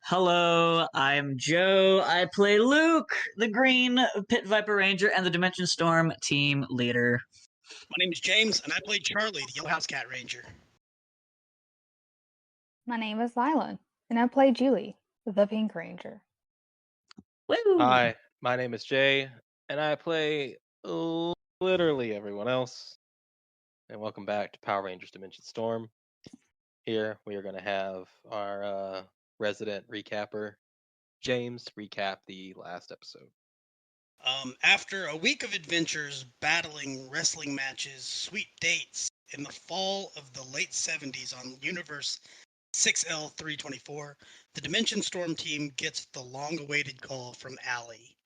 Hello, I'm Joe. I play Luke, the Green Pit Viper Ranger and the Dimension Storm team leader. My name is James, and I play Charlie, the Yellow House Cat Ranger. My name is Lila, and I play Julie, the Pink Ranger. Woo! Hi, my name is Jay, and I play literally everyone else. And welcome back to Power Rangers Dimension Storm. Here we are going to have our resident recapper, James, recap the last episode. After a week of adventures, battling, wrestling matches, sweet dates, in the fall of the late 70s on Universe 6L324, the Dimension Storm team gets the long-awaited call from Allie.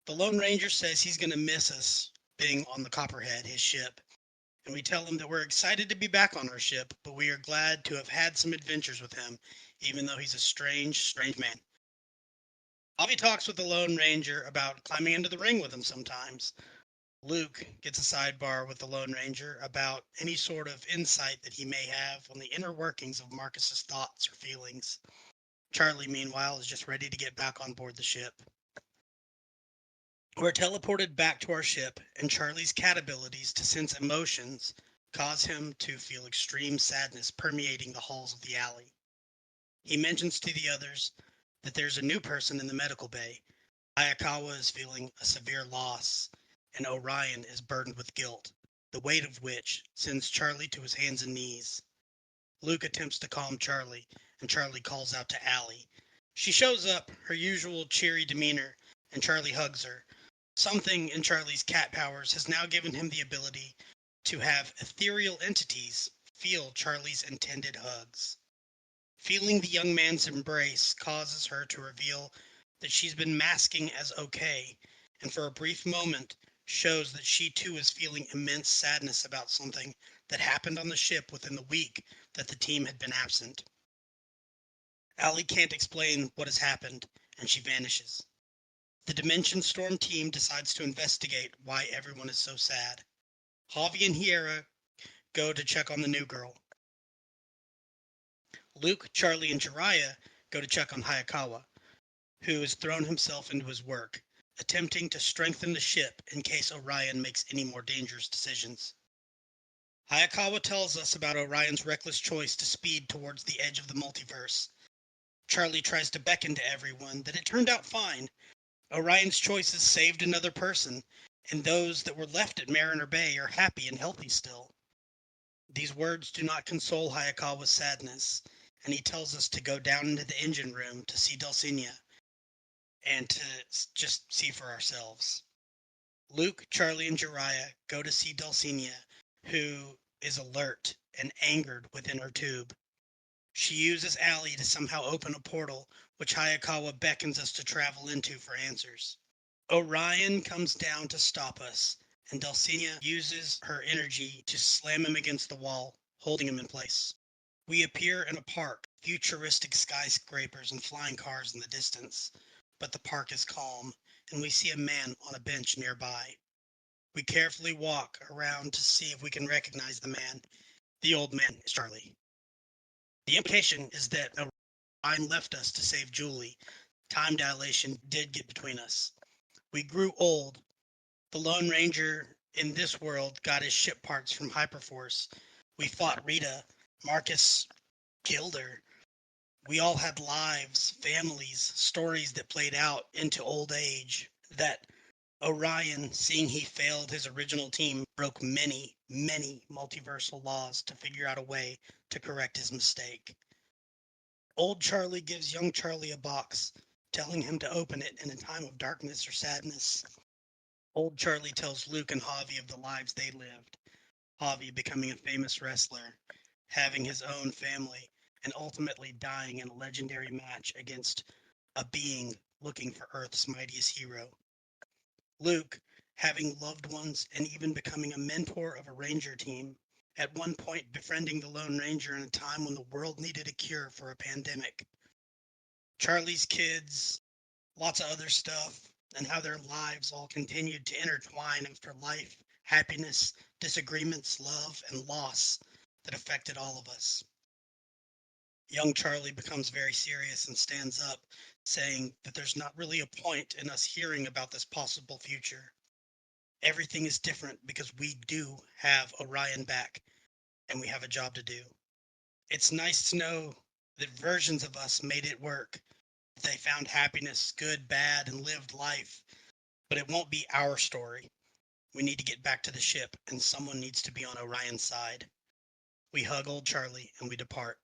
The Lone Ranger says he's going to miss us being on the Copperhead, his ship, and we tell him that we're excited to be back on our ship, but we are glad to have had some adventures with him, even though he's a strange man. Avi talks with the Lone Ranger about climbing into the ring with him sometimes. Luke gets a sidebar with the Lone Ranger about any sort of insight that he may have on the inner workings of Marcus's thoughts or feelings. Charlie, meanwhile, is just ready to get back on board the ship. We're teleported back to our ship, and Charlie's cat abilities to sense emotions cause him to feel extreme sadness permeating the halls of the alley. He mentions to the others that there's a new person in the medical bay. Hayakawa is feeling a severe loss, and Orion is burdened with guilt, the weight of which sends Charlie to his hands and knees. Luke attempts to calm Charlie, and Charlie calls out to Allie. She shows up, her usual cheery demeanor, and Charlie hugs her. Something in Charlie's cat powers has now given him the ability to have ethereal entities feel Charlie's intended hugs. Feeling the young man's embrace causes her to reveal that she's been masking as okay, and for a brief moment shows that she too is feeling immense sadness about something that happened on the ship within the week that the team had been absent. Allie can't explain what has happened, and she vanishes. The Dimension Storm team decides to investigate why everyone is so sad. Javi and Hiera go to check on the new girl. Luke, Charlie, and Jiraiya go to check on Hayakawa, who has thrown himself into his work, attempting to strengthen the ship in case Orion makes any more dangerous decisions. Hayakawa tells us about Orion's reckless choice to speed towards the edge of the multiverse. Charlie tries to beckon to everyone that it turned out fine. Orion's choices saved another person, and those that were left at Mariner Bay are happy and healthy still. These words do not console Hayakawa's sadness, and he tells us to go down into the engine room to see Dulcinea and to just see for ourselves. Luke, Charlie, and Jiraiya go to see Dulcinea, who is alert and angered within her tube. She uses Allie to somehow open a portal, which Hayakawa beckons us to travel into for answers. Orion comes down to stop us, and Dulcinea uses her energy to slam him against the wall, holding him in place. We appear in a park, futuristic skyscrapers and flying cars in the distance, but the park is calm, and we see a man on a bench nearby. We carefully walk around to see if we can recognize the man. The old man is Charlie. The implication is that Orion left us to save Julie. Time dilation did get between us. We grew old. The Lone Ranger in this world got his ship parts from Hyperforce. We fought Rita. Marcus killed her. We all had lives, families, stories that played out into old age. That Orion, seeing he failed his original team, broke many, many multiversal laws to figure out a way to correct his mistake. Old Charlie gives young Charlie a box, telling him to open it in a time of darkness or sadness. Old Charlie tells Luke and Javi of the lives they lived. Javi becoming a famous wrestler, having his own family, and ultimately dying in a legendary match against a being looking for Earth's mightiest hero. Luke, having loved ones and even becoming a mentor of a ranger team, at one point befriending the Lone Ranger in a time when the world needed a cure for a pandemic. Charlie's kids, lots of other stuff, and how their lives all continued to intertwine after life, happiness, disagreements, love, and loss that affected all of us. Young Charlie becomes very serious and stands up, saying that there's not really a point in us hearing about this possible future. Everything is different because we do have Orion back, and we have a job to do. It's nice to know that versions of us made it work. They found happiness, good, bad, and lived life. But it won't be our story. We need to get back to the ship, and someone needs to be on Orion's side. We hug old Charlie, and we depart.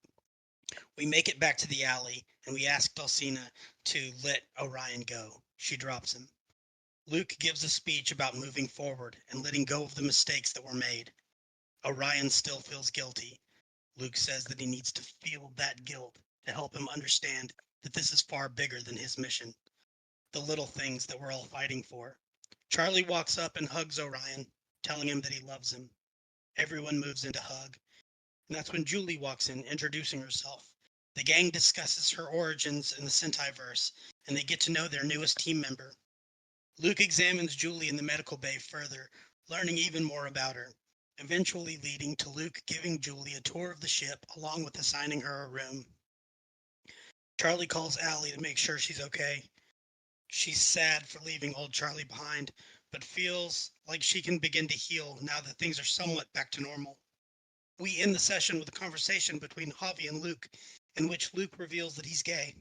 We make it back to the alley, and we ask Dulcina to let Orion go. She drops him. Luke gives a speech about moving forward and letting go of the mistakes that were made. Orion still feels guilty. Luke says that he needs to feel that guilt to help him understand that this is far bigger than his mission. The little things that we're all fighting for. Charlie walks up and hugs Orion, telling him that he loves him. Everyone moves in to hug, and that's when Julie walks in, introducing herself. The gang discusses her origins in the Sentaiverse, and they get to know their newest team member. Luke examines Julie in the medical bay further, learning even more about her, eventually leading to Luke giving Julie a tour of the ship along with assigning her a room. Charlie calls Allie to make sure she's okay. She's sad for leaving old Charlie behind, but feels like she can begin to heal now that things are somewhat back to normal. We end the session with a conversation between Javi and Luke, in which Luke reveals that he's gay,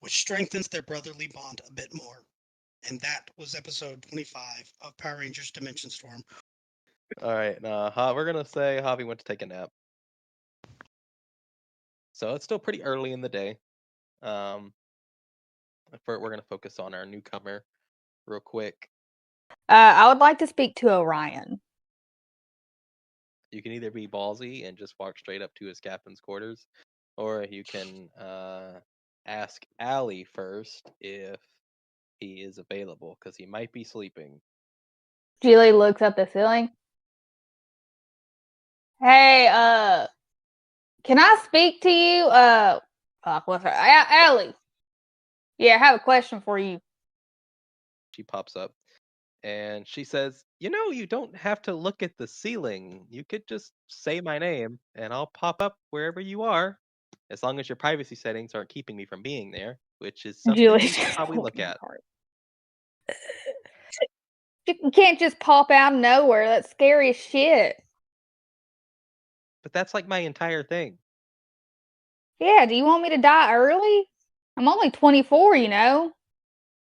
which strengthens their brotherly bond a bit more. And that was episode 25 of Power Rangers Dimension Storm. All right, we're gonna say Javi went to take a nap. So it's still pretty early in the day. We're gonna focus on our newcomer real quick. I would like to speak to Orion. You can either be ballsy and just walk straight up to his captain's quarters, or you can ask Allie first if he is available, because he might be sleeping. Julie looks up the ceiling. Hey, can I speak to you? What's her? Allie. Yeah, I have a question for you. She pops up and she says, you don't have to look at the ceiling. You could just say my name and I'll pop up wherever you are, as long as your privacy settings aren't keeping me from being there, which is something Julie's you should just probably look falling at. apart. You can't just pop out of nowhere. That's scary as shit. But that's like my entire thing. Yeah, do you want me to die early? I'm only 24, you know?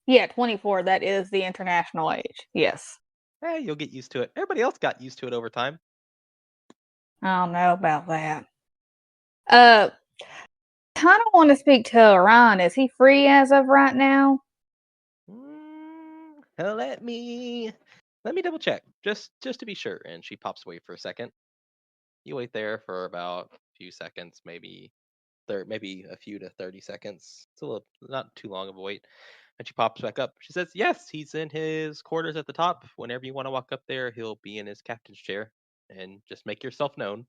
Yeah, 24. That is the international age. Yes. You'll get used to it. Everybody else got used to it over time. I don't know about that. Kind of want to speak to Orion. Is he free as of right now? Let me double check, just to be sure. And she pops away for a second. You wait there for about a few seconds, maybe a few to 30 seconds. It's a little, not too long of a wait. And she pops back up. She says, yes, he's in his quarters at the top. Whenever you want to walk up there, he'll be in his captain's chair. And just make yourself known.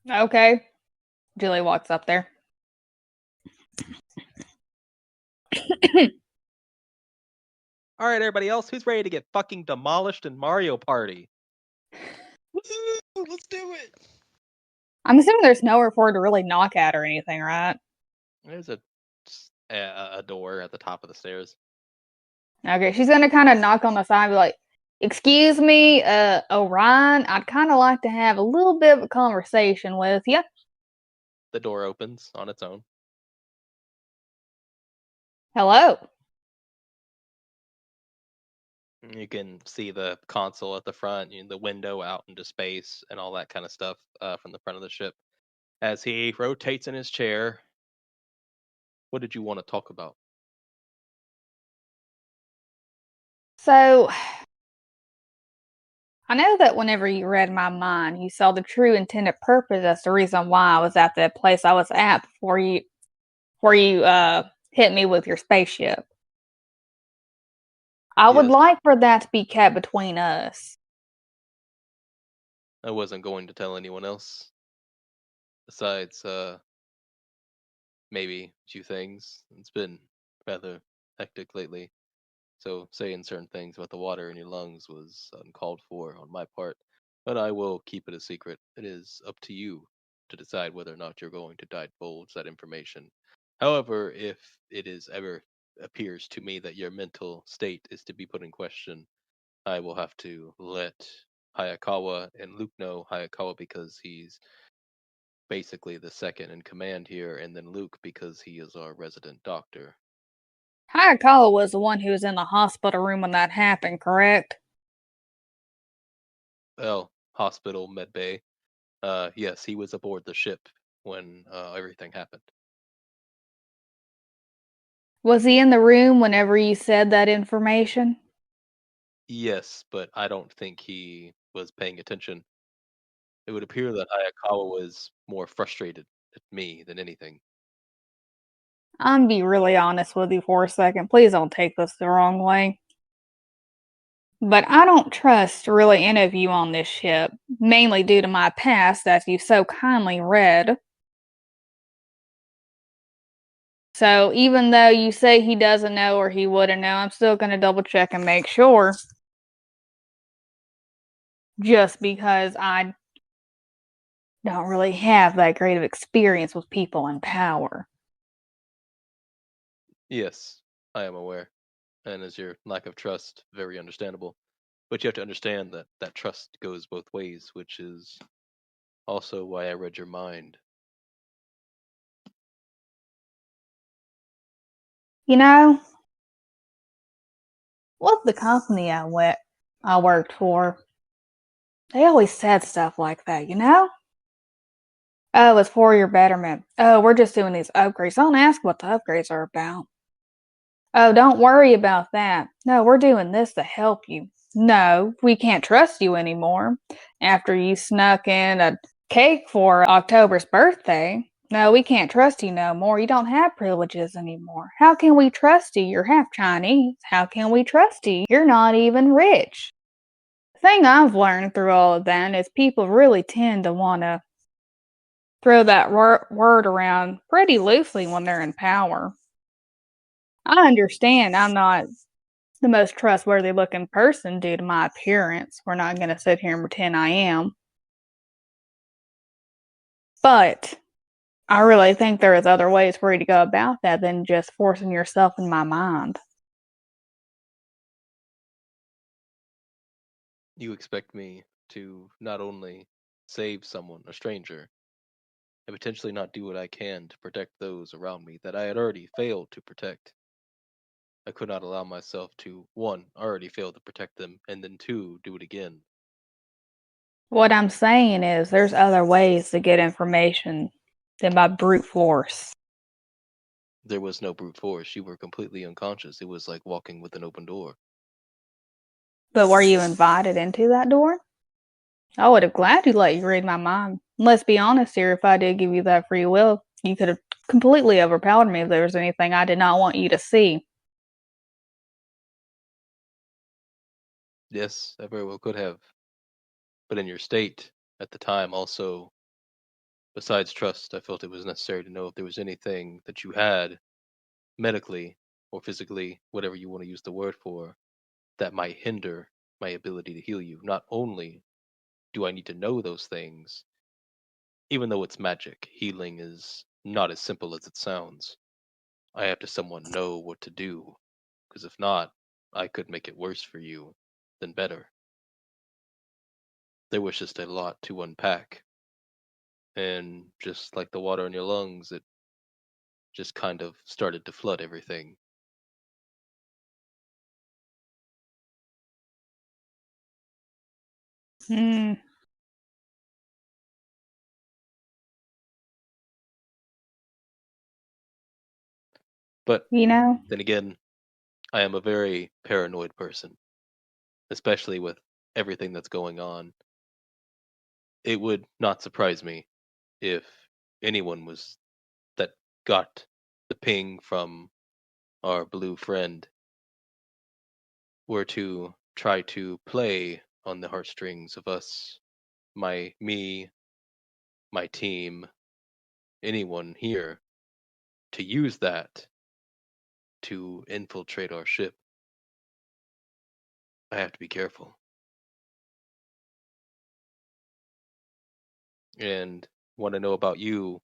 Okay. Julie walks up there. All right, everybody else, who's ready to get fucking demolished in Mario Party? Woo-hoo, let's do it. I'm assuming there's nowhere for her to really knock at or anything, right? There's a door at the top of the stairs. Okay, she's gonna kind of knock on the side and be like, excuse me, Orion, I'd kind of like to have a little bit of a conversation with you. The door opens on its own. Hello. You can see the console at the front, the window out into space, and all that kind of stuff from the front of the ship. As he rotates in his chair, what did you want to talk about? So, I know that whenever you read my mind, you saw the true intended purpose as the reason why I was at that place I was at before you hit me with your spaceship. I would Yes. like for that to be kept between us. I wasn't going to tell anyone else. Besides, maybe a few things. It's been rather hectic lately. So saying certain things about the water in your lungs was uncalled for on my part. But I will keep it a secret. It is up to you to decide whether or not you're going to divulge that information. However, if it is ever appears to me that your mental state is to be put in question, I will have to let Hayakawa and Luke know. Hayakawa because he's basically the second in command here, and then Luke because he is our resident doctor. Hayakawa was the one who was in the hospital room when that happened, correct? Well, hospital, medbay. Yes, he was aboard the ship when everything happened. Was he in the room whenever you said that information? Yes, but I don't think he was paying attention. It would appear that Hayakawa was more frustrated at me than anything. I'm gonna be really honest with you for a second. Please don't take this the wrong way. But I don't trust really any of you on this ship, mainly due to my past, as you so kindly read. So even though you say he doesn't know or he wouldn't know, I'm still gonna double check and make sure. Just because I don't really have that great of experience with people in power. Yes, I am aware. And is your lack of trust very understandable? But you have to understand that that trust goes both ways, which is also why I read your mind. You know, with the company I worked for, they always said stuff like that, you know? Oh, it's for your betterment. Oh, we're just doing these upgrades. Don't ask what the upgrades are about. Oh, don't worry about that. No, we're doing this to help you. No, we can't trust you anymore. After you snuck in a cake for October's birthday. No, we can't trust you no more. You don't have privileges anymore. How can we trust you? You're half Chinese. How can we trust you? You're not even rich. The thing I've learned through all of that is people really tend to want to throw that word around pretty loosely when they're in power. I understand I'm not the most trustworthy looking person due to my appearance. We're not going to sit here and pretend I am. But I really think there is other ways for you to go about that than just forcing yourself in my mind. You expect me to not only save someone, a stranger, and potentially not do what I can to protect those around me that I had already failed to protect. I could not allow myself to, one, already fail to protect them, and then two, do it again. What I'm saying is there's other ways to get information than by brute force. There was no brute force. You were completely unconscious. It was like walking with an open door. But were you invited into that door? I would have gladly let you read my mind. Let's be honest here, if I did give you that free will, you could have completely overpowered me if there was anything I did not want you to see. Yes, I very well could have. But in your state at the time, also, besides trust, I felt it was necessary to know if there was anything that you had medically or physically, whatever you want to use the word for, that might hinder my ability to heal you. Not only do I need to know those things, even though it's magic, healing is not as simple as it sounds. I have to someone know what to do, because if not, I could make it worse for you than better. There was just a lot to unpack, and just like the water in your lungs, it just kind of started to flood everything. Hmm. But You know? then again, I am a very paranoid person, especially with everything that's going on. It would not surprise me if anyone was that got the ping from our blue friend were to try to play on the heartstrings of us, me, my team, anyone here, to use that to infiltrate our ship. I have to be careful. And want to know about you.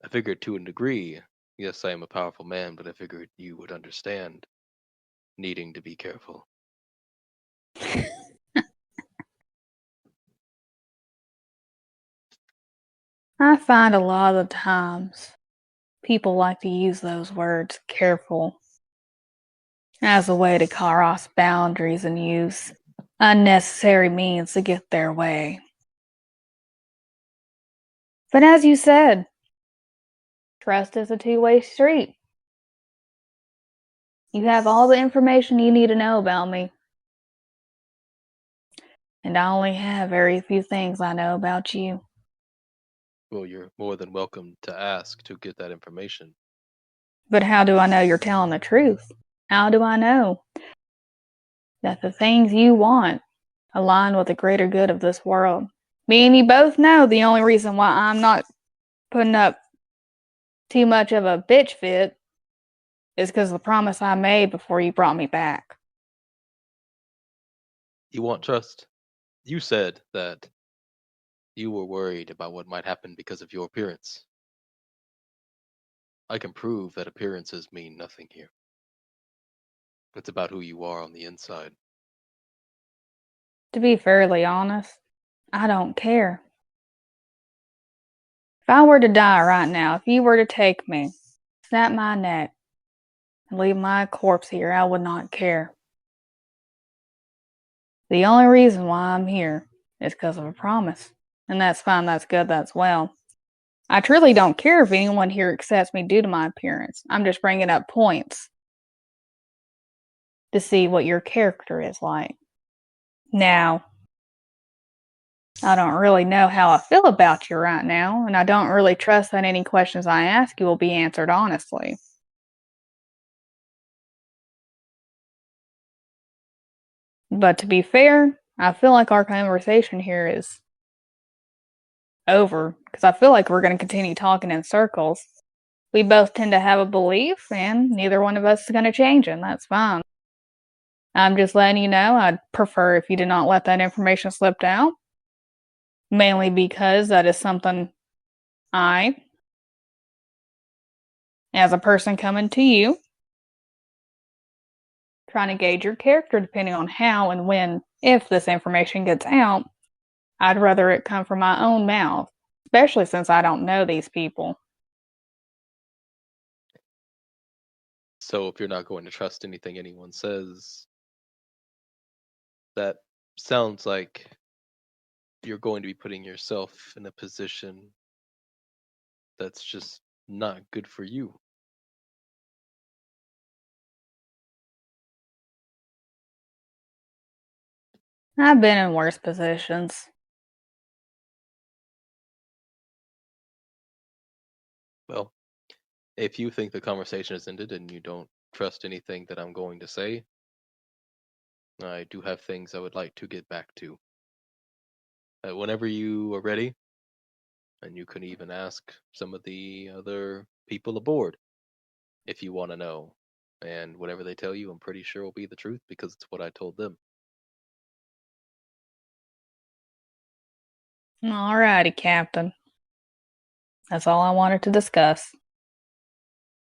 I figured to a degree, yes, I am a powerful man, but I figured you would understand needing to be careful. I find a lot of the times people like to use those words, careful, as a way to cross boundaries and use unnecessary means to get their way. But as you said, trust is a two-way street. You have all the information you need to know about me. And I only have very few things I know about you. Well, you're more than welcome to ask to get that information. But how do I know you're telling the truth? How do I know that the things you want align with the greater good of this world? Me and you both know the only reason why I'm not putting up too much of a bitch fit is because of the promise I made before you brought me back. You want trust? You said that you were worried about what might happen because of your appearance. I can prove that appearances mean nothing here. It's about who you are on the inside. To be fairly honest, I don't care. If I were to die right now, if you were to take me, snap my neck, and leave my corpse here, I would not care. The only reason why I'm here is because of a promise. And that's fine, that's good, that's well. I truly don't care if anyone here accepts me due to my appearance. I'm just bringing up points to see what your character is like. Now, I don't really know how I feel about you right now, and I don't really trust that any questions I ask you will be answered honestly. But to be fair, I feel like our conversation here is over, because I feel like we're going to continue talking in circles. We both tend to have a belief, and neither one of us is going to change it, and that's fine. I'm just letting you know I'd prefer if you did not let that information slip out, mainly because that is something I, as a person coming to you, trying to gauge your character depending on how and when, if this information gets out, I'd rather it come from my own mouth, especially since I don't know these people. So if you're not going to trust anything anyone says, that sounds like you're going to be putting yourself in a position that's just not good for you. I've been in worse positions. Well, if you think the conversation has ended and you don't trust anything that I'm going to say, I do have things I would like to get back to. Whenever you are ready, and you can even ask some of the other people aboard if you want to know. And whatever they tell you, I'm pretty sure will be the truth because it's what I told them. Alrighty, Captain. That's all I wanted to discuss.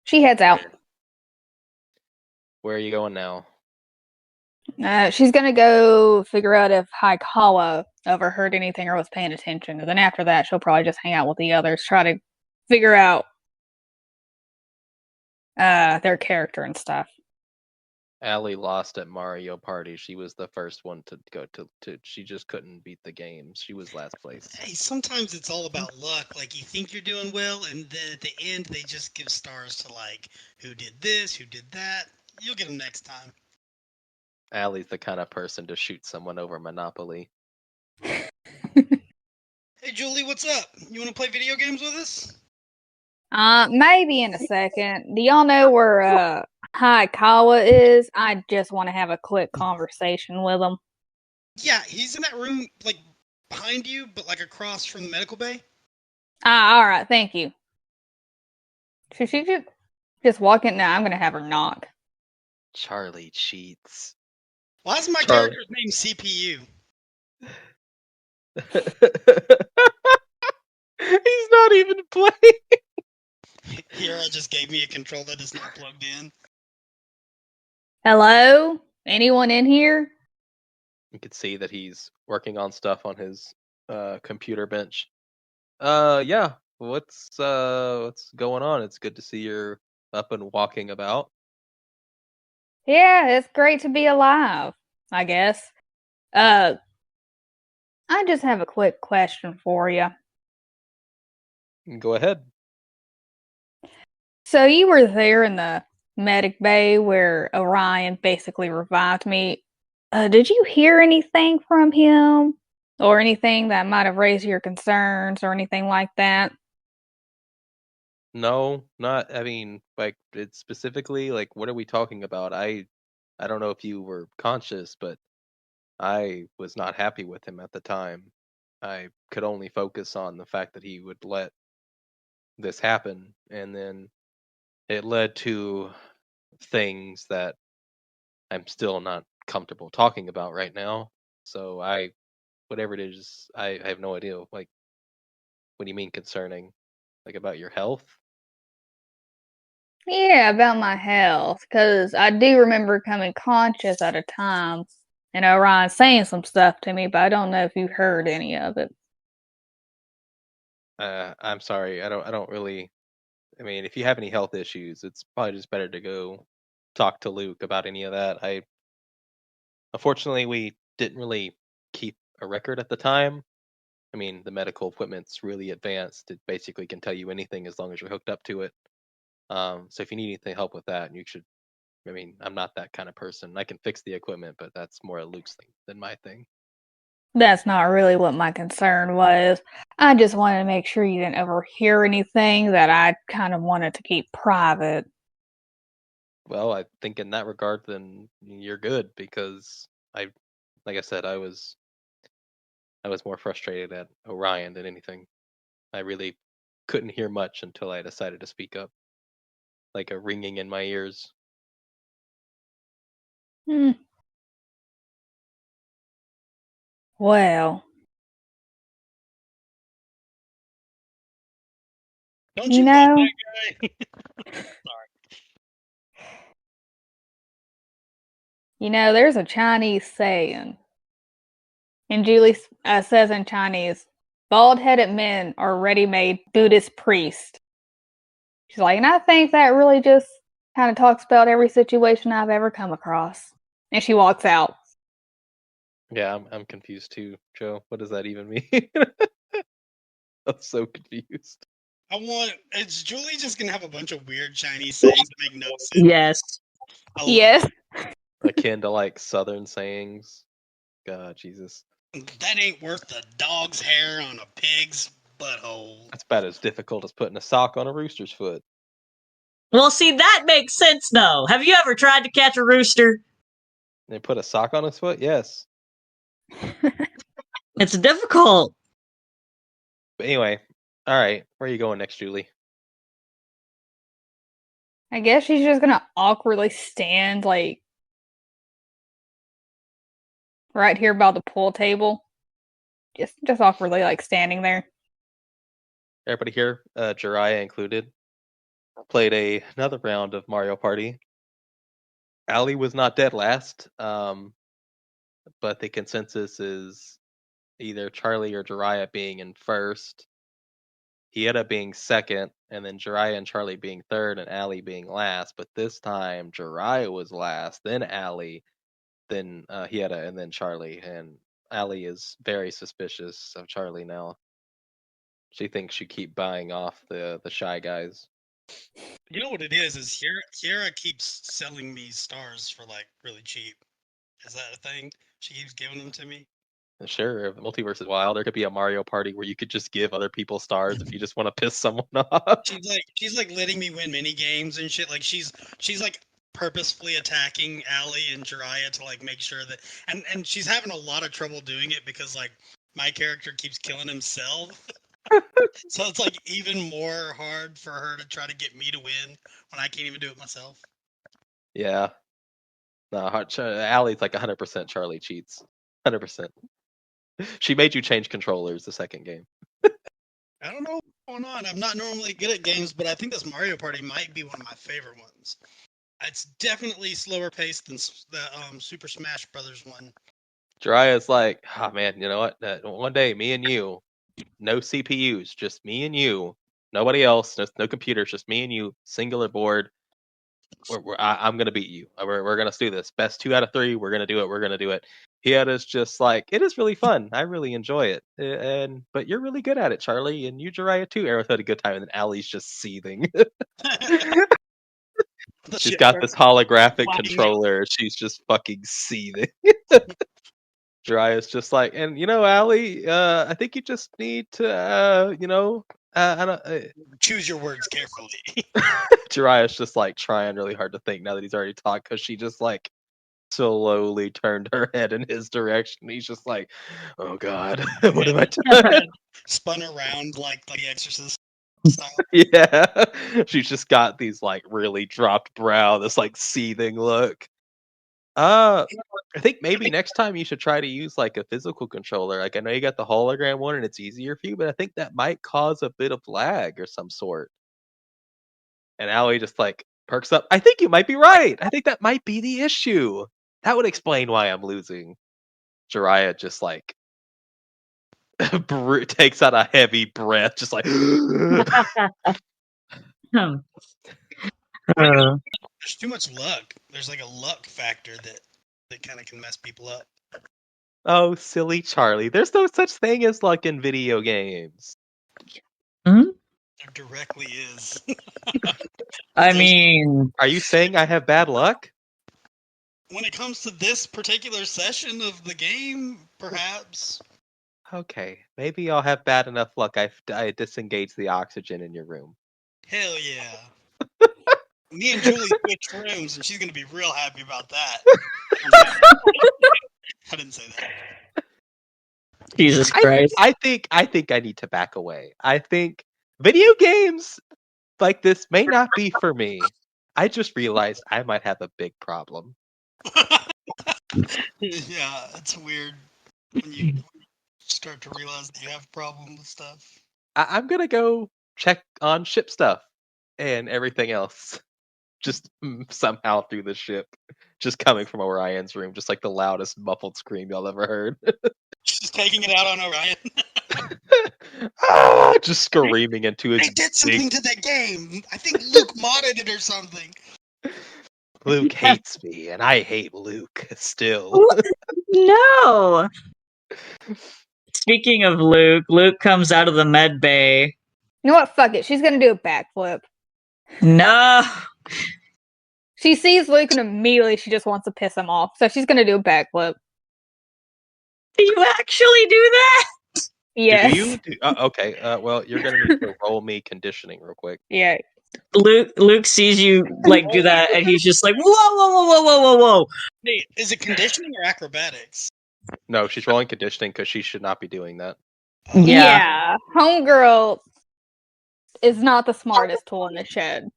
She heads out. Where are you going now? She's gonna go figure out if Haikawa overheard anything or was paying attention. And then after that, she'll probably just hang out with the others, try to figure out their character and stuff. Allie lost at Mario Party. She was the first one to go to she just couldn't beat the game. She was last place. Hey, sometimes it's all about luck. Like, you think you're doing well, and then at the end, they just give stars to, like, who did this, who did that. You'll get them next time. Allie's the kind of person to shoot someone over Monopoly. Hey, Julie, what's up? You want to play video games with us? Maybe in a second. Do y'all know where Haikawa is? I just want to have a quick conversation with him. Yeah, he's in that room, like, behind you, but, like, across from the medical bay. Alright, thank you. Should she just walk in? Now I'm gonna have her knock. Charlie cheats. Why is my Charlie. character's name CPU? He's not even playing. Hira just gave me a controller that's not plugged in. Hello? Anyone in here? You can see that he's working on stuff on his computer bench. Yeah. What's going on? It's good to see you're up and walking about. Yeah, it's great to be alive, I guess. I just have a quick question for you. Go ahead. So you were there in the medic bay where Orion basically revived me. Did you hear anything from him? Or anything that might have raised your concerns or anything like that? No, not. I mean, like it's specifically like what are we talking about? I don't know if you were conscious, but I was not happy with him at the time. I could only focus on the fact that he would let this happen, and then it led to things that I'm still not comfortable talking about right now. So whatever it is, I have no idea. Like, what do you mean concerning? Like about your health? Yeah, about my health, because I do remember coming conscious at a time and Orion saying some stuff to me, but I don't know if you heard any of it. I'm sorry. I don't really. I mean, if you have any health issues, it's probably just better to go talk to Luke about any of that. Unfortunately, we didn't really keep a record at the time. I mean, the medical equipment's really advanced. It basically can tell you anything as long as you're hooked up to it. So if you need anything help with that, you should. I mean, I'm not that kind of person. I can fix the equipment, but that's more a Luke's thing than my thing. That's not really what my concern was. I just wanted to make sure you didn't overhear anything that I kind of wanted to keep private. Well, I think in that regard, then you're good because like I said, I was more frustrated at Orion than anything. I really couldn't hear much until I decided to speak up, like a ringing in my ears. Hmm. Well, Don't you you love know, that guy? Sorry. there's a Chinese saying, and Julie says in Chinese, bald-headed men are ready-made Buddhist priests. She's like, and I think that really just kind of talks about every situation I've ever come across. And she walks out. Yeah, I'm confused too, Joe. What does that even mean? I'm so confused. Is Julie just gonna have a bunch of weird Chinese sayings that make no sense? Yes. I love Yes. Akin to like Southern sayings. God, Jesus. it. That ain't worth the dog's hair on a pig's butthole. That's about as difficult as putting a sock on a rooster's foot. Well, see, that makes sense, though. Have you ever tried to catch a rooster? They put a sock on his foot? Yes. It's difficult. But anyway, all right. Where are you going next, Julie? I guess she's just gonna awkwardly stand, like, right here by the pool table. Just awkwardly, like, standing there. Everybody here, Jiraiya included, played another round of Mario Party. Ali was not dead last, but the consensus is either Charlie or Jiraiya being in first. He ended up being second, and then Jiraiya and Charlie being third, and Ali being last. But this time, Jiraiya was last, then Ali, then and then Charlie. And Ali is very suspicious of Charlie now. She thinks you keep buying off the shy guys. You know what it is Kiara keeps selling me stars for like really cheap. Is that a thing? She keeps giving them to me. Sure, if the multiverse is wild, there could be a Mario Party where you could just give other people stars if you just want to piss someone off. She's like letting me win mini games and shit. Like she's like purposefully attacking Allie and Jiraiya to like make sure that and she's having a lot of trouble doing it because like my character keeps killing himself. So it's like even more hard for her to try to get me to win when I can't even do it myself. Yeah. No, Allie's like 100% Charlie cheats. 100%. She made you change controllers the second game. I don't know what's going on. I'm not normally good at games, but I think this Mario Party might be one of my favorite ones. It's definitely slower paced than the Super Smash Brothers one. Jiraya's like, oh man, you know what? One day, me and you, no CPUs, just me and you, nobody else, no computers, just me and you, singular board. I'm gonna beat you. We're gonna do this. Best 2 out of 3. We're gonna do it. We're gonna do it. Hiada's just like, it is really fun. I really enjoy it. But you're really good at it, Charlie, and you, Jiraiya too. Aerith had a good time, and then Allie's just seething. She's got this holographic controller. She's just fucking seething. Jiraiya's just like, and you know, Allie, I think you just need to, I don't. Choose your words carefully. Jiraiya's just like trying really hard to think now that he's already talked, because she just like slowly turned her head in his direction. He's just like, oh god, what have I done? Spun around like The Exorcist style. Yeah, she's just got these like really dropped brow, this like seething look. I think maybe next time you should try to use like a physical controller. Like I know you got the hologram one and it's easier for you, but I think that might cause a bit of lag or some sort. And Allie just like perks up. I think you might be right. I think that might be the issue. That would explain why I'm losing. Jiraiya just like takes out a heavy breath, just like. There's too much luck. There's like a luck factor that kind of can mess people up. Oh, silly Charlie. There's no such thing as luck in video games. Hmm? There directly is. I mean, are you saying I have bad luck? When it comes to this particular session of the game, perhaps. Okay, maybe I'll have bad enough luck. I disengaged the oxygen in your room. Hell yeah. Me and Julie switched rooms, and she's gonna be real happy about that. I didn't say that. Jesus Christ. I think I need to back away. I think video games like this may not be for me. I just realized I might have a big problem. Yeah, it's weird when you start to realize that you have a problem with stuff. I'm gonna go check on ship stuff and everything else. Just somehow through the ship, just coming from Orion's room, just like the loudest muffled scream y'all ever heard. She's taking it out on Orion. Just screaming into his. They did something to that game. I think Luke modded it or something. Luke hates me, and I hate Luke still. No. Speaking of Luke, Luke comes out of the med bay. You know what? Fuck it. She's gonna do a backflip. No. She sees Luke and immediately she just wants to piss him off. So she's gonna do a backflip. Do you actually do that? Yes. Do you? Okay. Well, you're gonna need to roll me conditioning real quick. Yeah. Luke sees you like do that, and he's just like, whoa, whoa, whoa, whoa, whoa, whoa, whoa. Wait, is it conditioning or acrobatics? No, she's rolling conditioning because she should not be doing that. Yeah. Homegirl is not the smartest tool in the shed.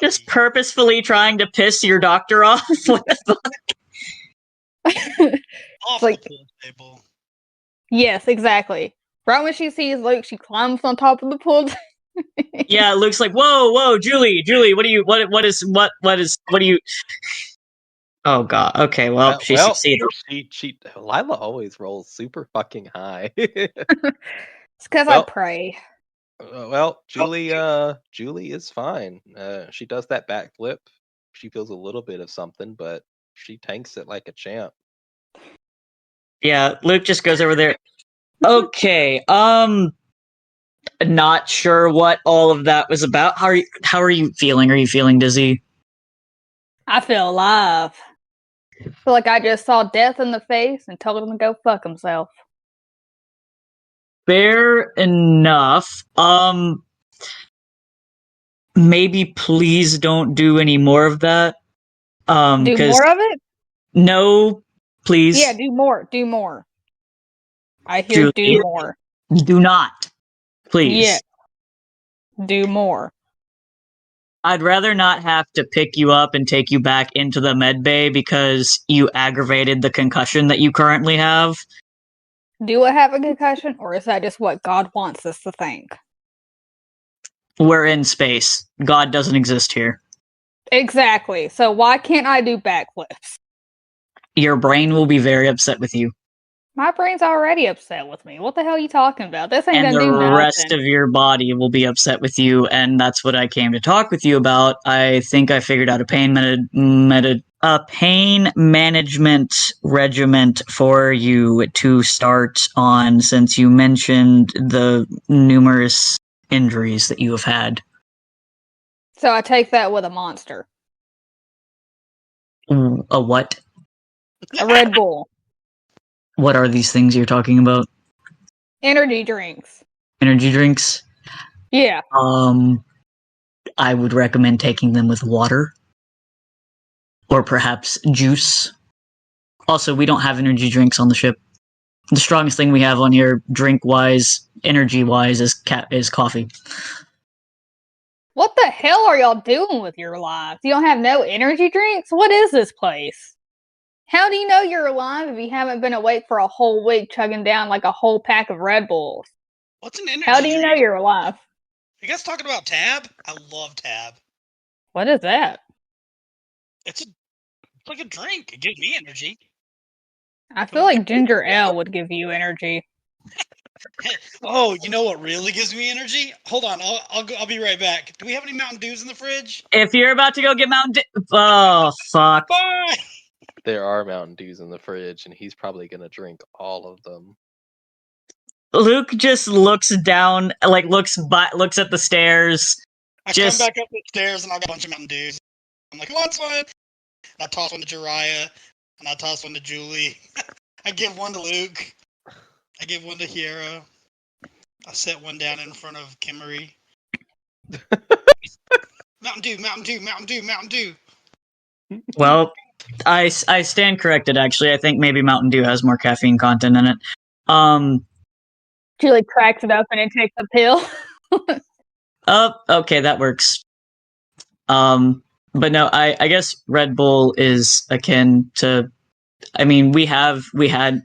Just purposefully trying to piss your doctor off. What the fuck? Off like, the pool table. Yes, exactly. Right when she sees Luke, she climbs on top of the pool. Yeah, Luke's like, whoa, Julie, what do you, what is, oh god, okay, well, she succeeded. Lila always rolls super fucking high. It's because I pray. Well, Julie is fine. She does that backflip. She feels a little bit of something, but she tanks it like a champ. Yeah, Luke just goes over there. Okay, not sure what all of that was about. How are you feeling? Are you feeling dizzy? I feel alive. I feel like I just saw death in the face and told him to go fuck himself. Fair enough. Maybe please don't do any more of that. Do more of it? No, please. Yeah, do more. I hear do more. Do not. Please. Yeah. Do more. I'd rather not have to pick you up and take you back into the med bay because you aggravated the concussion that you currently have. Do I have a concussion, or is that just what God wants us to think? We're in space. God doesn't exist here. Exactly. So why can't I do backflips? Your brain will be very upset with you. My brain's already upset with me. What the hell are you talking about? This ain't And gonna the do rest nothing. of your body will be upset with you, and that's what I came to talk with you about. I think I figured out a pain management regiment for you to start on, since you mentioned the numerous injuries that you have had. So I take that with a monster. A what? A Red Bull. What are these things you're talking about? Energy drinks. Energy drinks? Yeah. I would recommend taking them with water. Or perhaps juice. Also, we don't have energy drinks on the ship. The strongest thing we have on here, drink-wise, energy-wise, is coffee. What the hell are y'all doing with your lives? You don't have no energy drinks? What is this place? How do you know you're alive if you haven't been awake for a whole week chugging down like a whole pack of Red Bulls? What's an energy How do you know drink? you're alive? You guys talking about Tab? I love Tab. What is that? It's like a drink. It gives me energy. I feel like ginger ale would give you energy. Oh, you know what really gives me energy? Hold on, I'll be right back. Do we have any Mountain Dews in the fridge? If you're about to go get Mountain Dew... Oh, fuck. Bye! There are Mountain Dews in the fridge, and he's probably gonna drink all of them. Luke just looks down, like, looks at the stairs. I Just... come back up the stairs and I got a bunch of Mountain Dews. I'm like, who wants one? And I toss one to Jiraiya, and I toss one to Julie. I give one to Luke. I give one to Hiero. I set one down in front of Kimmery. Mountain Dew, Mountain Dew, Mountain Dew, Mountain Dew. Well, I stand corrected, actually. I think maybe Mountain Dew has more caffeine content in it. Julie cracks it open and takes a pill. Okay, that works. But no, I guess Red Bull is akin to... I mean, we had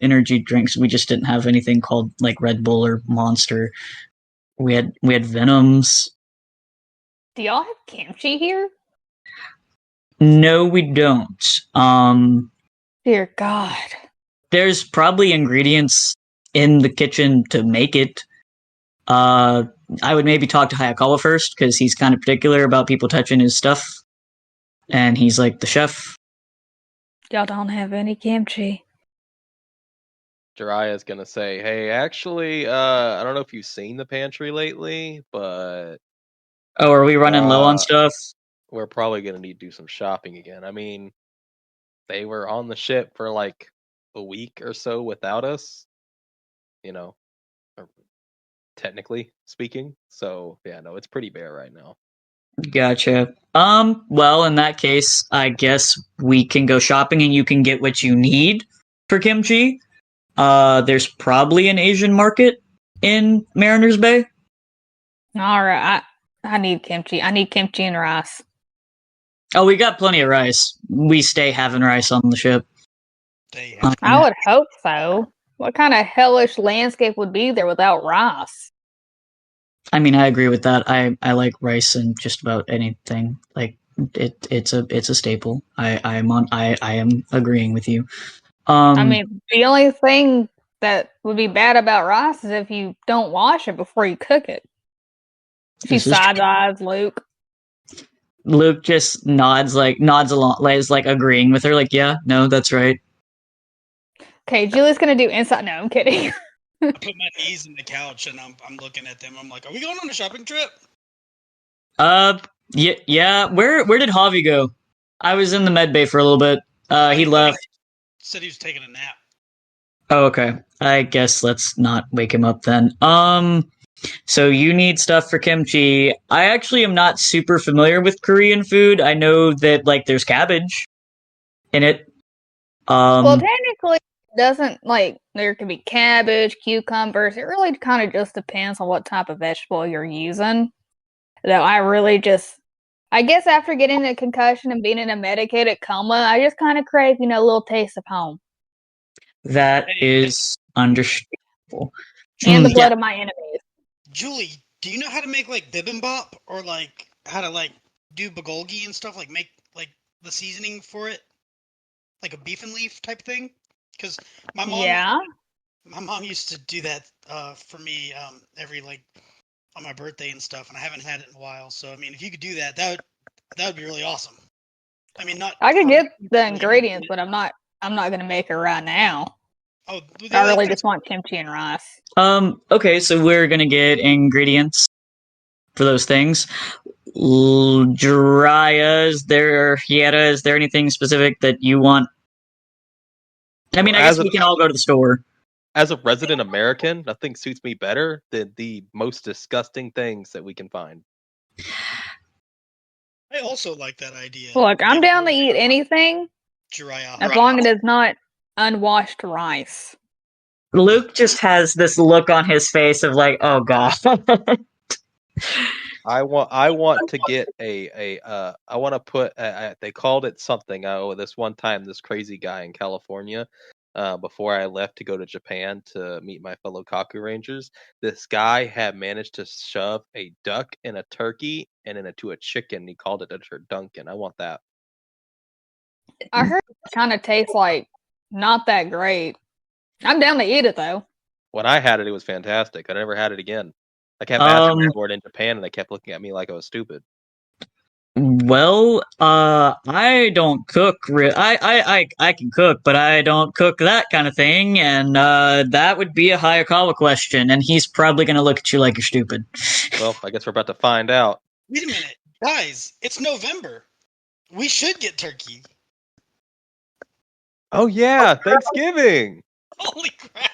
energy drinks. We just didn't have anything called, like, Red Bull or Monster. We had Venoms. Do y'all have kimchi here? No, we don't. Dear God. There's probably ingredients in the kitchen to make it. I would maybe talk to Hayakawa first, because he's kind of particular about people touching his stuff. And he's like the chef. Y'all don't have any kimchi. Jiraiya's gonna say, "Hey, actually, I don't know if you've seen the pantry lately, but Oh, are we running low on stuff? we're probably gonna need to do some shopping again. I mean, they were on the ship for like a week or so without us, you know, or technically speaking. So yeah, no, it's pretty bare right now." Gotcha. Well, in that case, I guess we can go shopping and you can get what you need for kimchi. There's probably an Asian market in Mariners Bay. Alright, I need kimchi. I need kimchi and rice. Oh, we got plenty of rice. We stay having rice on the ship. I would hope so. What kind of hellish landscape would be there without rice? I mean, I agree with that. I like rice in just about anything. Like it's a staple. I am agreeing with you. I mean, the only thing that would be bad about rice is if you don't wash it before you cook it. She This is side eyes Luke. Luke just nods along, is like agreeing with her. Like, yeah, no, that's right. Okay, Julie's gonna do inside. No, I'm kidding. I put my knees in the couch and I'm looking at them. I'm like, are we going on a shopping trip? Yeah. Where did Javi go? I was in the med bay for a little bit. He left. Said he was taking a nap. Oh, okay. I guess let's not wake him up then. So you need stuff for kimchi. I actually am not super familiar with Korean food. I know that, like, there's cabbage in it. Well, technically, it doesn't there could be cabbage, cucumbers. It really kind of just depends on what type of vegetable you're using. Though I guess after getting a concussion and being in a medicated coma, I just kind of crave, a little taste of home. That is understandable. And the blood of my enemies. Julie, Do you know how to make like bibimbap or like how to like do bulgogi and stuff? Like make like the seasoning for it, like a beef and leaf type thing? Because my mom, Yeah. my mom used to do that for me every like on my birthday and stuff, and I haven't had it in a while. So I mean, if you could do that, that would be really awesome. I mean, not. I could for get the everybody, ingredients, but I'm not gonna make it right now. Oh, I really just want kimchi and rice. Okay, so we're gonna get ingredients for those things. Jiraiya, is there anything specific that you want? I mean, Well, I guess we can all go to the store. As a resident American, nothing suits me better than the most disgusting things that we can find. I also like that idea. Look, I'm down to eat anything Jiraiya. as long as it's not unwashed rice. Luke just has this look on his face of like, oh god. I want to get I want to put they called it something. Oh, this one time, this crazy guy in California, before I left to go to Japan to meet my fellow Kaku Rangers, this guy had managed to shove a duck and a turkey and into a chicken. He called it a turdunkin. I want that. I heard it kind of tastes like not that great. I'm down to eat it though. When I had it, it was fantastic. I never had it again. I kept asking for it in Japan, and they kept looking at me like I was stupid. Well, I don't cook. I can cook, but I don't cook that kind of thing, and that would be a Hayakawa question, and he's probably gonna look at you like you're stupid. Well, I guess we're about to find out. Wait a minute, guys! It's November. We should get turkey. Oh yeah, Thanksgiving. Holy crap!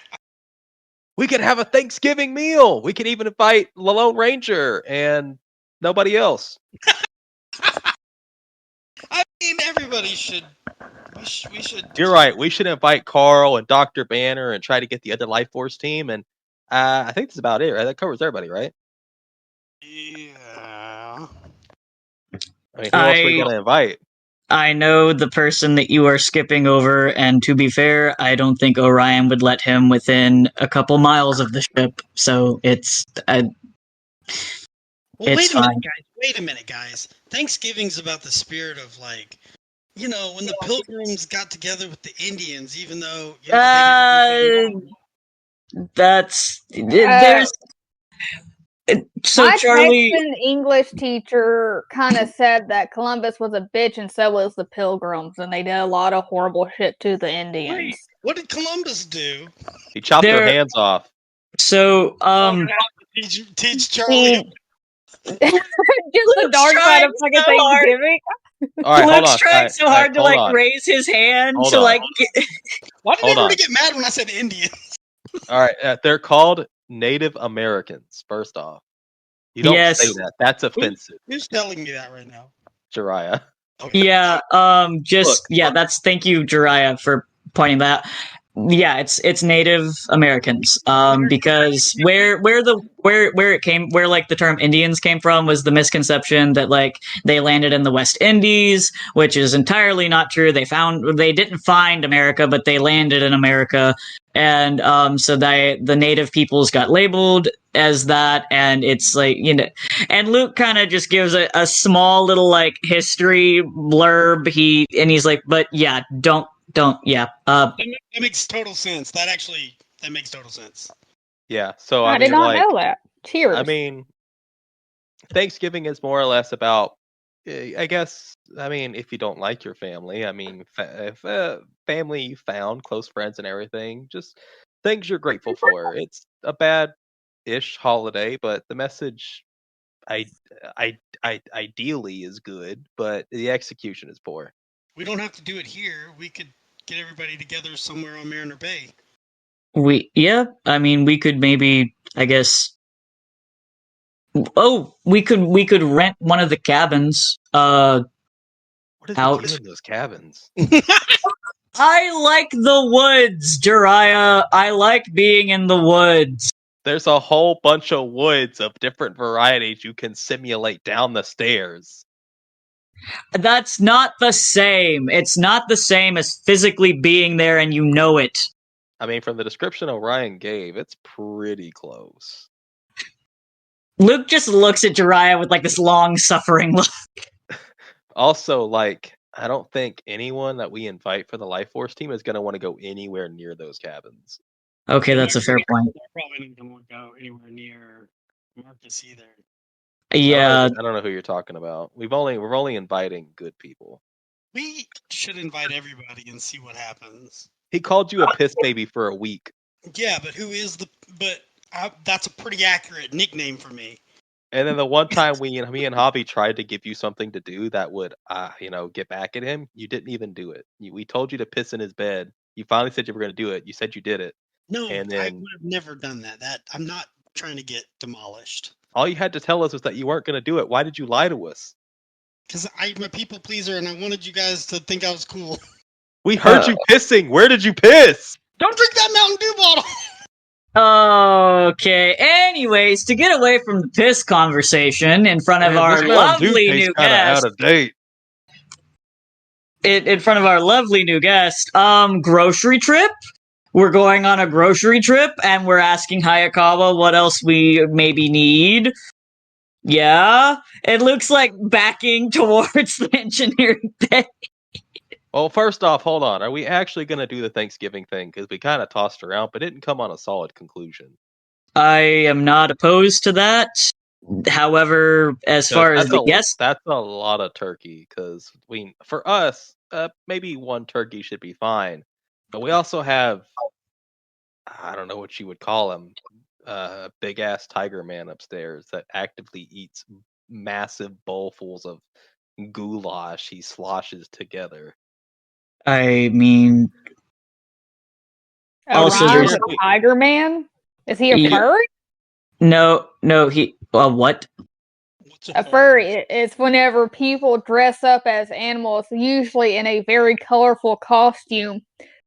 We could have a Thanksgiving meal. We could even invite the Lone Ranger and nobody else. I mean, everybody should. We should. You're right. We should invite Carl and Dr. Banner and try to get the other Life Force team. And I think that's about it, right? That covers everybody, right? Yeah. I mean, who else are we going to invite? I know the person that you are skipping over, and to be fair, I don't think Orion would let him within a couple miles of the ship, so it's Well, it's fine. Wait a minute, guys. Thanksgiving's about the spirit of like, you know, when the Pilgrims got together with the Indians, even though you know, that's there's so my Charlie. Texan English teacher kind of said that Columbus was a bitch, and so was the Pilgrims, and they did a lot of horrible shit to the Indians. Wait, what did Columbus do? He chopped their hands off. So teach Charlie. Just the dark side of fucking Thanksgiving. All right, Luke's trying so hard to like raise his hand to like. Why did everybody get mad when I said Indians? All right, they're called Native Americans. First off, you don't say that. That's offensive. Who's telling me that right now? Jiraiya. Okay. Yeah. That's thank you, Jiraiya, for pointing that out. Yeah, it's Native Americans. Because where it came, where like the term Indians came from was the misconception that like they landed in the West Indies, which is entirely not true. They didn't find America, but they landed in America, and so the native peoples got labeled as that, and it's like, you know, and Luke kind of just gives a small little like history blurb. He's like, but yeah, don't. Yeah. That makes total sense. That makes total sense. Yeah. So I did not know that. Cheers. I mean, Thanksgiving is more or less about, I guess. I mean, if you don't like your family, I mean, if family you found, close friends, and everything, just things you're grateful for. It's a bad-ish holiday, but the message, ideally is good, but the execution is poor. We don't have to do it here. We could get everybody together somewhere on Mariner Bay. I mean, we could maybe, I guess. Oh, we could rent one of the cabins. What is out in those cabins? I like the woods, Jiraiya. I like being in the woods. There's a whole bunch of woods of different varieties you can simulate down the stairs. That's not the same. It's not the same as physically being there and you know it. I mean, from the description Orion gave, it's pretty close. Luke just looks at Jiraiya with like this long suffering look. Also, like, I don't think anyone that we invite for the Life Force team is going to want to go anywhere near those cabins. Okay, that's a fair point. They're probably not going to go anywhere near Marcus either. Yeah, I don't know who you're talking about. We're only inviting good people. We should invite everybody and see what happens. He called you a piss baby for a week. Yeah, but who is the? But that's a pretty accurate nickname for me. And then the one time me and Javi tried to give you something to do that would, get back at him, you didn't even do it. We told you to piss in his bed. You finally said you were going to do it. You said you did it. No, And I then would have never done that. I'm not trying to get demolished. all you had to tell us was that you weren't going to do it. Why did you lie to us? Because I'm a people pleaser and I wanted you guys to think I was cool. We heard you pissing. Where did you piss? Don't drink that Mountain Dew bottle! Okay. Anyways, to get away from the piss conversation in front of Man, our this Mountain Dew lovely tastes new kinda guest, out of date. in front of our lovely new guest, grocery trip. We're going on a grocery trip, and we're asking Hayakawa what else we maybe need. Yeah, it looks like backing towards the engineering bay. Well, first off, hold on. Are we actually going to do the Thanksgiving thing? Because we kind of tossed around, but didn't come on a solid conclusion. I am not opposed to that. However, as far as the guest, that's a lot of turkey. Because for us, maybe one turkey should be fine. But we also have, I don't know what you would call him, a big ass tiger man upstairs that actively eats massive bowlfuls of goulash he sloshes together. I mean, also Orion's there's a tiger man? Is he a Yeah. furry? no, he. What? What's A furry. It's whenever people dress up as animals, usually in a very colorful costume,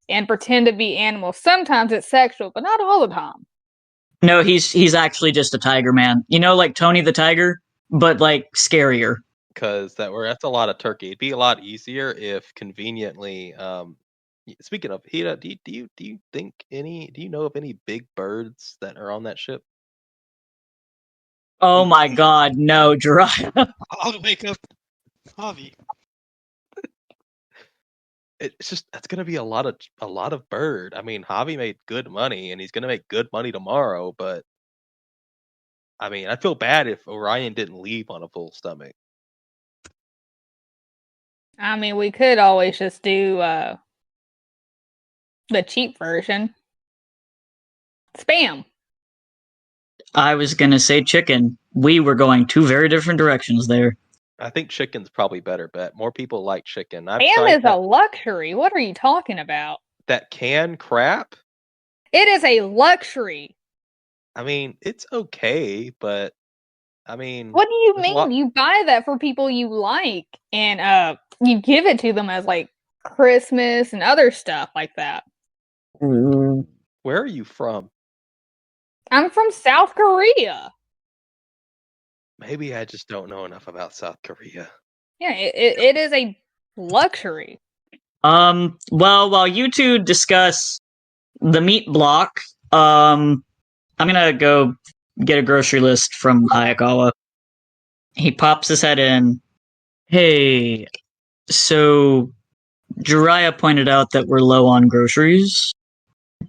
and pretend to be animals. Sometimes it's sexual, but not all the time. No, he's actually just a tiger man. You know, like Tony the Tiger, but like scarier. Because that's a lot of turkey. It'd be a lot easier if conveniently. Speaking of Hida, do you know of any big birds that are on that ship? Oh my God, no, Jiraiya. I'll wake up Javi. It's just that's gonna be a lot of bird. I mean, Javi made good money, and he's gonna make good money tomorrow. But I mean, I feel bad if Orion didn't leave on a full stomach. I mean, we could always just do the cheap version. Spam. I was gonna say chicken. We were going two very different directions there. I think chicken's probably better bet. More people like chicken. Spam is a luxury. What are you talking about? That canned crap? It is a luxury. I mean, it's okay, but I mean, what do you mean? You buy that for people you like, and you give it to them as like Christmas and other stuff like that. Where are you from? I'm from South Korea. Maybe I just don't know enough about South Korea. Yeah, it is a luxury. Well, while you two discuss the meat block, I'm gonna go get a grocery list from Hayakawa. He pops his head in. Hey, so Jiraiya pointed out that we're low on groceries.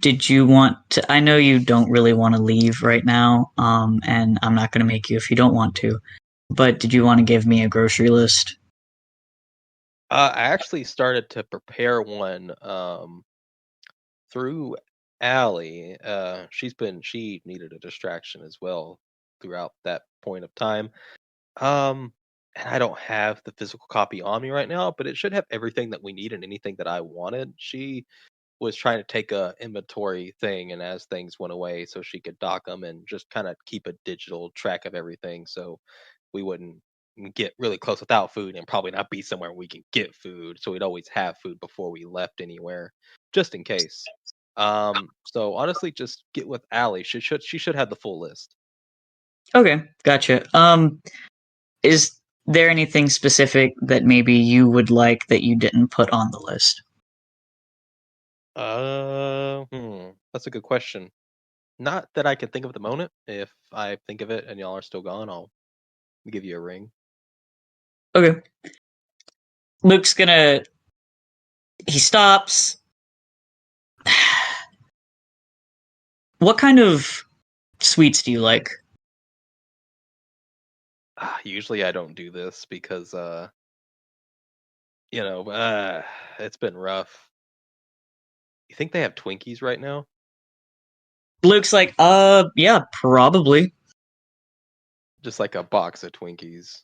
Did you want to? I know you don't really want to leave right now, and I'm not going to make you if you don't want to. But did you want to give me a grocery list? I actually started to prepare one through Allie. She needed a distraction as well throughout that point of time. And I don't have the physical copy on me right now, but it should have everything that we need and anything that I wanted. She was trying to take a inventory thing, and as things went away, so she could dock them and just kind of keep a digital track of everything, so we wouldn't get really close without food and probably not be somewhere we can get food. So we'd always have food before we left anywhere, just in case. So honestly, just get with Allie. She should have the full list. Okay, gotcha. Is there anything specific that maybe you would like that you didn't put on the list? That's a good question. Not that I can think of at the moment. If I think of it and y'all are still gone, I'll give you a ring. Okay. Luke's gonna. He stops. What kind of sweets do you like? Usually I don't do this because, it's been rough. You think they have Twinkies right now? Luke's like, yeah, probably. Just like a box of Twinkies.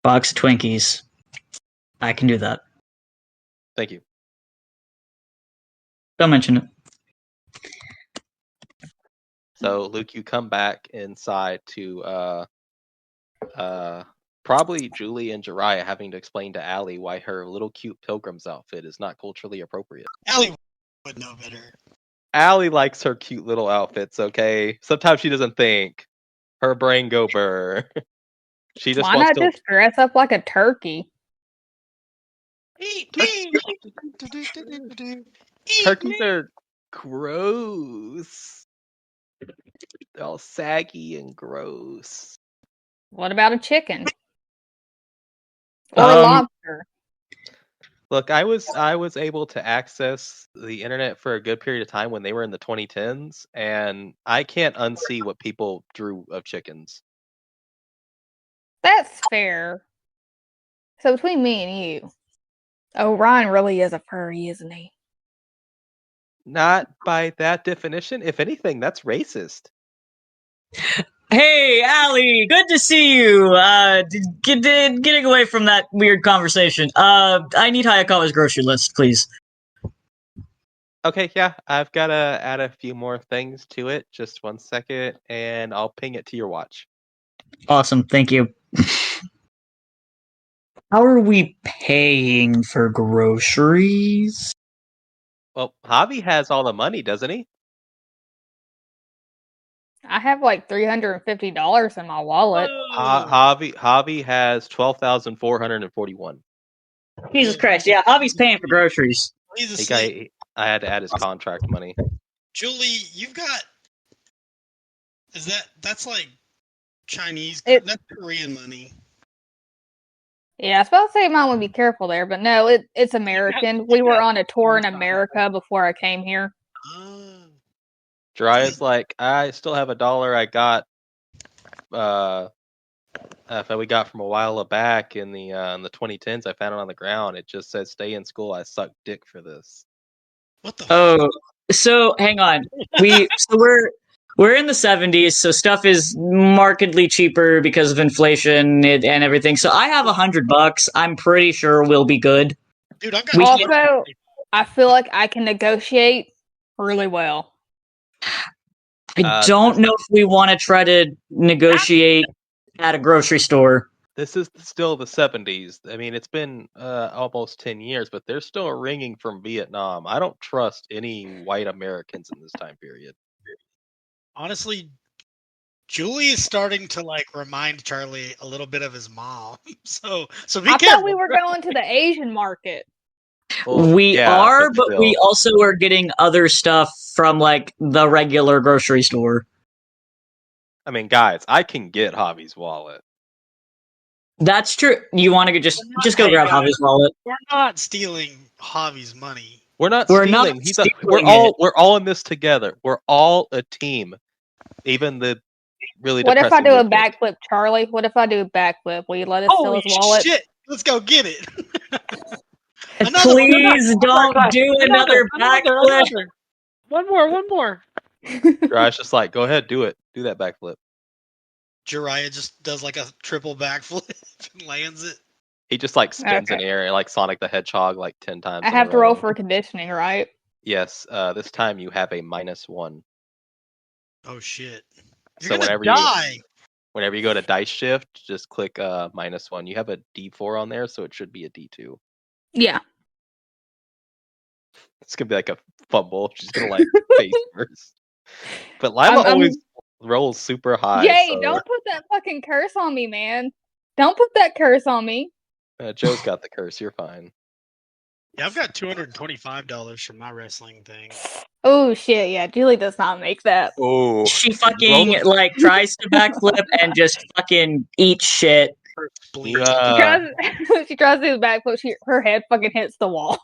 Box of Twinkies. I can do that. Thank you. Don't mention it. So Luke, you come back inside to probably Julie and Jiraiya having to explain to Allie why her little cute pilgrim's outfit is not culturally appropriate. Allie would know better. Allie likes her cute little outfits, okay? Sometimes she doesn't think. Her brain go burr. She just Why wants not to just dress up like a turkey? Eat me! Eat turkeys me! are gross. They're all saggy and gross. What about a chicken? Or Um, lobster? Look, I was able to access the internet for a good period of time when they were in the 2010s, and I can't unsee what people drew of chickens. That's fair. So between me and you, Orion really is a furry, isn't he? Not by that definition. If anything, that's racist. Hey, Allie, good to see you. Getting away from that weird conversation. I need Hayakawa's grocery list, please. Okay, yeah, I've got to add a few more things to it. Just 1 second, and I'll ping it to your watch. Awesome, thank you. How are we paying for groceries? Well, Javi has all the money, doesn't he? I have like $350 in my wallet. Javi has 12,441. Jesus Christ, yeah, Javi's paying for groceries. He's asleep. I had to add his contract money. Julie, you've got. That's like Chinese? That's Korean money. Yeah, I was about to say mom would be careful there, but no, it's American. We were on a tour in America before I came here. Oh. Jiraiya's like, I still have $1 I got that we got from a while back in the 2010s. I found it on the ground. It just says stay in school. I suck dick for this. What the Oh, so hang on. We're in the 70s, so stuff is markedly cheaper because of inflation and everything. So I have $100. I'm pretty sure we'll be good. Dude, I've got We- Also, I feel like I can negotiate really well. I don't know if we want to try to negotiate at a grocery store. This is still the 70s. I mean, it's been almost 10 years, but they're still ringing from Vietnam. I don't trust any white Americans in this time period. Honestly, Julie is starting to like remind Charlie a little bit of his mom. So be I careful. thought we were going to the Asian market. Well, We yeah, are, but still. we also are getting other stuff from like the regular grocery store. I mean, guys, I can get Javi's wallet. That's true. You want to just go Hey, grab guys. Javi's wallet? We're not stealing Javi's money. We're not We're stealing. not We're all in this together. We're all a team. Even the really What if I depressing do a new pick. backflip, Charlie? What if I do a backflip? Will you let us steal Holy his wallet? shit! Let's go get it. Please don't do another backflip. One more. Josh just like, go ahead, do it. Do that backflip. Jiraiya just does like a triple backflip and lands it. He just like spins in Okay. air like Sonic the Hedgehog like 10 times. I in a have to roll row. for conditioning, right? Yes. This time you have a -1. Oh shit! You're So gonna die. whenever you go to dice shift, just click -1. You have a D4 on there, so it should be a D2. Yeah. It's gonna be like a fumble. She's gonna like face first. But Lila I'm- always rolls super high. Jay, so, don't put that fucking curse on me, man. Don't put that curse on me. Joe's got the curse. You're fine. Yeah, I've got $225 from my wrestling thing. Oh shit, yeah, Julie does not make that. Oh, She fucking like tries to backflip and just fucking eats shit. Her spleen. You, She tries, she tries to do the backflip, her head fucking hits the wall.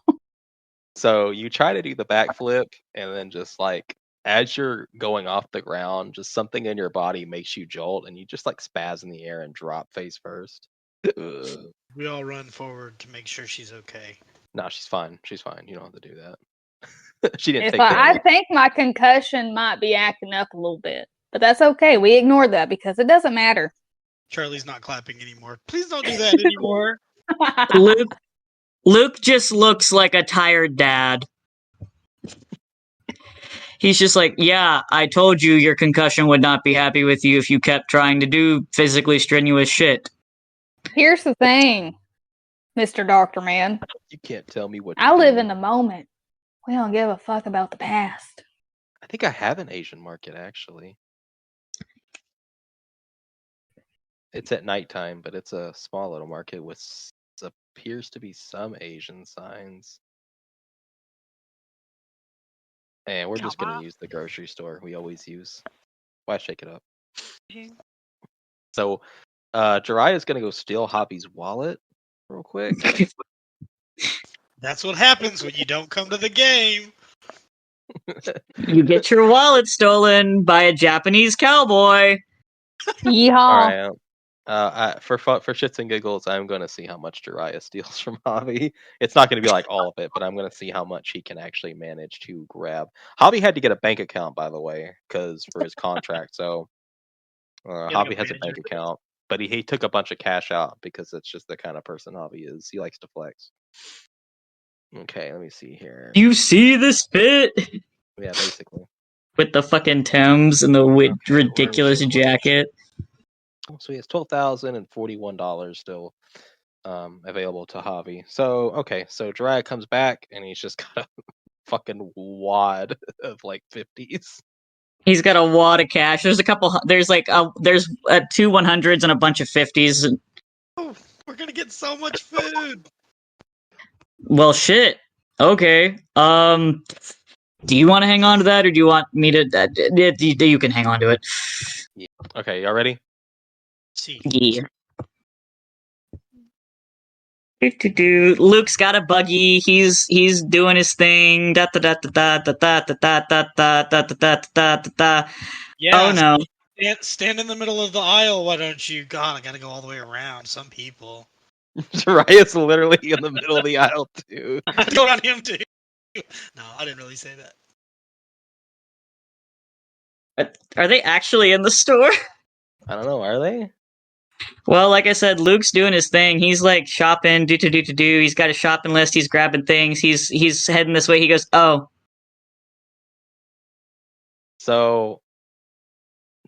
so you try to do the backflip, and then just like as you're going off the ground, just something in your body makes you jolt, and you just like spaz in the air and drop face first. Ugh. We all run forward to make sure she's okay. No, she's fine. She's fine. You don't have to do that. She didn't If take I damage. think my concussion might be acting up a little bit, but that's okay. We ignored that because it doesn't matter. Charlie's not clapping anymore. Please don't do that anymore. Luke just looks like a tired dad. He's just like, yeah, I told you your concussion would not be happy with you if you kept trying to do physically strenuous shit. Here's the thing, Mr. Doctor Man. You can't tell me what to I live do. in the moment. We don't give a fuck about the past. I think I have an Asian market actually. It's at nighttime, but it's a small little market with appears to be some Asian signs. And we're just gonna use the grocery store we always use. Why shake it up? So, Jiraiya's gonna go steal Hobby's wallet real quick. That's what happens when you don't come to the game. You get your wallet stolen by a Japanese cowboy. Yeehaw. All right. For shits and giggles, I'm gonna see how much Jiraiya steals from Hobby. It's not gonna be like all of it, but I'm gonna see how much he can actually manage to grab. Hobby had to get a bank account, by the way, because for his contract. So Hobby has a bank account, but he took a bunch of cash out because it's just the kind of person Hobby is. He likes to flex. Okay, let me see here. You see this fit? Yeah, basically. With the fucking Timbs and the ridiculous jacket. So he has $12,041 still available to Javi. So okay, so Jiraiya comes back and he's just got a fucking wad of like 50s. He's got a wad of cash. There's a couple. There's like there's two 100s and a bunch of 50s. Oh, we're gonna get so much food. Well, shit. Okay. Do you want to hang on to that, or do you want me to? You can hang on to it. Yeah. Okay, y'all ready? See. Yeah. Luke's got a buggy. He's doing his thing. Da da da da da da da da da da da da da da da. Yeah. Oh no. Stand in the middle of the aisle, why don't you? God, I gotta go all the way around. Some people. Jiraiya's literally in the middle of the aisle too. I go around him too. No, I didn't really say that. Are they actually in the store? I don't know. Are they? Well, like I said, Luke's doing his thing. He's like shopping, do. He's got a shopping list. He's grabbing things. He's heading this way. He goes, oh. So,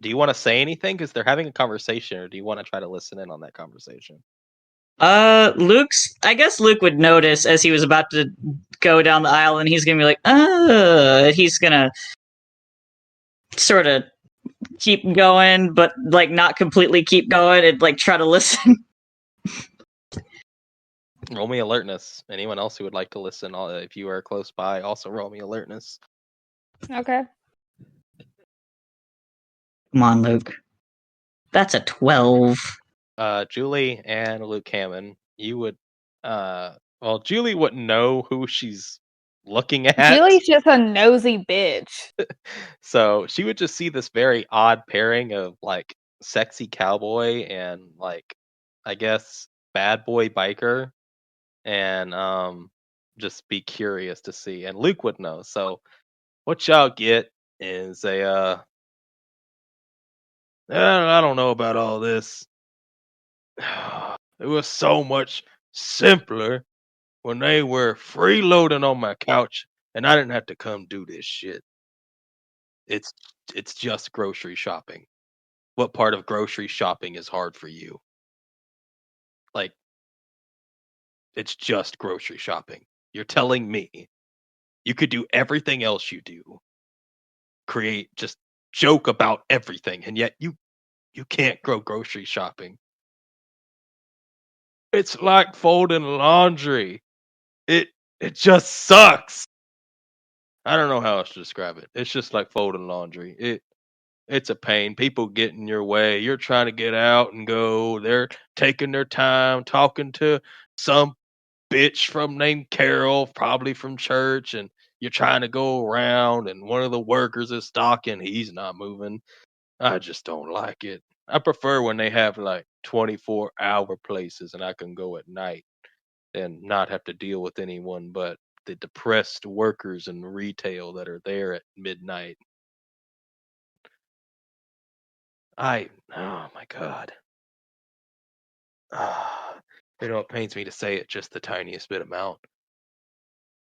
do you want to say anything? Because they're having a conversation, or do you want to try to listen in on that conversation? I guess Luke would notice as he was about to go down the aisle, and he's gonna be like, he's gonna sort of keep going, but like not completely keep going and like try to listen. Roll me alertness. Anyone else who would like to listen, if you are close by, also roll me alertness. Okay. Come on, Luke. That's a 12. Julie and Luke Hammond, you would, well, Julie wouldn't know who she's looking at. Julie's just a nosy bitch. So she would just see this very odd pairing of like sexy cowboy and like, I guess, bad boy biker, and just be curious to see. And Luke would know. So what y'all get is a I don't know about all this. It was so much simpler when they were freeloading on my couch and I didn't have to come do this shit. It's just grocery shopping. What part of grocery shopping is hard for you? Like, it's just grocery shopping. You're telling me you could do everything else you do. Create just joke about everything, and yet you can't go grocery shopping. It's like folding laundry. It just sucks. I don't know how else to describe it. It's just like folding laundry. It's a pain. People get in your way. You're trying to get out and go. They're taking their time talking to some bitch from named Carol, probably from church, and you're trying to go around, and one of the workers is stalking. He's not moving. I just don't like it. I prefer when they have like 24-hour places and I can go at night and not have to deal with anyone but the depressed workers in retail that are there at midnight. Oh my God. Ah, it pains me to say it just the tiniest bit amount,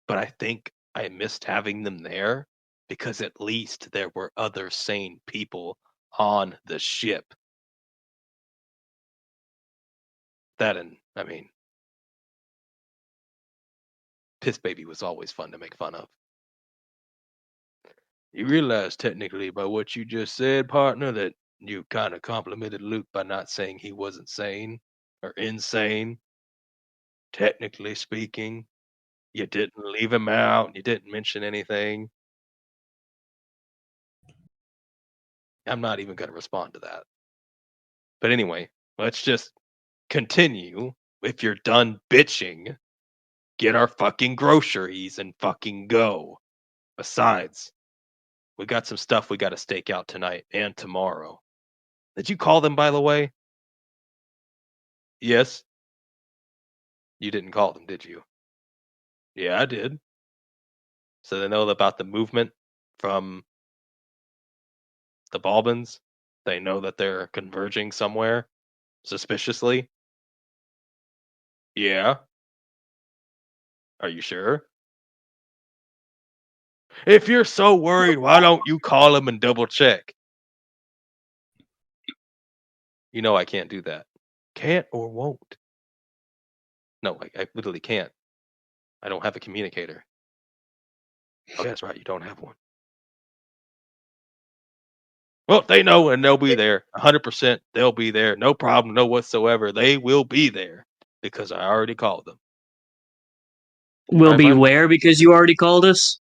but I think I missed having them there because at least there were other sane people on the ship. I mean, Piss Baby was always fun to make fun of. You realize technically by what you just said, partner, that you kind of complimented Luke by not saying he wasn't sane or insane. Technically speaking, you didn't leave him out. You didn't mention anything. I'm not even going to respond to that. But anyway, let's just continue. If you're done bitching, get our fucking groceries and fucking go. Besides, we got some stuff we got to stake out tonight and tomorrow. Did you call them, by the way? Yes. You didn't call them, did you? Yeah, I did. So they know about the movement from the Balbans. They know that they're converging somewhere suspiciously. Yeah. Are you sure? If you're so worried, why don't you call them and double check? You know I can't do that. Can't or won't. No, I literally can't. I don't have a communicator. Oh, that's right, you don't have one. Well, they know and they'll be there. 100% they'll be there. No problem, no whatsoever. They will be there because I already called them. We'll Alright, be fine. where because you already called us?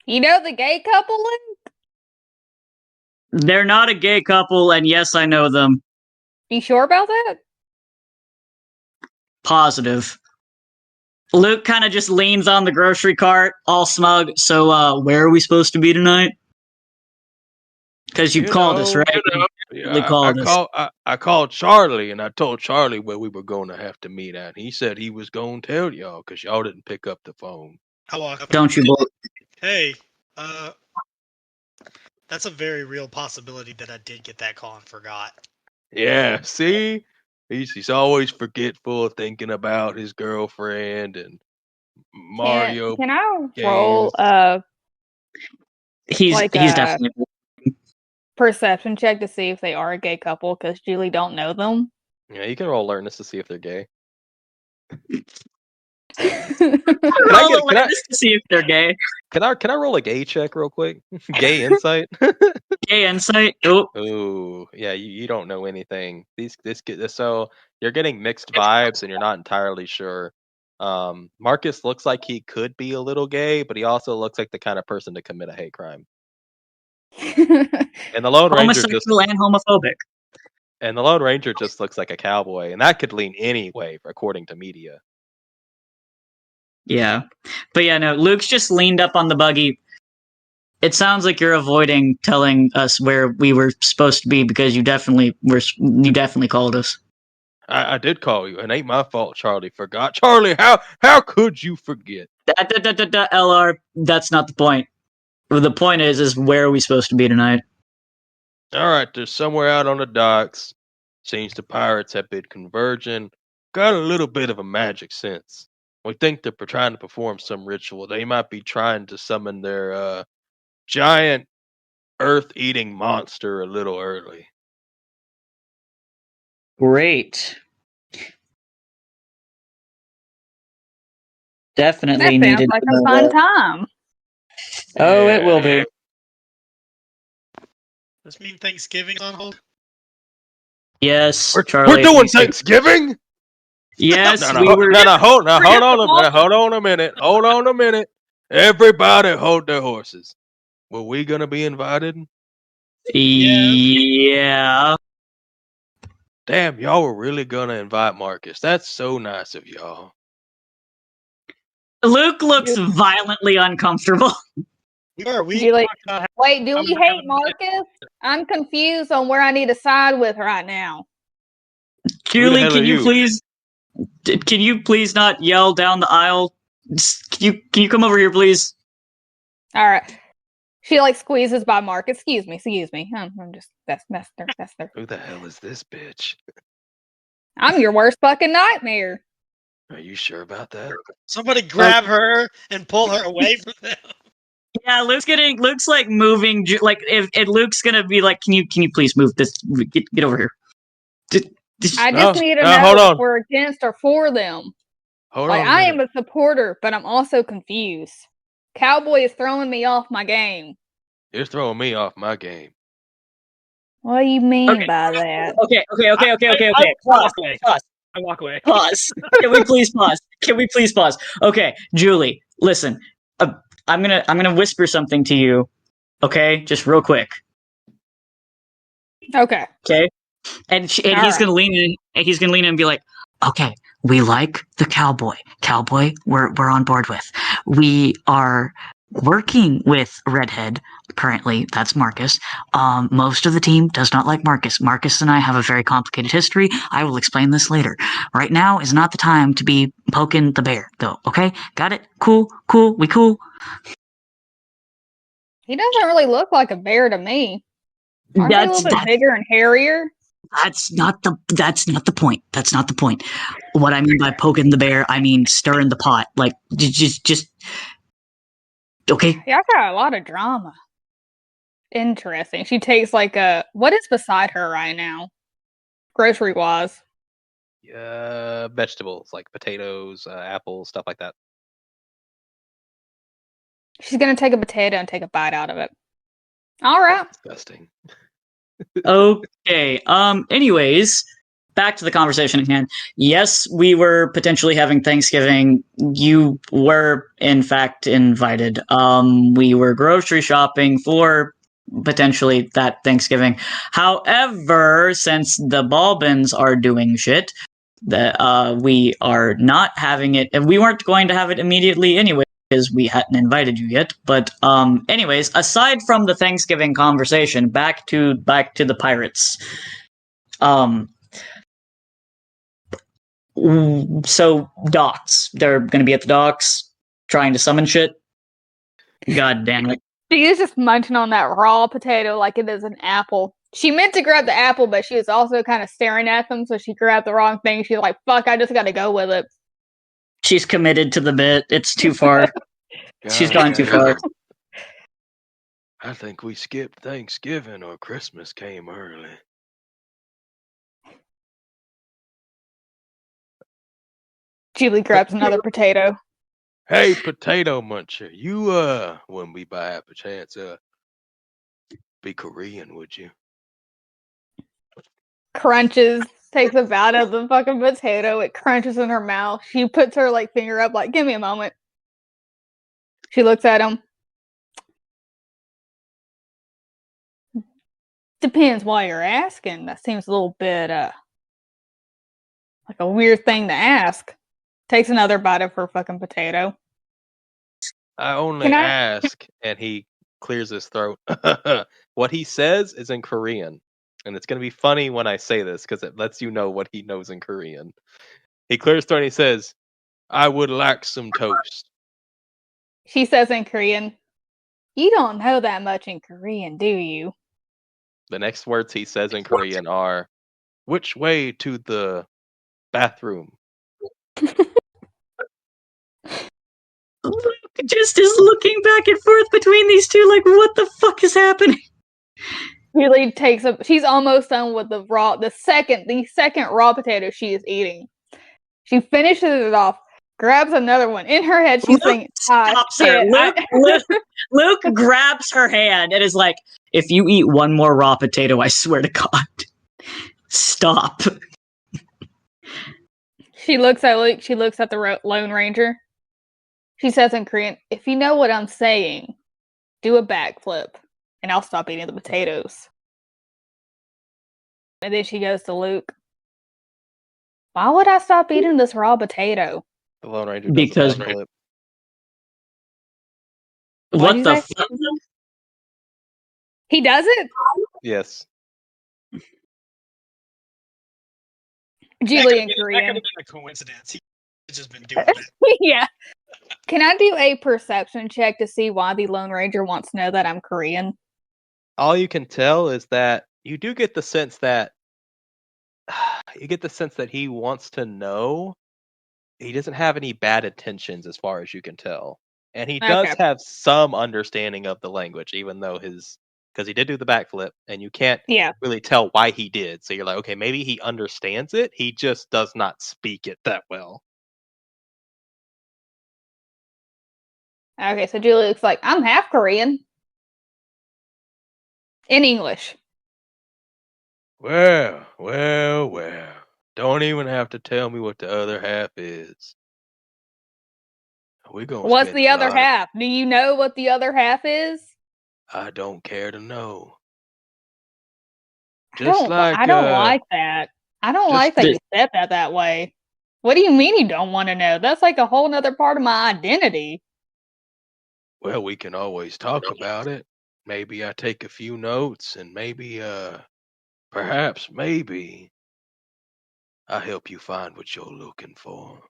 You know the gay couple, Luke? They're not a gay couple, and yes, I know them. You sure about that? Positive. Luke kind of just leans on the grocery cart, all smug. So, where are we supposed to be tonight? Because you called us, right? You really called us. I called Charlie and I told Charlie where we were going to have to meet at. He said he was going to tell y'all because y'all didn't pick up the phone. I walk up. Don't you both? Hey, that's a very real possibility that I did get that call and forgot. Yeah, see? He's always forgetful, thinking about his girlfriend and Mario. Can I games. roll He's like definitely. perception check to see if they are a gay couple? Because Julie don't know them. Yeah, you can roll alertness to see if they're gay. Roll awareness to see if they're gay. Can I roll a gay check real quick? Gay insight. Gay insight. Oh, Ooh, yeah, you don't know anything. So you're getting mixed vibes and you're not entirely sure. Marcus looks like he could be a little gay, but he also looks like the kind of person to commit a hate crime. And the Lone Ranger just homosexual and homophobic. and the Lone Ranger just looks like a cowboy, and that could lean any way according to media. Yeah. But yeah, no, Luke's just leaned up on the buggy. It sounds like you're avoiding telling us where we were supposed to be because you definitely called us. I did call you, and ain't my fault. Charlie forgot. Charlie, how could you forget? LR, that's not the point. The point is where are we supposed to be tonight? All right, they're somewhere out on the docks. Seems the pirates have been converging. Got a little bit of a magic sense. We think they're trying to perform some ritual. They might be trying to summon their giant earth-eating monster a little early. Great. Definitely That sounds needed like to a know fun that. time. Oh, it will be. Does this mean Thanksgiving's on hold? Yes, We're Charlie. doing Thanksgiving? Yes, No, we were. hold on a minute. Hold on a minute. Everybody hold their horses. Were we gonna be invited? Yeah. Damn, y'all were really gonna invite Marcus. That's so nice of y'all. Luke looks violently uncomfortable. We are. We Julie, talked about wait, do I'm we gonna have hate a- Marcus? I'm confused on where I need to side with right now. Julie, hell are can you you? please? Can you please not yell down the aisle? Can you come over here, please? All right. She like squeezes by Mark. Excuse me. I'm just that's there. Who the hell is this bitch? I'm your worst fucking nightmare. Are you sure about that? somebody grab her and pull her away from them. Yeah, Luke's like moving. Like if Luke's gonna be like, can you please move this? Get over here. I No, just need to no, know hold if on. we're against or for them. Hold Like on a I minute. am a supporter, but I'm also confused. Cowboy is throwing me off my game. You're throwing me off my game. What do you mean Okay. by that? Okay. I Pause. walk away. Pause. I walk away. Pause. Can we please pause? Can we please pause? Okay, Julie, listen. I'm gonna whisper something to you. Okay, just real quick. Okay. Okay, and he's right. gonna lean in. And he's gonna lean in and be like, "Okay, we like the cowboy. Cowboy, we're on board with. We are working with Redhead currently. That's Marcus. Most of the team does not like Marcus. Marcus and I have a very complicated history. I will explain this later. Right now is not the time to be poking the bear, though. Okay, got it? Cool. We cool." He doesn't really look like a bear to me. Aren't they a little bit bigger and hairier? That's not the point. That's not the point. What I mean by poking the bear, I mean stirring the pot. Like just okay. Yeah, I got a lot of drama. Interesting. She takes like what is beside her right now? Grocery wise. Vegetables like potatoes, apples, stuff like that. She's gonna take a potato and take a bite out of it. All right. Disgusting. Okay. Anyways, back to the conversation at hand. Yes, we were potentially having Thanksgiving. You were in fact invited. We were grocery shopping for potentially that Thanksgiving. However, since the Balbins are doing shit, we are not having it, and we weren't going to have it immediately anyway because we hadn't invited you yet. But anyways, aside from the Thanksgiving conversation, back to the pirates. So docks, they're going to be at the docks trying to summon shit. God damn it. She is just munching on that raw potato like it is an apple. She meant to grab the apple, but she was also kind of staring at them, so she grabbed the wrong thing. She's like, fuck, I just gotta go with it. She's committed to the bit. It's too far. She's gone too far. I think we skipped Thanksgiving or Christmas came early. Julie grabs another potato. Hey, potato muncher, you when we by a chance be Korean, would you? Crunches, takes a bite of the fucking potato. It crunches in her mouth. She puts her like finger up, like, give me a moment. She looks at him. Depends why you're asking. That seems a little bit like a weird thing to ask. Takes another bite of her fucking potato. I only ask, and he clears his throat. What he says is in Korean, and it's gonna be funny when I say this because it lets you know what he knows in Korean. He clears his throat and he says, "I would like some toast." She says in Korean, "You don't know that much in Korean, do you?" The next words he says in Korean are, "Which way to the bathroom?" Just is looking back and forth between these two, like, what the fuck is happening? Julie takes a. She's almost done with the second raw potato she is eating. She finishes it off, grabs another one. In her head, she's saying, stops her. Luke grabs her hand and is like, "If you eat one more raw potato, I swear to God, stop." She looks at Luke. She looks at the Lone Ranger. She says in Korean, "If you know what I'm saying, do a backflip, and I'll stop eating the potatoes." And then she goes to Luke. Why would I stop eating this raw potato? The Lone Ranger does Because- a backflip. What'd What you the say? fuck? He does it? Yes. Julie in That could Korean. have been a coincidence. He's just been doing that. Yeah. Can I do a perception check to see why the Lone Ranger wants to know that I'm Korean? All you can tell is that you do get the sense that he wants to know. He doesn't have any bad intentions as far as you can tell. And he does Okay. have some understanding of the language, even though because he did do the backflip, and you can't Yeah. really tell why he did. So you're like, okay, maybe he understands it. He just does not speak it that well. Okay, so Julie looks like, I'm half Korean. In English. Well. Don't even have to tell me what the other half is. We're gonna What's spend the a other lot of- half? Do you know what the other half is? I don't care to know. I don't like that. I don't like that you said that way. What do you mean you don't want to know? That's like a whole nother part of my identity. Well, we can always talk about it. Maybe I take a few notes, and maybe, perhaps, maybe, I help you find what you're looking for.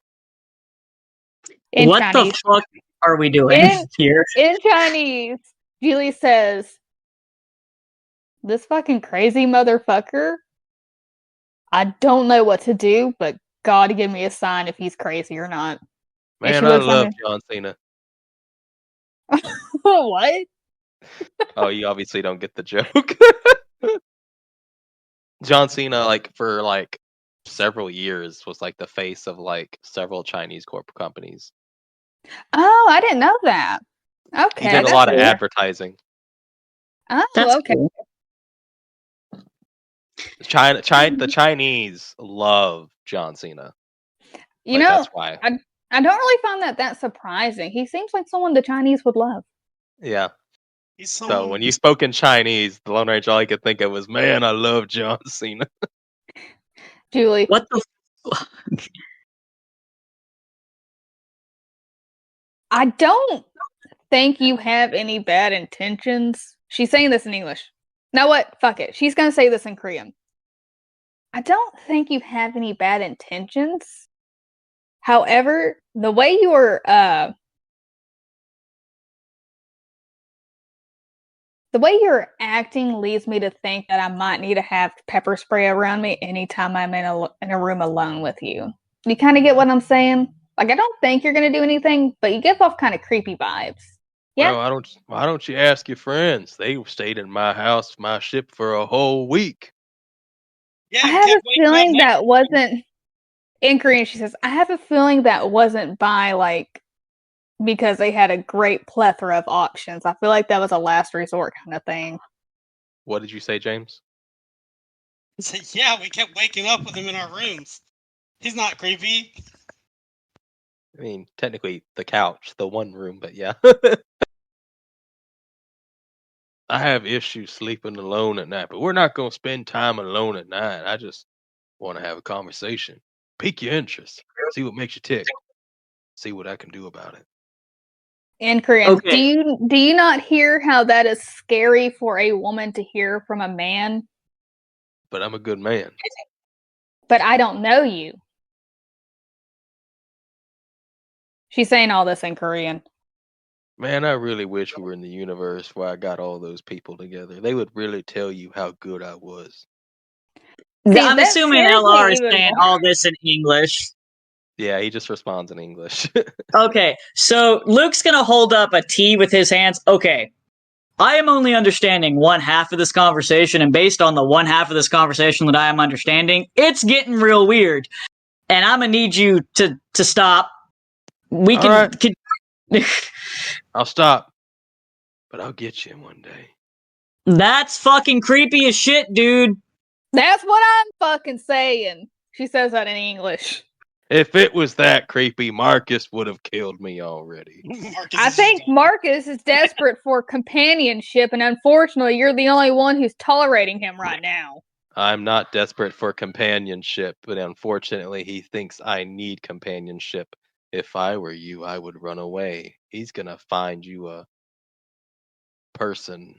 In What Chinese. the fuck are we doing here? In Chinese, Julie says, this fucking crazy motherfucker, I don't know what to do, but God give me a sign if he's crazy or not. Man, I love John Cena. What? Oh, you obviously don't get the joke. John Cena, for several years, was the face of several Chinese corporate companies. Oh, I didn't know that. Okay. He did a lot of advertising. Oh, That's okay. cool. The Chinese love John Cena. You know, that's why. I don't really find that surprising. He seems like someone the Chinese would love. Yeah. He's So when you spoke in Chinese, the Lone Ranger, all I could think of was, man, I love John Cena. Julie. What the fuck? I don't think you have any bad intentions. She's saying this in English. Now what? Fuck it. She's going to say this in Korean. I don't think you have any bad intentions. However, the way you're acting leads me to think that I might need to have pepper spray around me anytime I'm in a room alone with you. You kind of get what I'm saying? I don't think you're going to do anything, but you give off kind of creepy vibes. Yeah. Well, why don't you ask your friends? They stayed in my house, my ship for a whole week. Yeah, I have a feeling that wasn't in Korean. She says, I have a feeling that wasn't by because they had a great plethora of options. I feel like that was a last resort kind of thing. What did you say, James? Yeah, we kept waking up with him in our rooms. He's not creepy. I mean, technically the couch, the one room, but yeah. I have issues sleeping alone at night, but we're not going to spend time alone at night. I just want to have a conversation. Pique your interest. See what makes you tick. See what I can do about it. In Korean, Okay. do you not hear how that is scary for a woman to hear from a man? But I'm a good man. But I don't know you. She's saying all this in Korean. Man, I really wish we were in the universe where I got all those people together. They would really tell you how good I was. See, I'm that assuming scares me LR is even saying more. all this in English. Yeah, he just responds in English. Okay, so Luke's gonna hold up a T with his hands. Okay, I am only understanding one half of this conversation, and based on the one half of this conversation that I am understanding, it's getting real weird. And I'm gonna need you to stop. We All can. right. I'll stop. But I'll get you one day. That's fucking creepy as shit, dude. That's what I'm fucking saying. She says that in English. If it was that creepy, Marcus would have killed me already. Marcus I is think just- Marcus is desperate for companionship, and unfortunately, you're the only one who's tolerating him right now. I'm not desperate for companionship, but unfortunately, he thinks I need companionship. If I were you, I would run away. He's gonna find you a person.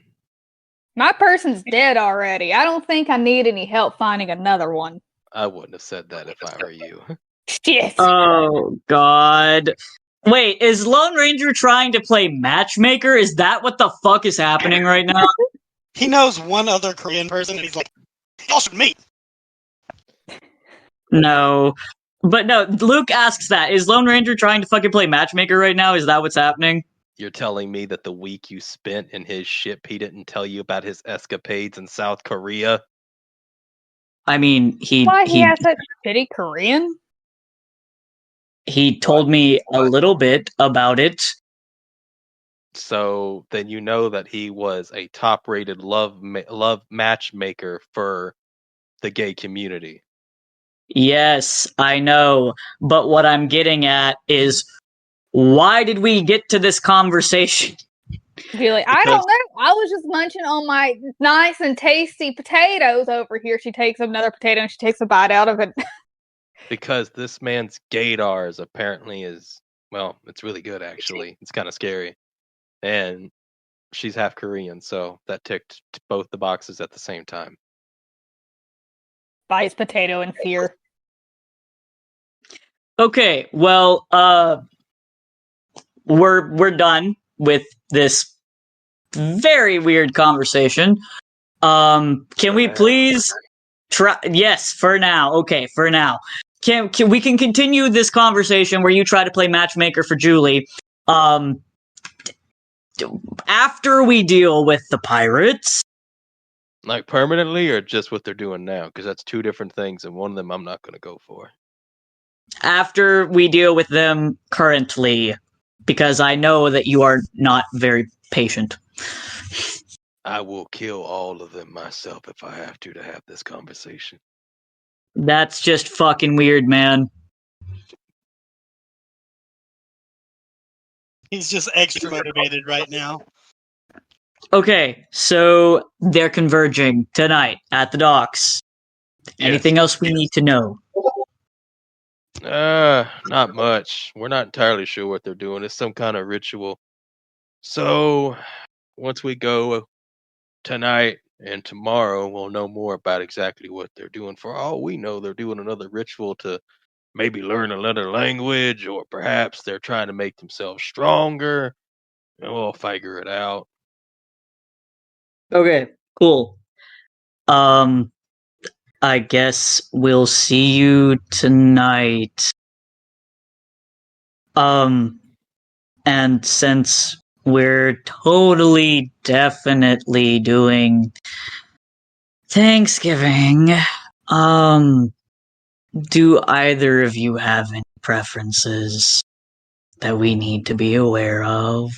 My person's dead already. I don't think I need any help finding another one. I wouldn't have said that if I were you. Shit. Oh God. Wait, is Lone Ranger trying to play matchmaker? Is that what the fuck is happening right now? He knows one other Korean person, and he's like, y'all should meet. No. But no, Luke asks that. Is Lone Ranger trying to fucking play matchmaker right now? Is that what's happening? You're telling me that the week you spent in his ship, he didn't tell you about his escapades in South Korea? I mean, Why he has such shitty Korean? he told me a little bit about it. So then you know that he was a top-rated love matchmaker for the gay community. Yes, I know. But what I'm getting at is, why did we get to this conversation? Julie, I don't know. I was just munching on my nice and tasty potatoes over here. She takes another potato and she takes a bite out of it. Because this man's gaydars apparently is, well, it's really good actually. It's kind of scary. And she's half Korean, so that ticked both the boxes at the same time. Bites potato in fear. Okay, well, we're done with this very weird conversation. Can we please try? Yes, for now. Okay, for now. Can we can continue this conversation where you try to play matchmaker for Julie? After we deal with the pirates. Like permanently or just what they're doing now? Because that's two different things, and one of them I'm not going to go for. After we deal with them currently, because I know that you are not very patient. I will kill all of them myself if I have to have this conversation. That's just fucking weird, man. He's just extra motivated right now. Okay, so they're converging tonight at the docks. Anything else we need to know? Not much. We're not entirely sure what they're doing. It's some kind of ritual. So, once we go tonight and tomorrow, we'll know more about exactly what they're doing. For all we know, they're doing another ritual to maybe learn another language, or perhaps they're trying to make themselves stronger. And we'll figure it out. Okay, cool. I guess we'll see you tonight. And since we're totally, definitely doing Thanksgiving, do either of you have any preferences that we need to be aware of?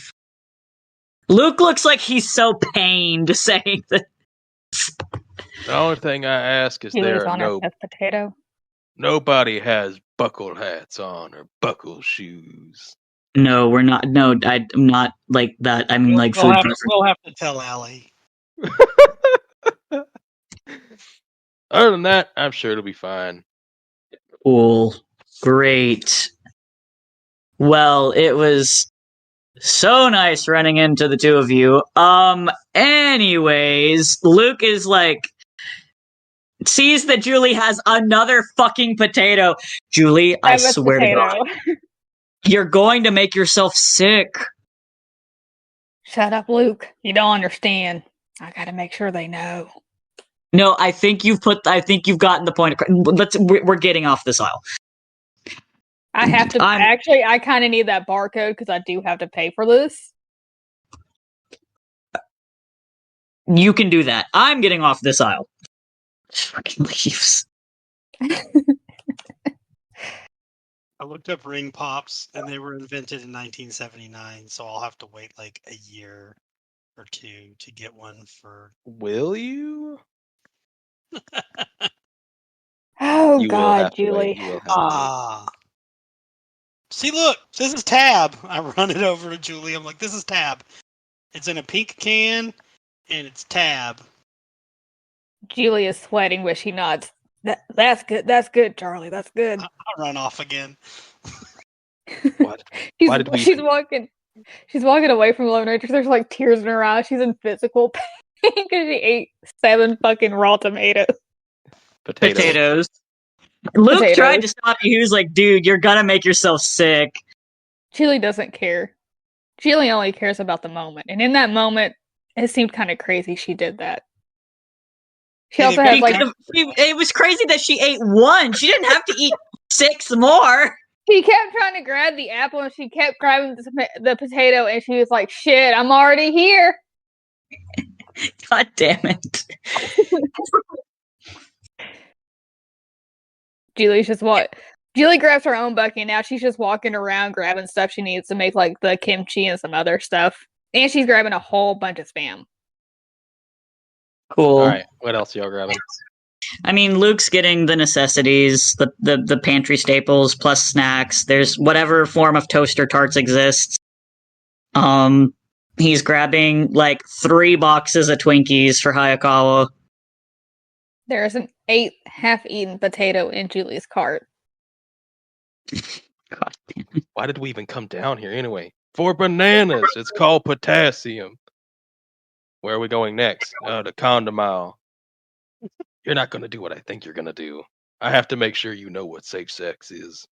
Luke looks like he's so pained saying that. The only thing I ask is He there was are on her potato. nobody has buckled hats on or buckle shoes. No, we're not. No, I'm not like that. I mean, like food preference. We'll have to tell Allie. Other than that, I'm sure it'll be fine. Cool. Great. Well, it was so nice running into the two of you. Anyways, Luke is like, sees that Julie has another fucking potato. Julie, I swear to God, you're going to make yourself sick. Shut up, Luke. You don't understand. I gotta make sure they know. No, I think you've gotten the point. We're getting off this aisle. I have to I kind of need that barcode because I do have to pay for this. You can do that. I'm getting off this aisle. Fucking leaves. I looked up ring pops, and they were invented in 1979, so I'll have to wait like a year or two to get one for. Will you? Oh You will God, have to wait. Julie. You will have to wait. See, look, this is Tab. I run it over to Julie. I'm like, this is Tab. It's in a pink can, and it's Tab. Julie is sweating, but she nods. That's good. That's good, Charlie. That's good. I'll run off again. What? Why did we She's even- walking. She's walking away from Lone Ranger. There's like tears in her eyes. She's in physical pain because she ate 7 fucking raw tomatoes. Potatoes. Luke Potatoes. tried to stop you. He was like, dude, you're gonna make yourself sick. Julie doesn't care. Julie only cares about the moment, and in that moment, it seemed kind of crazy she did that. She Yeah, also they has He like could've- it was crazy that she ate 1. She didn't have to eat 6 more. she kept trying to grab the apple, and she kept grabbing the potato, and she was like, "Shit, I'm already here." God damn it. Julie's just what? Julie grabs her own bucket, and now she's just walking around grabbing stuff she needs to make like the kimchi and some other stuff, and she's grabbing a whole bunch of spam. Cool. All right. What else y'all grabbing? I mean, Luke's getting the necessities, the pantry staples plus snacks. There's whatever form of toaster tarts exists. He's grabbing like 3 boxes of Twinkies for Hayakawa. There's an 8 half-eaten potato in Julie's cart. God damn it. Why did we even come down here anyway? For bananas. It's called potassium. Where are we going next? The Condamile. You're not gonna do what I think you're gonna do. I have to make sure you know what safe sex is.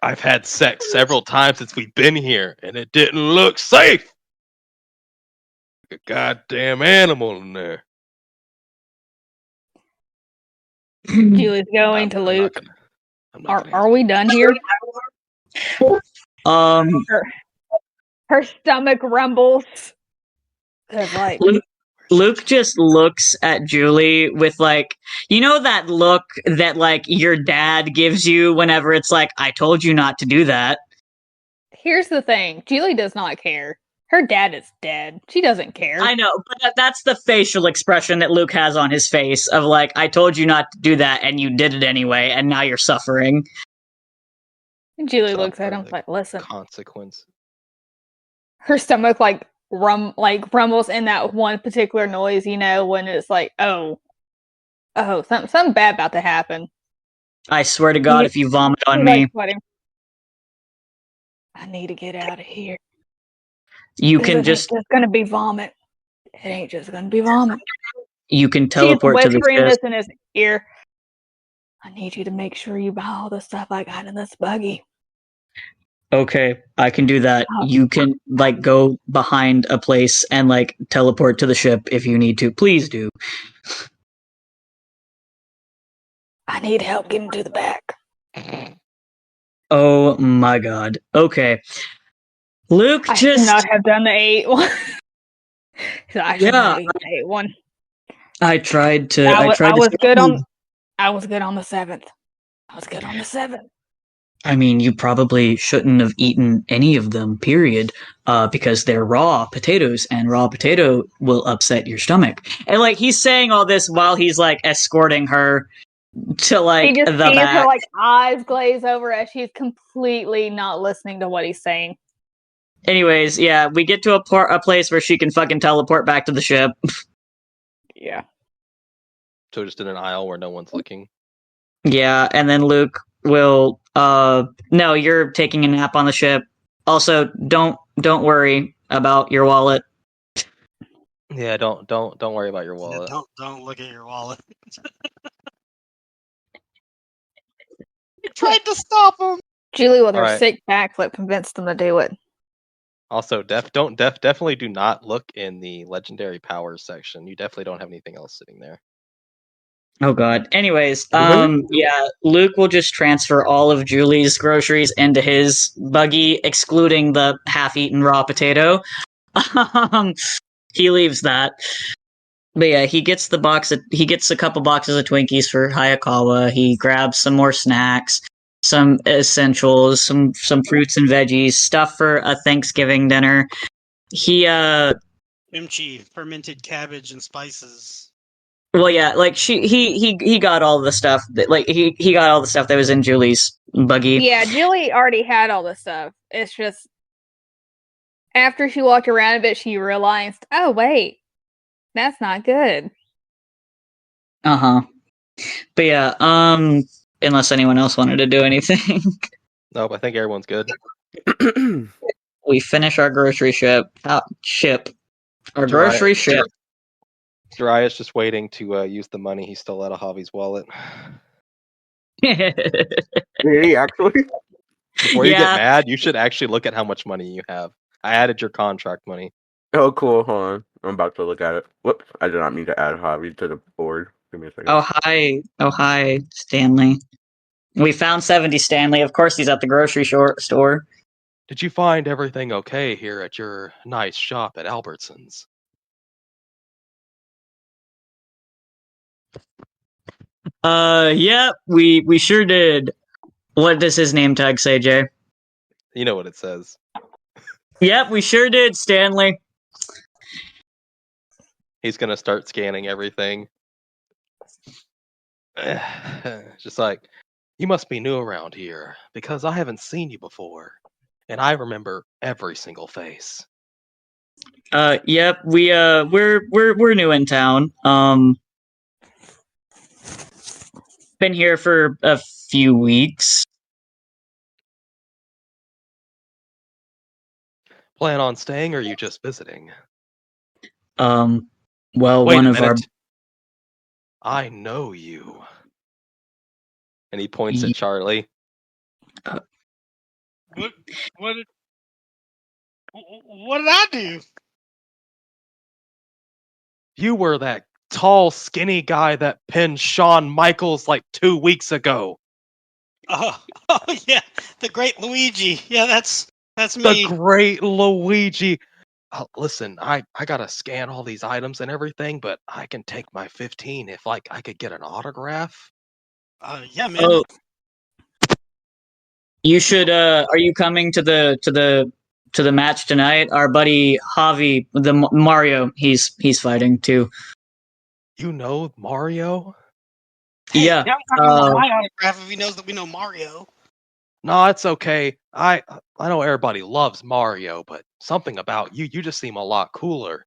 I've had sex several times since we've been here, and it didn't look safe. Like a goddamn animal in there. Julie's going to I'm not Luke. gonna- I'm not gonna Are answer. we done here? Um, Her stomach rumbles. 'Cause, like, Luke just looks at Julie with like, you know that look that like your dad gives you whenever it's like, I told you not to do that. here's the thing. Julie does not care. Her dad is dead. She doesn't care. I know, but that's the facial expression that Luke has on his face of like, I told you not to do that and you did it anyway and now you're suffering. And Julie Suffer looks at him the like, listen. Consequence. Her stomach like rumbles in that one particular noise, you know, when it's like, oh, something bad about to happen. I swear to God, if you vomit on She's, me, like, sweating. I need to get out of here. you 'Cause can it just ain't just gonna be vomit. It ain't just gonna be vomit. you can She's teleport to the whispering ship. this in his ear. I need you to make sure you buy all the stuff I got in this buggy. Okay, I can do that. Oh. You can like go behind a place and like teleport to the ship if you need to. Please do. I need help getting to the back. Oh my God. Okay. Luke I should just not have done the 8 one. I should not Yeah. have eaten the 8 one. I tried to I was good save you. I was good on the 7th. I was good on the 7th. I mean, you probably shouldn't have eaten any of them, period, because they're raw potatoes, and raw potato will upset your stomach. And like he's saying all this while he's like escorting her to like He just the sees back. her like eyes glaze over as she's completely not listening to what he's saying. Anyways, yeah, we get to a place where she can fucking teleport back to the ship. Yeah. So just in an aisle where no one's looking. Yeah, and then Luke will no, you're taking a nap on the ship. Also, don't worry about your wallet. Yeah, don't worry about your Yeah, wallet. don't look at your wallet. I tried to stop him. Julie with her Alright. sick backflip convinced him to do it. Also, definitely do not look in the legendary powers section. You definitely don't have anything else sitting there. Oh god. Anyways, yeah, Luke will just transfer all of Julie's groceries into his buggy, excluding the half-eaten raw potato. He leaves that. But yeah, he gets a couple boxes of Twinkies for Hayakawa. He grabs some more snacks, some essentials, some fruits and veggies, stuff for a Thanksgiving dinner. He Kimchi, fermented cabbage and spices. Well, yeah, like he got all the stuff that like he got all the stuff that was in Julie's buggy. Yeah, Julie already had all this stuff. It's just after she walked around a bit, she realized, oh wait, that's not good. Uh-huh. But yeah, unless anyone else wanted to do anything. Nope, I think everyone's good. We finish our grocery ship. Our grocery ship. Jiraiya's just waiting to use the money he stole out of Javi's wallet. Did he actually? Before you get Yeah. mad, you should actually look at how much money you have. I added your contract money. Oh, cool. Hold on. I'm about to look at it. Whoops. I did not mean to add Javi to the board. Give me a second. Oh hi, Stanley. We found 70 Stanley. Of course he's at the grocery store. Did you find everything okay here at your nice shop at Albertsons? Yeah, we sure did. What does his name tag say, Jay? You know what it says. Yep, we sure did, Stanley. He's gonna start scanning everything. Just like, you must be new around here, because I haven't seen you before. And I remember every single face. Yep, we're new in town. Been here for a few weeks. Plan on staying, or are you just visiting? Well, Wait one a of our minute. I know you. And he points at Charlie. What? What did I do? You were that tall, skinny guy that pinned Shawn Michaels like 2 weeks ago. Oh yeah, the great Luigi. Yeah, that's The me. great Luigi. Listen, I gotta scan all these items and everything, but I can take my 15 if I could get an autograph. Yeah, man. Oh, you should. Are you coming to the match tonight? Our buddy Javi, the Mario, he's fighting too. You know Mario? Hey, Yeah. I'm talking about my autograph if he knows that we know Mario. No, it's okay. I know everybody loves Mario, but something about you just seem a lot cooler.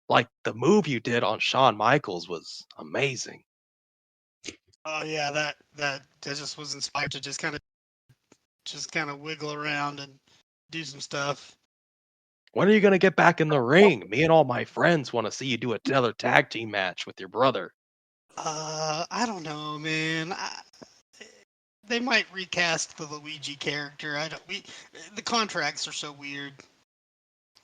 Like the move you did on Shawn Michaels was amazing. Oh yeah, that just was inspired to just kind of wiggle around and do some stuff. When are you gonna get back in the ring? Me and all my friends want to see you do another tag team match with your brother. I don't know, man. They might recast the Luigi character. The contracts are so weird.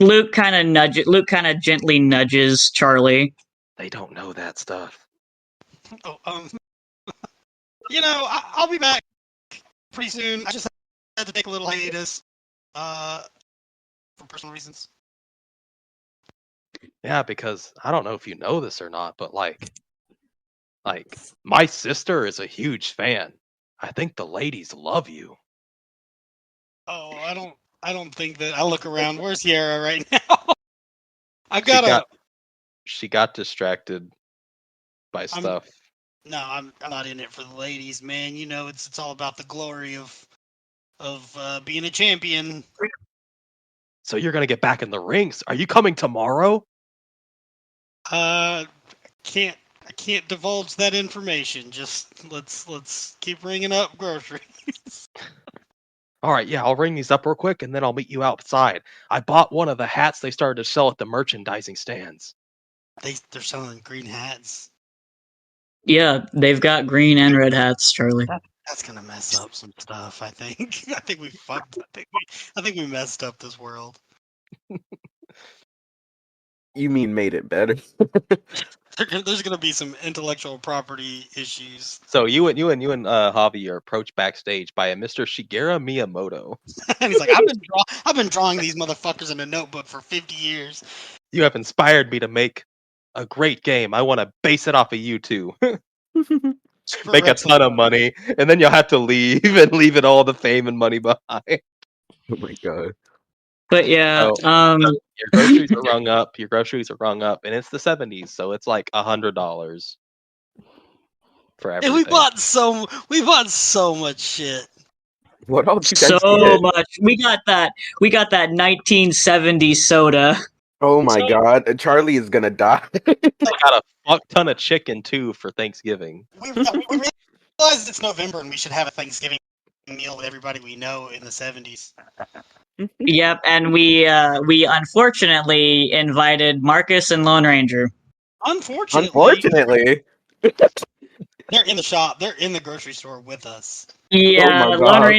Luke kind of gently nudges Charlie. They don't know that stuff. Oh, I'll be back pretty soon. I just had to take a little hiatus, for personal reasons. Yeah, because I don't know if you know this or not, but like my sister is a huge fan. I think the ladies love you. Oh, I don't think that. I look around. Where's Sierra right now? I've got She got distracted by stuff. No, I'm not in it for the ladies, man. You know, it's all about the glory of being a champion. So you're gonna get back in the rings. Are you coming tomorrow? I can't divulge that information. Just let's keep ringing up groceries. All right, yeah, I'll ring these up real quick, and then I'll meet you outside. I bought one of the hats they started to sell at the merchandising stands. They're selling green hats. Yeah, they've got green and red hats, Charlie. That's gonna mess up some stuff. I think. I think we fucked. I think we messed up this world. You mean made it better? There's gonna be some intellectual property issues. So you and Javi are approached backstage by a Mr. Shigeru Miyamoto. And he's like, I've been drawing these motherfuckers in a notebook for 50 years. You have inspired me to make a great game. I want to base it off of you two. Make a ton of money, and then you'll have to leave and leave it all the fame and money behind. Oh my god. But yeah, Your groceries are rung up. Your groceries are rung up, and it's the 70s, so it's like $100. for And everything. we bought so much shit. What all did you guys So get? much. We got that 1970s soda. Oh my So- god, Charlie is gonna die. I got a fuck ton of chicken too for Thanksgiving. We realized it's November and we should have a Thanksgiving meal with everybody we know in the 70s. Yep, and we unfortunately invited Marcus and Lone Ranger. Unfortunately, they're in the shop. They're in the grocery store with us. Yeah, my God.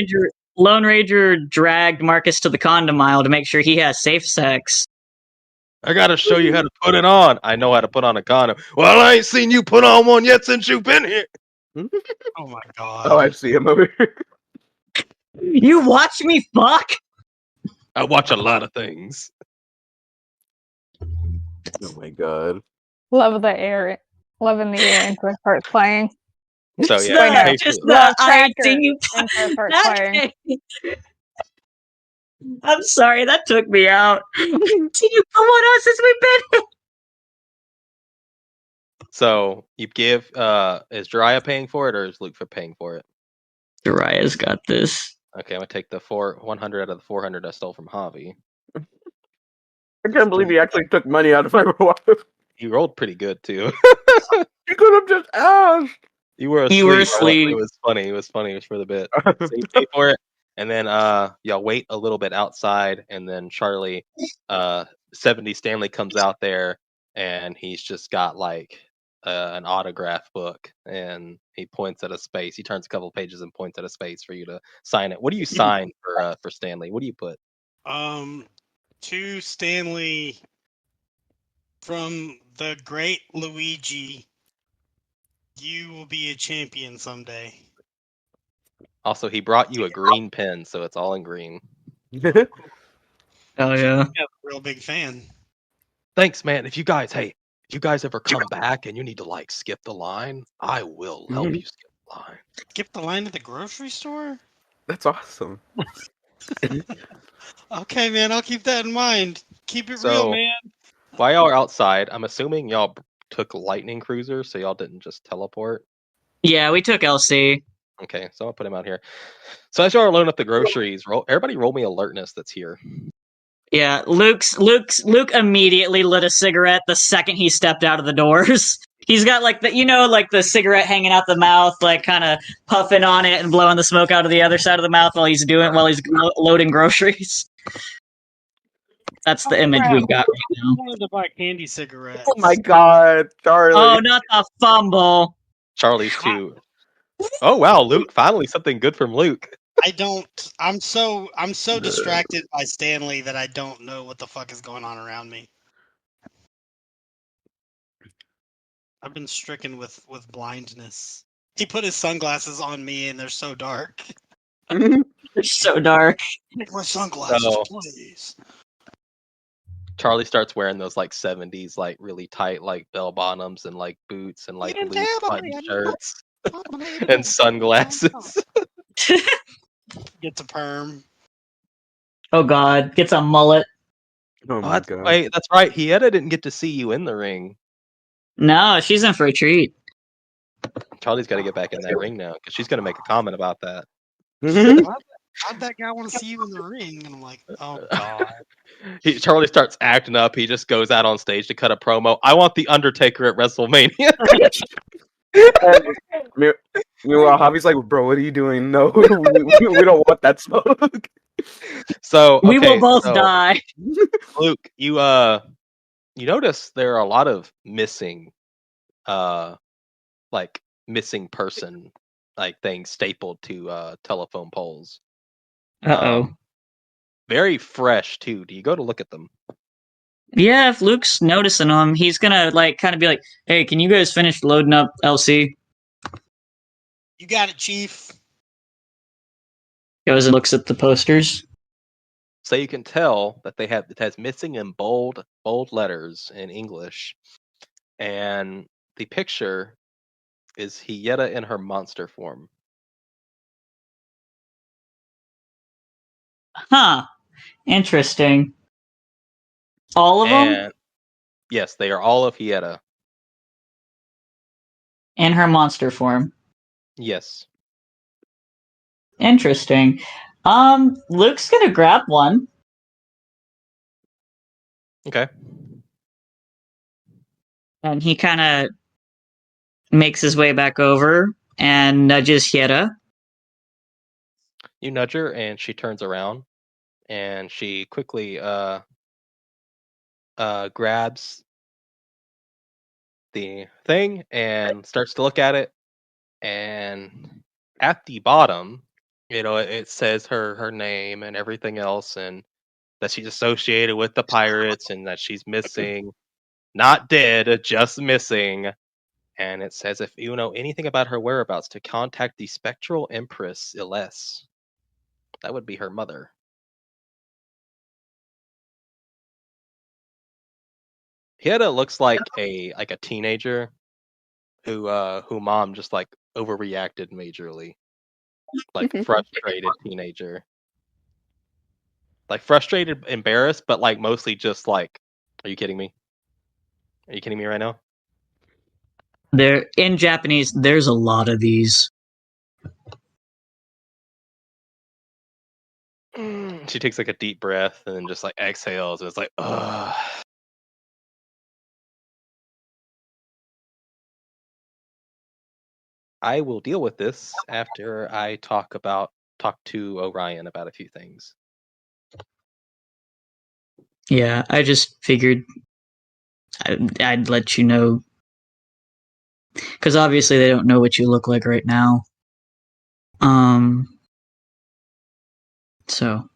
Lone Ranger dragged Marcus to the condom aisle to make sure he has safe sex. I gotta show you how to put it on. I know how to put on a condom. Well, I ain't seen you put on one yet since you've been here. Oh my god. Oh, I see him over here. You watch me fuck? I watch a lot of things. Oh my god. Love the air. Loving the intro starts playing. So Just yeah, Wait, no. pay just for- the Love I Tracker see you. intro starts That playing. I'm sorry, that took me out. See you come on us since we've been. So you give is Jiraiya paying for it or is Luke for paying for it? Jiraiya's got this. Okay, I'm gonna take the 100 out of the 400 I stole from Javi. I can't believe he actually took money out of my wallet. You rolled pretty good too. He could have just asked. You were asleep. You were but asleep. It was funny. It was funny. It was for the bit. So you pay for it, and then y'all wait a little bit outside, and then Charlie, 70 Stanley comes out there, and he's just got like an autograph book, and he points at a space. He turns a couple pages and points at a space for you to sign it. What do you sign for Stanley? What do you put? To Stanley from the great Luigi, you will be a champion someday. Also, he brought you a green pen, so it's all in green. Oh yeah. Yeah, real big fan. Thanks, man. If you guys ever come back and you need to like skip the line, I will help you skip the line. Skip the line at the grocery store? That's awesome. Okay, man, I'll keep that in mind. Keep it So- real, man. While y'all are outside, I'm assuming y'all took lightning cruisers, so y'all didn't just teleport. Yeah, we took LC. Okay, so I'll put him out here. So as y'all are loading up the groceries, everybody roll me alertness that's here. Yeah, Luke immediately lit a cigarette the second he stepped out of the doors. He's got like the cigarette hanging out the mouth, like kind of puffing on it and blowing the smoke out of the other side of the mouth while he's loading groceries. That's the image we've got right I now. wanted to buy candy cigarettes. Oh my god, Charlie. Oh, not the fumble. Charlie's too. Oh wow, Luke! Finally, something good from Luke. I'm so distracted by Stanley that I don't know what the fuck is going on around me. I've been stricken with blindness. He put his sunglasses on me and they're so dark. They're so dark. Take my sunglasses, Oh. please. Charlie starts wearing those like 70s, like really tight, like bell bottoms and like boots and like You loose didn't tell button me. shirts I'm and sunglasses. Gets a perm. Oh god, gets a mullet. Oh my That's, god. wait, that's right. Hieta didn't get to see you in the ring. No, she's in for a treat. Charlie's got to get back in that ring now because she's going to make a comment about that. How'd that guy want to see you in the ring? And I'm like, oh god. Charlie starts acting up. He just goes out on stage to cut a promo. I want the Undertaker at WrestleMania. Meanwhile, Javi's like, bro, what are you doing? No, we don't want that smoke. So We okay, will both so, die. Luke, you notice there are a lot of missing, like missing person like things stapled to telephone poles. Uh-oh. Very fresh too. Do you go to look at them? Yeah, if Luke's noticing them, he's gonna like kind of be like, "Hey, can you guys finish loading up LC?" You got it, Chief. Goes and looks at the posters. So you can tell that it has missing in bold letters in English, and the picture is Hieta in her monster form. Huh. Interesting. All of them? And yes, they are all of Hieta. In her monster form. Yes. Interesting. Luke's gonna grab one. Okay. And he kind of makes his way back over and nudges Hiera. You nudge her, and she turns around, and she quickly grabs the thing and starts to look at it. And at the bottom, it says her name and everything else, and that she's associated with the pirates, and that she's missing, not dead, just missing. And it says if you know anything about her whereabouts, to contact the Spectral Empress Iles. That would be her mother. Hieda looks like a teenager who mom just like overreacted majorly. Like frustrated teenager. Like frustrated, embarrassed, but like mostly just like, are you kidding me? Are you kidding me right now? There, in Japanese, there's a lot of these. She takes like a deep breath and then just like exhales. And it's like, ugh. I will deal with this after I talk to Orion about a few things. Yeah, I just figured I'd let you know. Because obviously they don't know what you look like right now. So.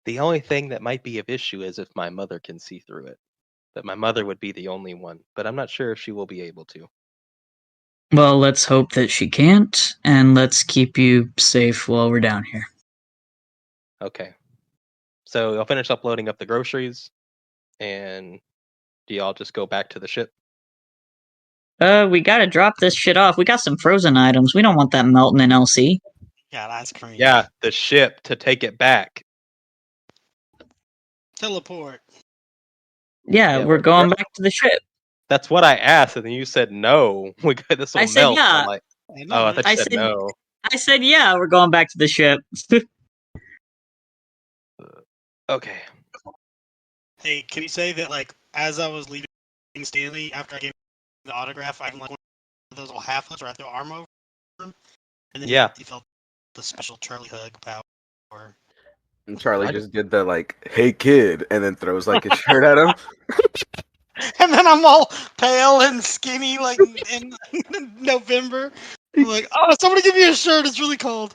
The only thing that might be of issue is if my mother can see through it. But my mother would be the only one. But I'm not sure if she will be able to. Well, let's hope that she can't, and let's keep you safe while we're down here. Okay. So I'll finish uploading up the groceries, and do y'all just go back to the ship? We gotta drop this shit off. We got some frozen items. We don't want that melting in LC. Got ice cream. Yeah, the ship to take it back. Teleport. Yeah, we're going back to the ship. That's what I asked, and then you said no. We got this will I said melt. yeah. I'm like, oh, I thought you said no. I said yeah, we're going back to the ship. Okay. Hey, can you say that, like, as I was leaving Stanley, after I gave him the autograph, I like one of those little half-looks where I threw an arm over him? And then he felt the special Charlie hug power. And Charlie just did the, like, hey kid, and then throws, like, his shirt at him. And then I'm all pale and skinny, like, in November. I'm like, oh, somebody give me a shirt, it's really cold.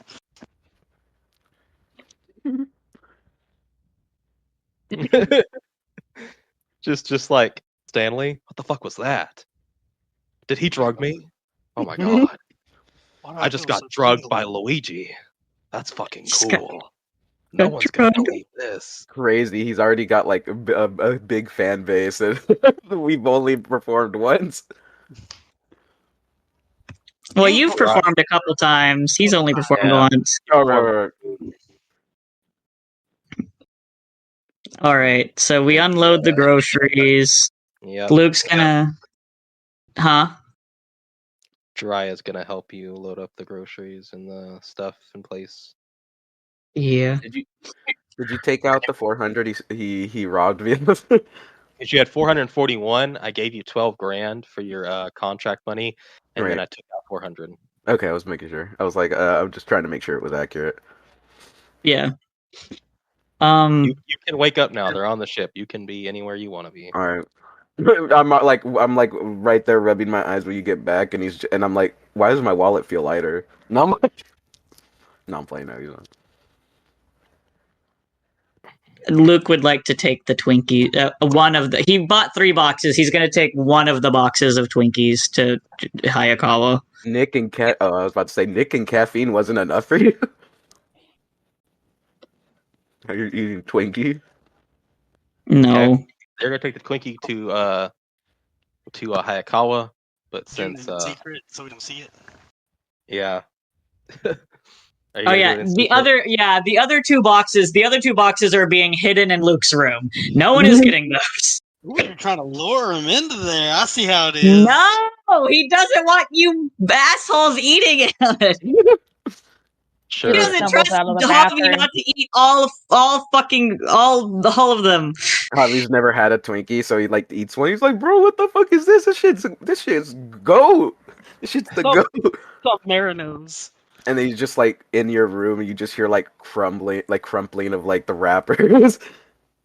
just like, Stanley, what the fuck was that? Did he drug me? Oh my god. I just got drugged by Luigi. That's fucking cool. No one's gonna believe this. Crazy. He's already got like a big fan base, and we've only performed once. Well, you've performed a couple times. He's only performed once. Oh, right. All right, so we unload the groceries. Yep. Luke's gonna, huh? Jiraiya's gonna help you load up the groceries and the stuff in place. Yeah. Did you take out the 400 he robbed me? If you had 441, I gave you 12 grand for your contract money, and then I took out 400. Okay, I was making sure. I was like, I'm just trying to make sure it was accurate. Yeah. You can wake up now. They're on the ship. You can be anywhere you want to be. All right. I'm like right there rubbing my eyes when you get back, and I'm like, why does my wallet feel lighter? No, I'm playing now. You know. Luke would like to take the Twinkie. He bought 3 boxes. He's going to take one of the boxes of Twinkies to Hayakawa. I was about to say Nick and caffeine wasn't enough for you. Are you eating Twinkie? No. Okay. They're gonna take the Twinkie to Hayakawa, but since secret, so we don't see it. Yeah. Oh yeah, the other 2 boxes are being hidden in Luke's room. No one is getting those. Ooh, you're trying to lure him into there. I see how it is. No, he doesn't want you assholes eating it. Sure. He Julie doesn't stumbles trust out of the Javi bathroom. not to eat all of them. Javi's never had a Twinkie, so he like eats one. He's like, bro, what the fuck is this? This shit's goat. This shit's the Stop. goat. Stop Marinos. And then you just like in your room, you just hear like crumpling of like the wrappers.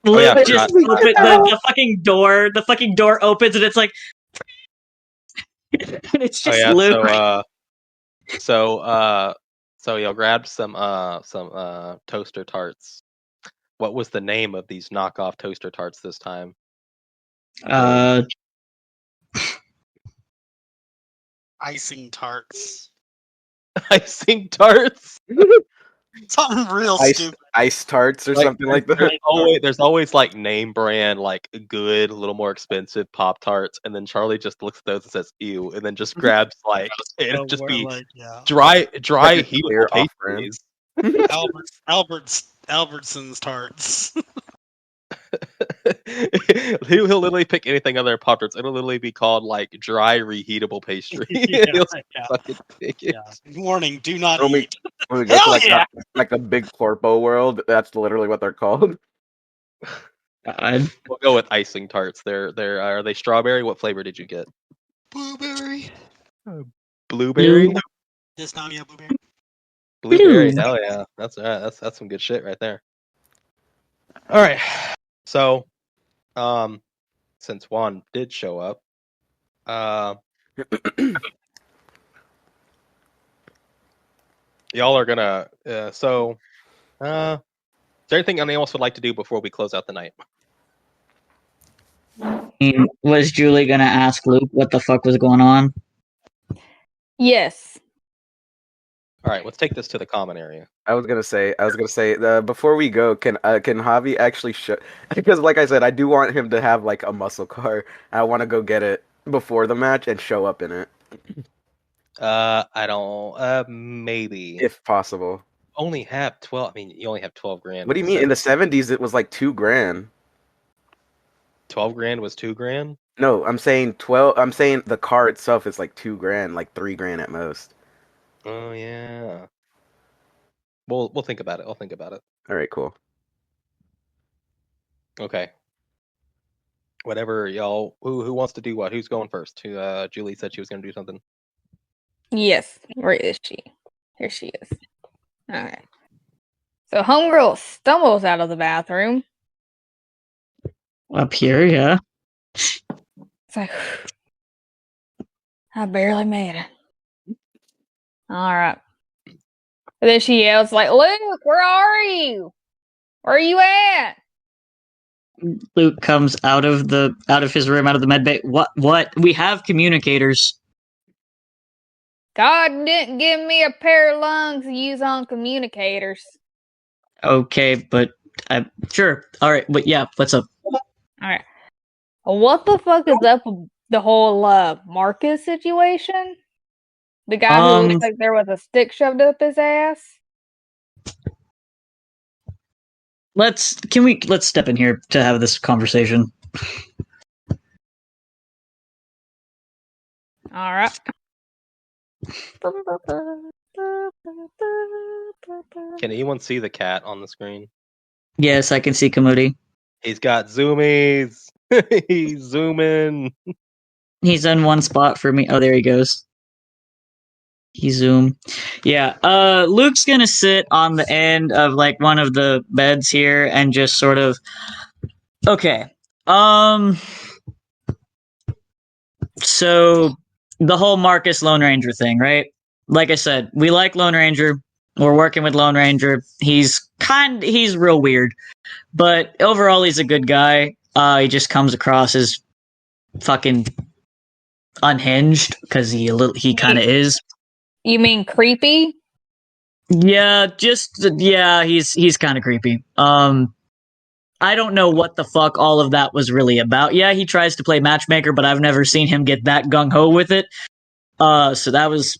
Oh, yeah, Luke I just forgot. open the fucking door. The fucking door opens and it's like, and it's Oh just yeah, Luke. so y'all grabbed some toaster tarts. What was the name of these knockoff toaster tarts this time? Icing tarts. Icing tarts. Something real stupid. Ice tarts or Like, something like that. There's always like name brand, like good, a little more expensive Pop Tarts, and then Charlie just looks at those and says "ew," and then just grabs like it'll just be dry Like a heatable clear off-brand. pastries. Albertson's tarts. He'll literally pick anything other than Pop Tarts. It'll literally be called like dry reheatable pastry. Yeah, He'll yeah. fucking pick it. Warning: do not When we eat. when we go to Hell like yeah! like a big corpo world, that's literally what they're called. God. We'll go with icing tarts. They're are they strawberry? What flavor did you get? Blueberry. Blueberry. Blue. This time, yeah, blueberry. Blueberry. Blue. Hell yeah, that's all right. That's some good shit right there. All right. So, since Juan did show up, y'all are gonna. Is there anything anyone else would like to do before we close out the night? Was Julie gonna ask Luke what the fuck was going on? Yes. All right, let's take this to the common area. I was gonna say, before we go, can Javi actually show? Because like I said, I do want him to have like a muscle car. I want to go get it before the match and show up in it, I don't. Maybe if possible. only have 12. I mean, you only have 12 grand. What do you mean? In the '70s, it was like $2,000. 12 grand was 2 grand. No, I'm saying 12. I'm saying the car itself is like $2,000, like $3,000 at most. Oh yeah. We'll think about it. I'll think about it. All right, cool. Okay. Whatever y'all. Who wants to do what? Who's going first? Julie said she was going to do something. Yes. Where is she? Here she is. Alright. So homegirl stumbles out of the bathroom. Up here, yeah. It's like, I barely made it. Alright. And then she yells like, Luke, where are you? Where are you at? Luke comes out of his room, out of the med bay. What? We have communicators. God didn't give me a pair of lungs to use on communicators. Okay, but sure. All right, but yeah, what's up? Alright. What the fuck is up with the whole Marcus situation? The guy who looks like there was a stick shoved up his ass? Let's step in here to have this conversation. Alright. Can anyone see the cat on the screen? Yes, I can see Kamudi. He's got zoomies. He's zooming. He's in one spot for me. Oh, there he goes. He zoom. Yeah. Luke's gonna sit on the end of like one of the beds here and just sort of. Okay. So the whole Marcus Lone Ranger thing, right? Like I said, we like Lone Ranger. We're working with Lone Ranger. He's real weird, but overall he's a good guy. He just comes across as fucking unhinged because he kind of is. You mean creepy? Yeah, he's kind of creepy. I don't know what the fuck all of that was really about. Yeah, he tries to play matchmaker, but I've never seen him get that gung ho with it. So that was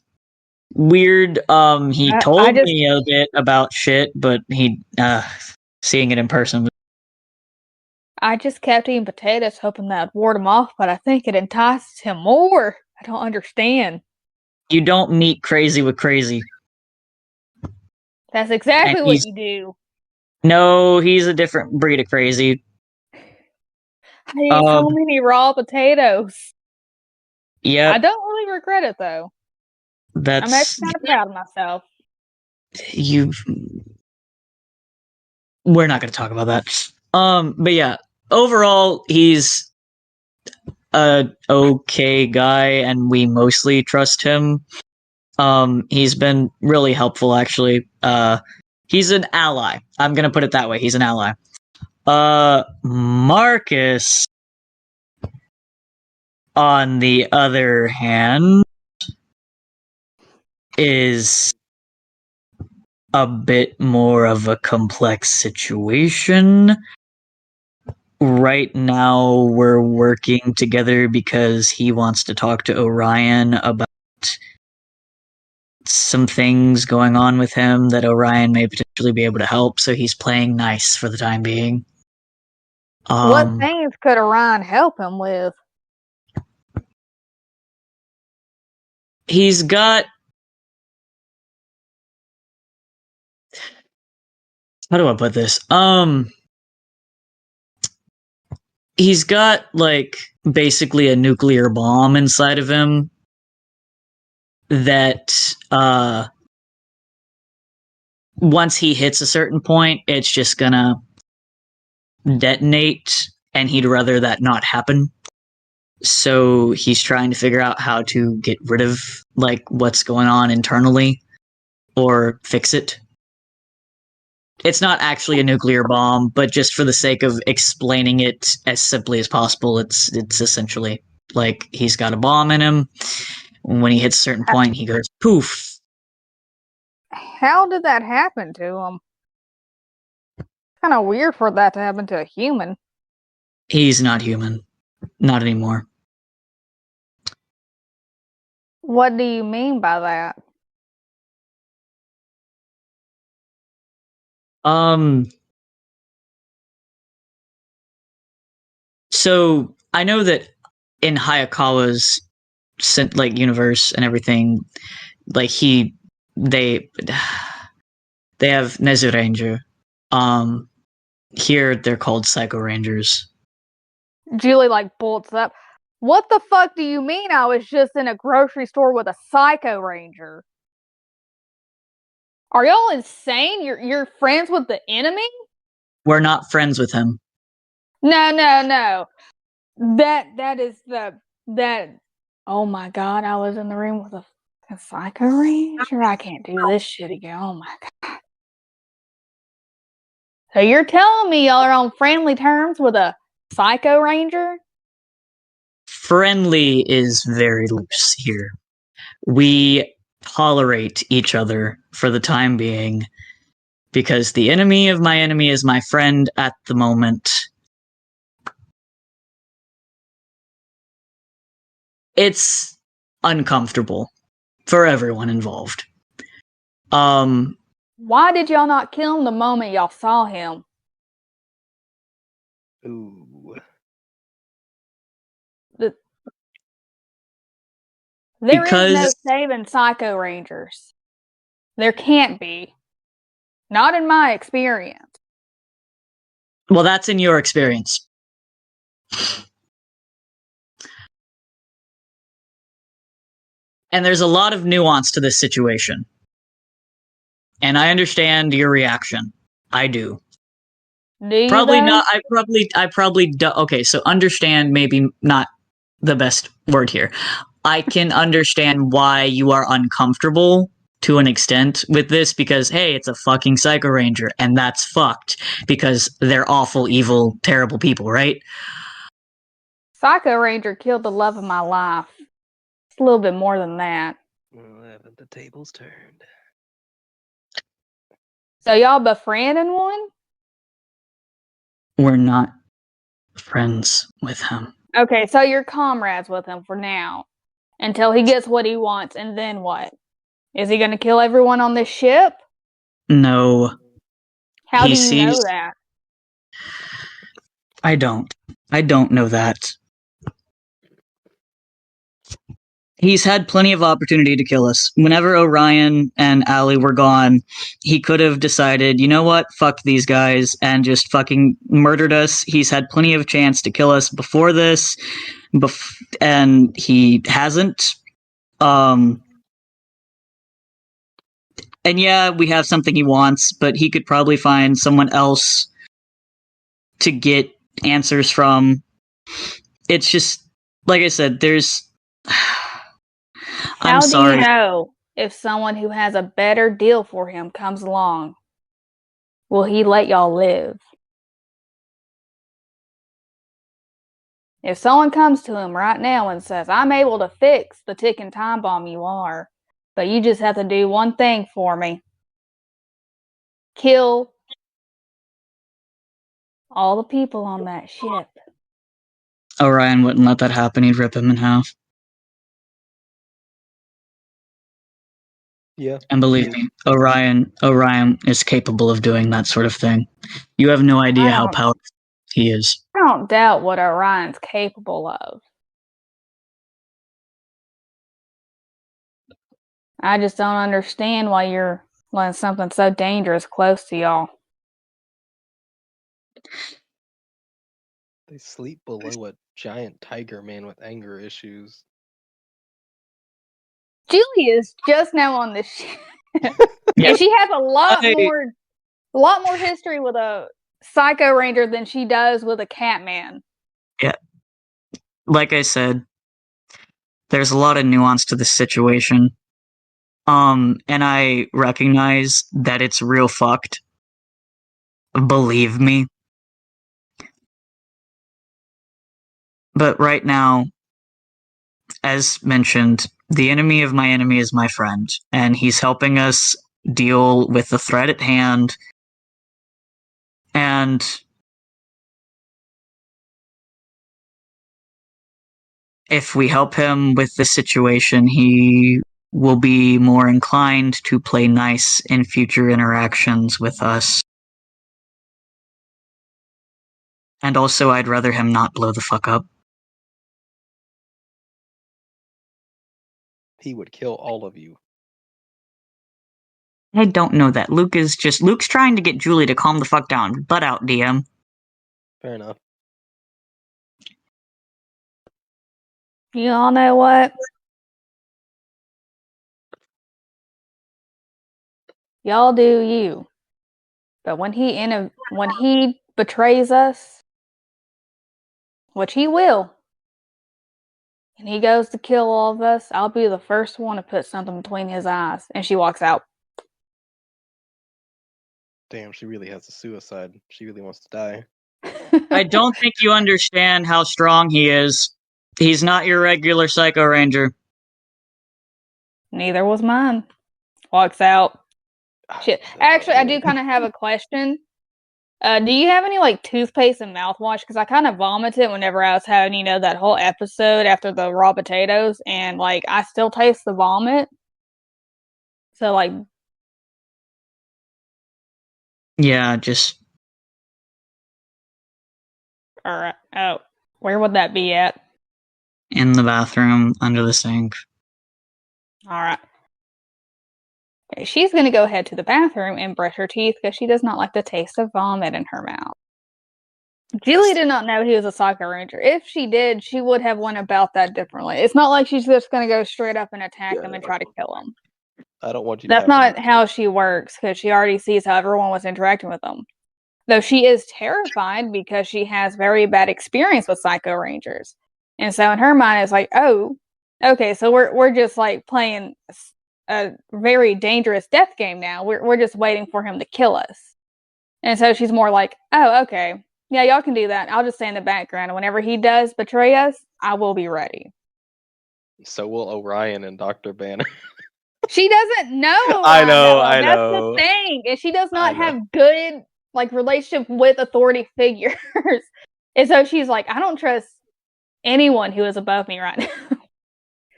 weird. He told me a bit about shit, but seeing it in person. I just kept eating potatoes, hoping that would ward him off, but I think it entices him more. I don't understand. You don't meet crazy with crazy. That's exactly And what he's you do. no, he's a different breed of crazy. I eat so many raw potatoes. I Yep, don't really regret it, though. I'm that's actually kind of proud of myself. you. We're not going to talk about that. But yeah, overall, he's a okay guy, and we mostly trust him. He's been really helpful, actually. He's an ally. I'm gonna put it that way. He's an ally. Marcus, on the other hand, is a bit more of a complex situation. Right now, we're working together because he wants to talk to Orion about some things going on with him that Orion may potentially be able to help, so he's playing nice for the time being. What things could Orion help him with? He's got... How do I put this? He's got, like, basically a nuclear bomb inside of him that, once he hits a certain point, it's just gonna detonate, and he'd rather that not happen. So he's trying to figure out how to get rid of, like, what's going on internally, or fix it. It's not actually a nuclear bomb, but just for the sake of explaining it as simply as possible, it's essentially like he's got a bomb in him. When he hits a certain point, he goes poof. How did that happen to him? Kind of weird for that to happen to a human. He's not human. Not anymore. What do you mean by that? So I know that in Hayakawa's universe and everything, like they have Nezu Ranger. Here they're called Psycho Rangers. Julie bolts up. What the fuck do you mean I was just in a grocery store with a Psycho Ranger? Are y'all insane? You're friends with the enemy? We're not friends with him. No. That is that. Oh my god! I was in the room with a Psycho Ranger. I can't do this shit again. Oh my god! So you're telling me y'all are on friendly terms with a Psycho Ranger? Friendly is very loose here. We tolerate each other for the time being because the enemy of my enemy is my friend at the moment. It's uncomfortable for everyone involved. Why did y'all not kill him the moment y'all saw him? Ooh. There is no saving Psycho Rangers. There can't be. Not in my experience. Well, that's in your experience. And there's a lot of nuance to this situation. And I understand your reaction. I do. Do you Probably though? not. I probably do. Okay, so understand maybe not the best word here. I can understand why you are uncomfortable to an extent with this because, hey, it's a fucking Psycho Ranger, and that's fucked because they're awful, evil, terrible people, right? Psycho Ranger killed the love of my life. It's a little bit more than that. Well, haven't the tables turned? So y'all befriending one? We're not friends with him. Okay, so you're comrades with him for now. Until he gets what he wants, and then what? Is he gonna kill everyone on this ship? No. How do you know that? I don't know that. He's had plenty of opportunity to kill us. Whenever Orion and Allie were gone, he could have decided, you know what, fuck these guys, and just fucking murdered us. He's had plenty of chance to kill us before this, and he hasn't. And yeah, we have something he wants, but he could probably find someone else to get answers from. It's just, like I said, there's... I'm How do sorry. you know if someone who has a better deal for him comes along? Will he let y'all live? If someone comes to him right now and says, I'm able to fix the ticking time bomb you are, but you just have to do one thing for me. Kill all the people on that ship. Orion wouldn't let that happen. He'd rip him in half. Yeah. And believe me, Orion is capable of doing that sort of thing. You have no idea how powerful he is. I don't doubt what Orion's capable of. I just don't understand why you're letting something so dangerous close to y'all. They sleep below a giant tiger man with anger issues. Julie is just now on this ship. Yeah. And she has a lot more history with a Psycho Ranger than she does with a Catman. Yeah. Like I said, there's a lot of nuance to this situation. And I recognize that it's real fucked. Believe me. But right now, as mentioned, the enemy of my enemy is my friend, and he's helping us deal with the threat at hand. And if we help him with this situation, he will be more inclined to play nice in future interactions with us. And also, I'd rather him not blow the fuck up. He would kill all of you. I don't know that. Luke's trying to get Julie to calm the fuck down. Butt out, DM. Fair enough. You all know what? Y'all do you. But when he betrays us, which he will, and he goes to kill all of us, I'll be the first one to put something between his eyes. And she walks out. Damn, she really has a suicide. She really wants to die. I don't think you understand how strong he is. He's not your regular Psycho Ranger. Neither was mine. Walks out. Shit. Actually, I do kind of have a question. Do you have any like toothpaste and mouthwash? Because I kind of vomited whenever I was having, that whole episode after the raw potatoes, and like I still taste the vomit. So like, Yeah, just all right. Oh, where would that be at? in the bathroom, under the sink. All right. Okay, she's gonna go ahead to the bathroom and brush her teeth because she does not like the taste of vomit in her mouth. Julie did not know he was a Psycho Ranger. If she did, she would have went about that differently. It's not like she's just going to go straight up and attack him and try to kill him. I don't want you to That's not how she works, because she already sees how everyone was interacting with them. Though she is terrified because she has very bad experience with Psycho Rangers. And so in her mind, it's like, oh, okay, so we're just like playing a very dangerous death game now. We're just waiting for him to kill us. And so she's more like, oh, okay. Yeah, y'all can do that. I'll just stay in the background. And whenever he does betray us, I will be ready. So will Orion and Dr. Banner. She doesn't know. I know. That's the thing. And she does not have good relationship with authority figures. And so she's like, I don't trust anyone who is above me right now.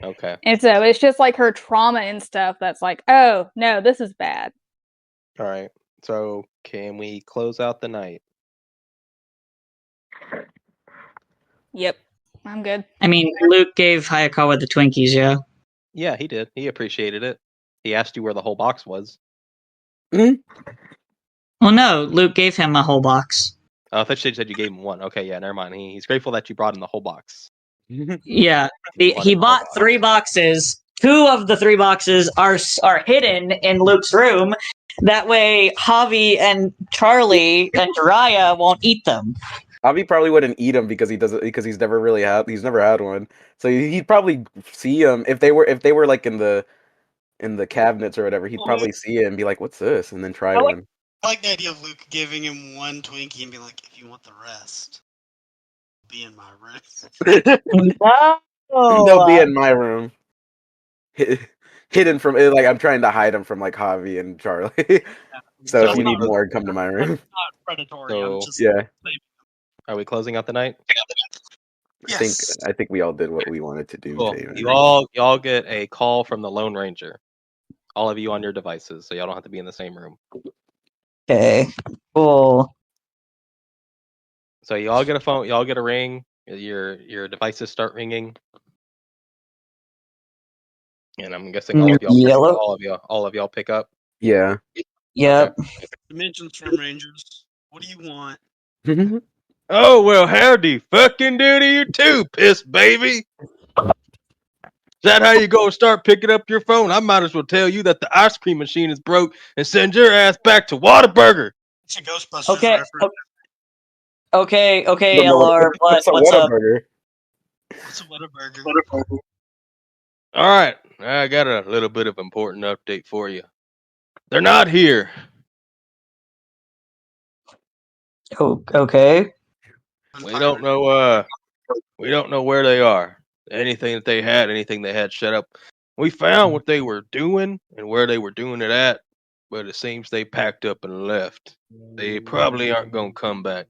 Okay. And so it's just like her trauma and stuff that's like, oh, no, this is bad. All right. So can we close out the night? Yep, I'm good. I mean, Luke gave Hayakawa the Twinkies, yeah. Yeah, he did. He appreciated it. He asked you where the whole box was. Well, no, Luke gave him a whole box. Oh, I thought you said you gave him one. Okay, yeah, never mind. He's grateful that you brought him the whole box. Yeah, He he wanted the whole bought box. 3 boxes. 2 of the 3 boxes are hidden in Luke's room. That way, Javi and Charlie and Jiraiya won't eat them. Javi probably wouldn't eat them because he's never had one. So he'd probably see them if they were like in the cabinets or whatever. He'd probably see it and be like, "What's this?" and then try one. I like the idea of Luke giving him one Twinkie and be like, if you want the rest, be in my room. They'll be in my room, hidden from like I'm trying to hide them from like Javi and Charlie. So if I'm you not- need more, come to my room. not predatory. I'm So- just Yeah, Are we closing out the night? yes. I think we all did what we wanted to do. Cool. Jay, man. You all get a call from the Lone Ranger. All of you on your devices, so y'all don't have to be in the same room. Okay, cool. So you all get a phone. You all get a ring. Your devices start ringing, and I'm guessing all of y'all. Yellow. All of y'all pick up. Yeah. Yep. Dimensions from Rangers. What do you want? Oh well, howdy, fucking duty you too, piss baby. Is that how you go start picking up your phone? I might as well tell you that the ice cream machine is broke and send your ass back to Whataburger. It's a Ghostbusters Okay. reference. Okay, Don't know LR, what's a what's up? Whataburger? What's a Whataburger? All right, I got a little bit of important update for you. They're not here. Oh, okay. We don't know. We don't know where they are. Anything they had set up. We found what they were doing and where they were doing it at, but it seems they packed up and left. They probably aren't gonna come back.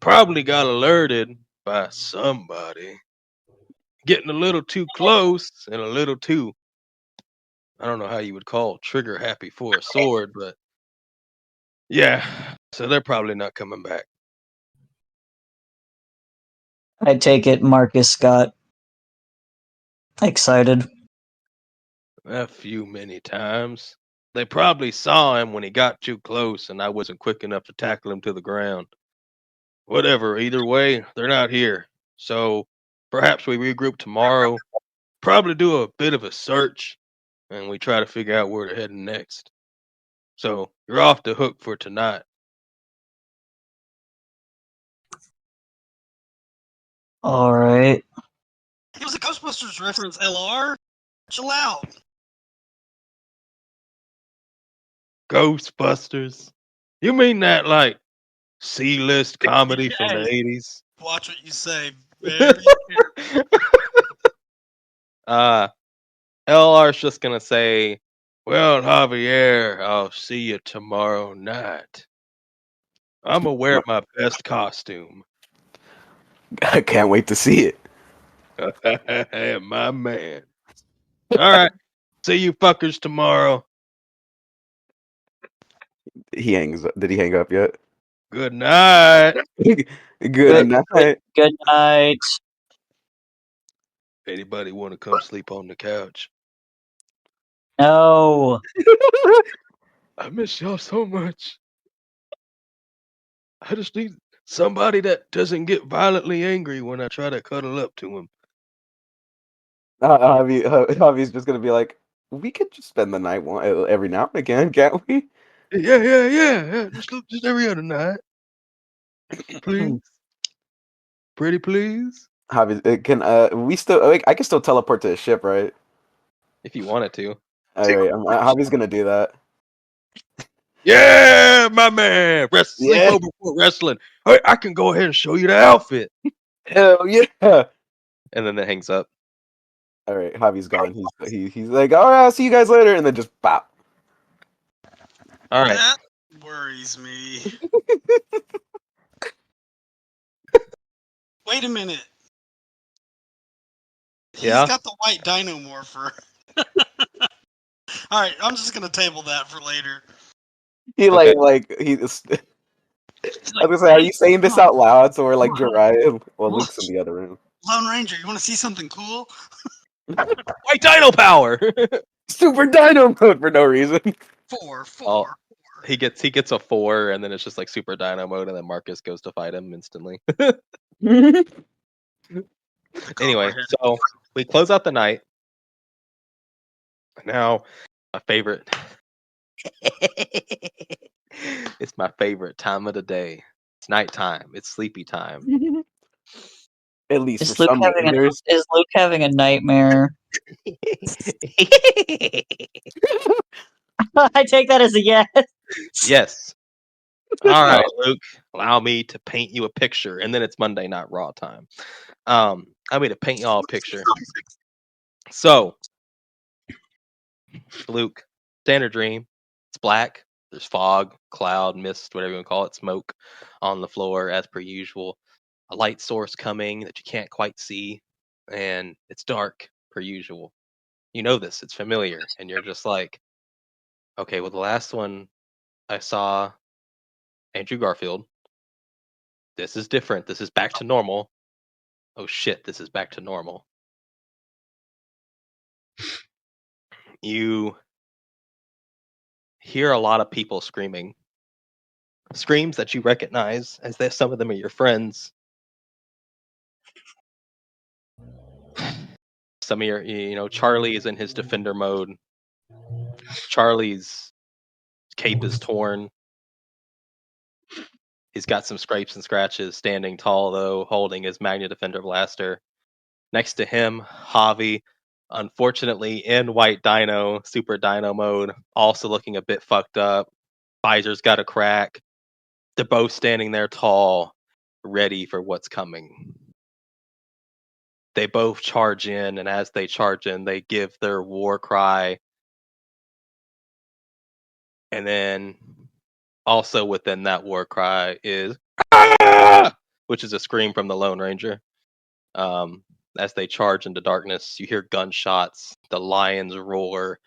Probably got alerted by somebody. Getting a little too close and a little too, I don't know how you would call trigger happy for a sword, but yeah, so they're probably not coming back. I take it Marcus got excited. A few many times. They probably saw him when he got too close and I wasn't quick enough to tackle him to the ground. Whatever, either way, they're not here. So perhaps we regroup tomorrow, probably do a bit of a search, and we try to figure out where they're heading next. So you're off the hook for tonight. All right. It was a Ghostbusters reference, LR. Chill out. Ghostbusters? You mean that like C-list comedy from the 80s? Watch what you say. Very LR's just gonna say, well, Javier, I'll see you tomorrow night. I'm gonna wear my best costume. I can't wait to see it. My man. Alright. See you fuckers tomorrow. Did he hang up yet? Good night. Good night. Good night. Anybody want to come sleep on the couch? No. I miss y'all so much. I just need somebody that doesn't get violently angry when I try to cuddle up to him. Javi's just gonna be like, we could just spend the night every now and again, can't we? Yeah. Just every other night. Please. Pretty please. Javi, I can still teleport to the ship, right? If you wanted to. All right, Javi's gonna do that. Yeah, my man. Yeah. Sleepover for wrestling. Hey, I can go ahead and show you the outfit. Hell yeah! And then it hangs up. All right, Javi's gone. He's like, all right, I'll see you guys later, and then just pop. All right. That worries me. Wait a minute. Yeah? He's got the white dino morpher. Alright, I'm just gonna table that for later. He Okay. he's was gonna say, are you saying this out loud? So we're like Jiraiya. Well, What? Luke's in the other room. Lone Ranger, you want to see something cool? White Dino power. Super Dino mode for no reason. Four. Oh, he gets a 4, and then it's just like Super Dino mode, and then Marcus goes to fight him instantly. Anyway, so we close out the night. Now, my favorite. It's my favorite time of the day. It's nighttime. It's sleepy time. At least Is for some rangers. is Luke having a nightmare? I take that as a yes. Yes. All right, Luke. Allow me to paint you a picture, and then it's Monday Night Raw time. Allow me to paint y'all a picture. So, Luke, standard dream. It's black. There's fog, cloud, mist, whatever you want to call it, smoke on the floor as per usual. A light source coming that you can't quite see, and it's dark per usual. You know this, it's familiar, and you're just like, okay, well, the last one I saw Andrew Garfield. This is different. This is back to normal. Oh shit, this is back to normal. You hear a lot of people screaming. Screams that you recognize as that some of them are your friends. Some of your, Charlie is in his defender mode. Charlie's cape is torn. He's got some scrapes and scratches, standing tall though, holding his Magna Defender blaster. Next to him, Javi, unfortunately in White Dino, Super Dino mode, also looking a bit fucked up. Visor's got a crack. They're both standing there tall, ready for what's coming. They both charge in, and as they charge in, they give their war cry. And then also within that war cry is "Ah!" which is a scream from the Lone Ranger. As they charge into darkness, you hear gunshots, the lions roar.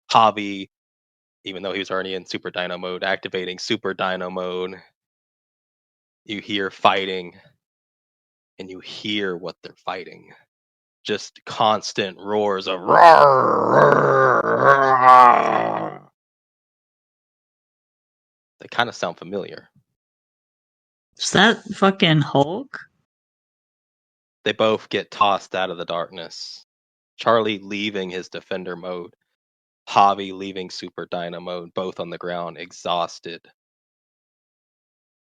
Javi, even though he was already in Super Dino mode, activating Super Dino mode. You hear fighting, and you hear what they're fighting. Just constant roars of roar. They kind of sound familiar. Is that fucking Hulk? They both get tossed out of the darkness. Charlie leaving his defender mode. Javi leaving Super Dino mode, both on the ground, exhausted.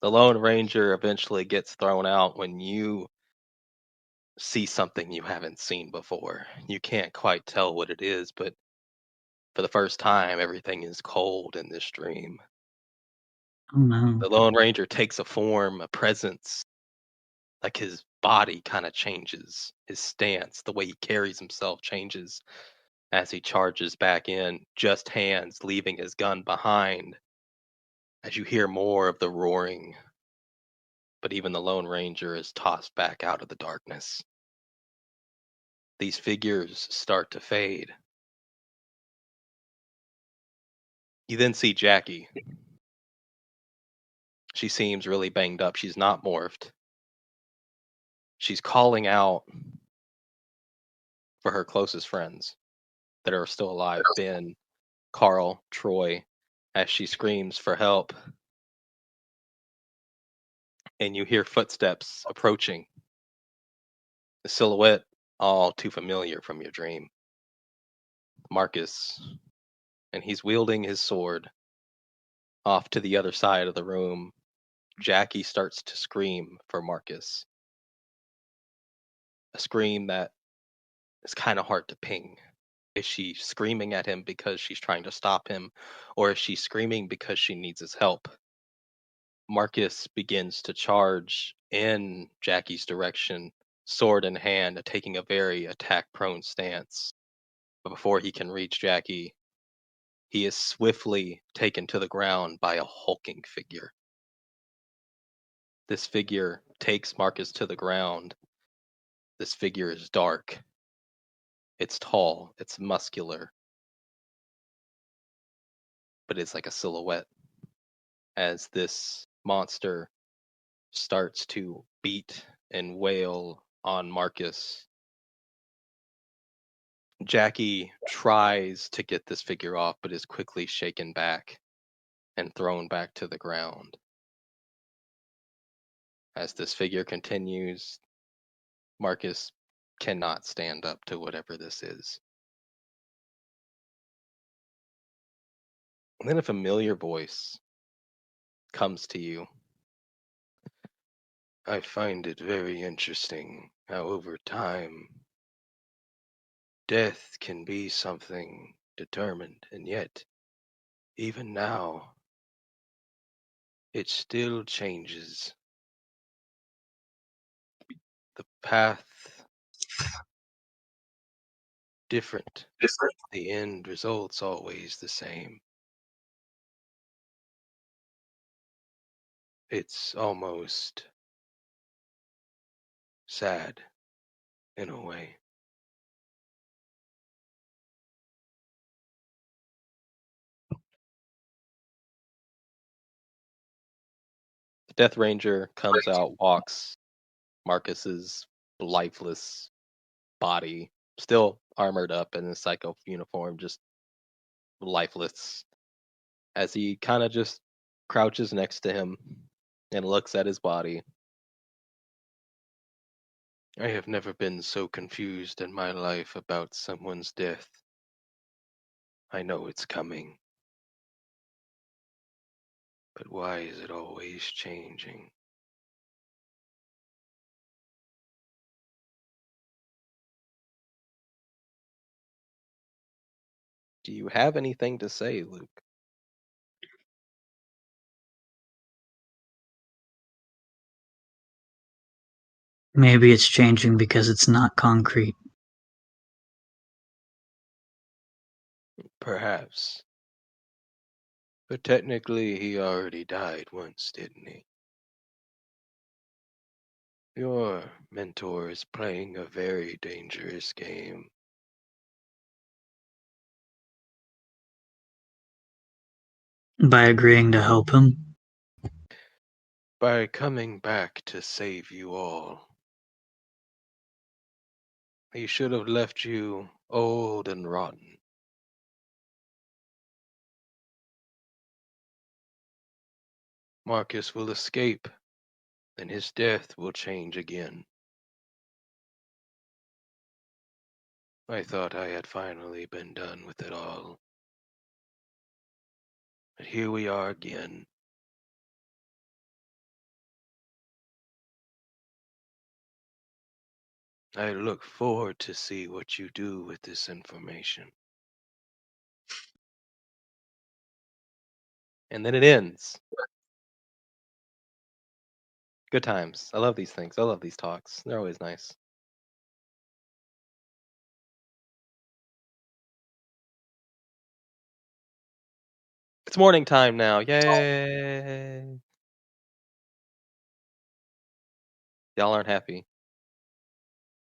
The Lone Ranger eventually gets thrown out when you see something you haven't seen before. You can't quite tell what it is, but for the first time, everything is cold in this dream. Oh no. The Lone Ranger takes a form, a presence, like his body kind of changes. His stance, the way he carries himself changes as he charges back in, just hands leaving his gun behind. As you hear more of the roaring, but even the Lone Ranger is tossed back out of the darkness. These figures start to fade. You then see Jackie. She seems really banged up. She's not morphed. She's calling out for her closest friends that are still alive, Ben, Carl, Troy, as she screams for help. And you hear footsteps approaching. The silhouette, all too familiar from your dream. Marcus, and he's wielding his sword. Off to the other side of the room, Jackie starts to scream for Marcus. A scream that is kind of hard to ping. Is she screaming at him because she's trying to stop him, or is she screaming because she needs his help? Marcus begins to charge in Jackie's direction, sword in hand, taking a very attack-prone stance. But before he can reach Jackie, he is swiftly taken to the ground by a hulking figure. This figure takes Marcus to the ground. This figure is dark. It's tall. It's muscular. But it's like a silhouette. As this monster starts to beat and wail on Marcus. Jackie tries to get this figure off, but is quickly shaken back and thrown back to the ground. As this figure continues, Marcus cannot stand up to whatever this is. And then a familiar voice comes to you. I find it very interesting how over time, death can be something determined, and yet, even now, it still changes. The path different. The end result's always the same. It's almost sad in a way. The Death Ranger comes out, walks Marcus's lifeless body, still armored up in his psycho uniform, just lifeless, as he kind of just crouches next to him and looks at his body. I have never been so confused in my life about someone's death. I know it's coming. But why is it always changing? Do you have anything to say, Luke? Maybe it's changing because it's not concrete. Perhaps. But technically, he already died once, didn't he? Your mentor is playing a very dangerous game. By agreeing to help him? By coming back to save you all. He should have left you old and rotten. Marcus will escape, and his death will change again. I thought I had finally been done with it all. But here we are again. I look forward to see what you do with this information. And then it ends. Good times. I love these things. I love these talks. They're always nice. It's morning time now. Yay! Y'all aren't happy.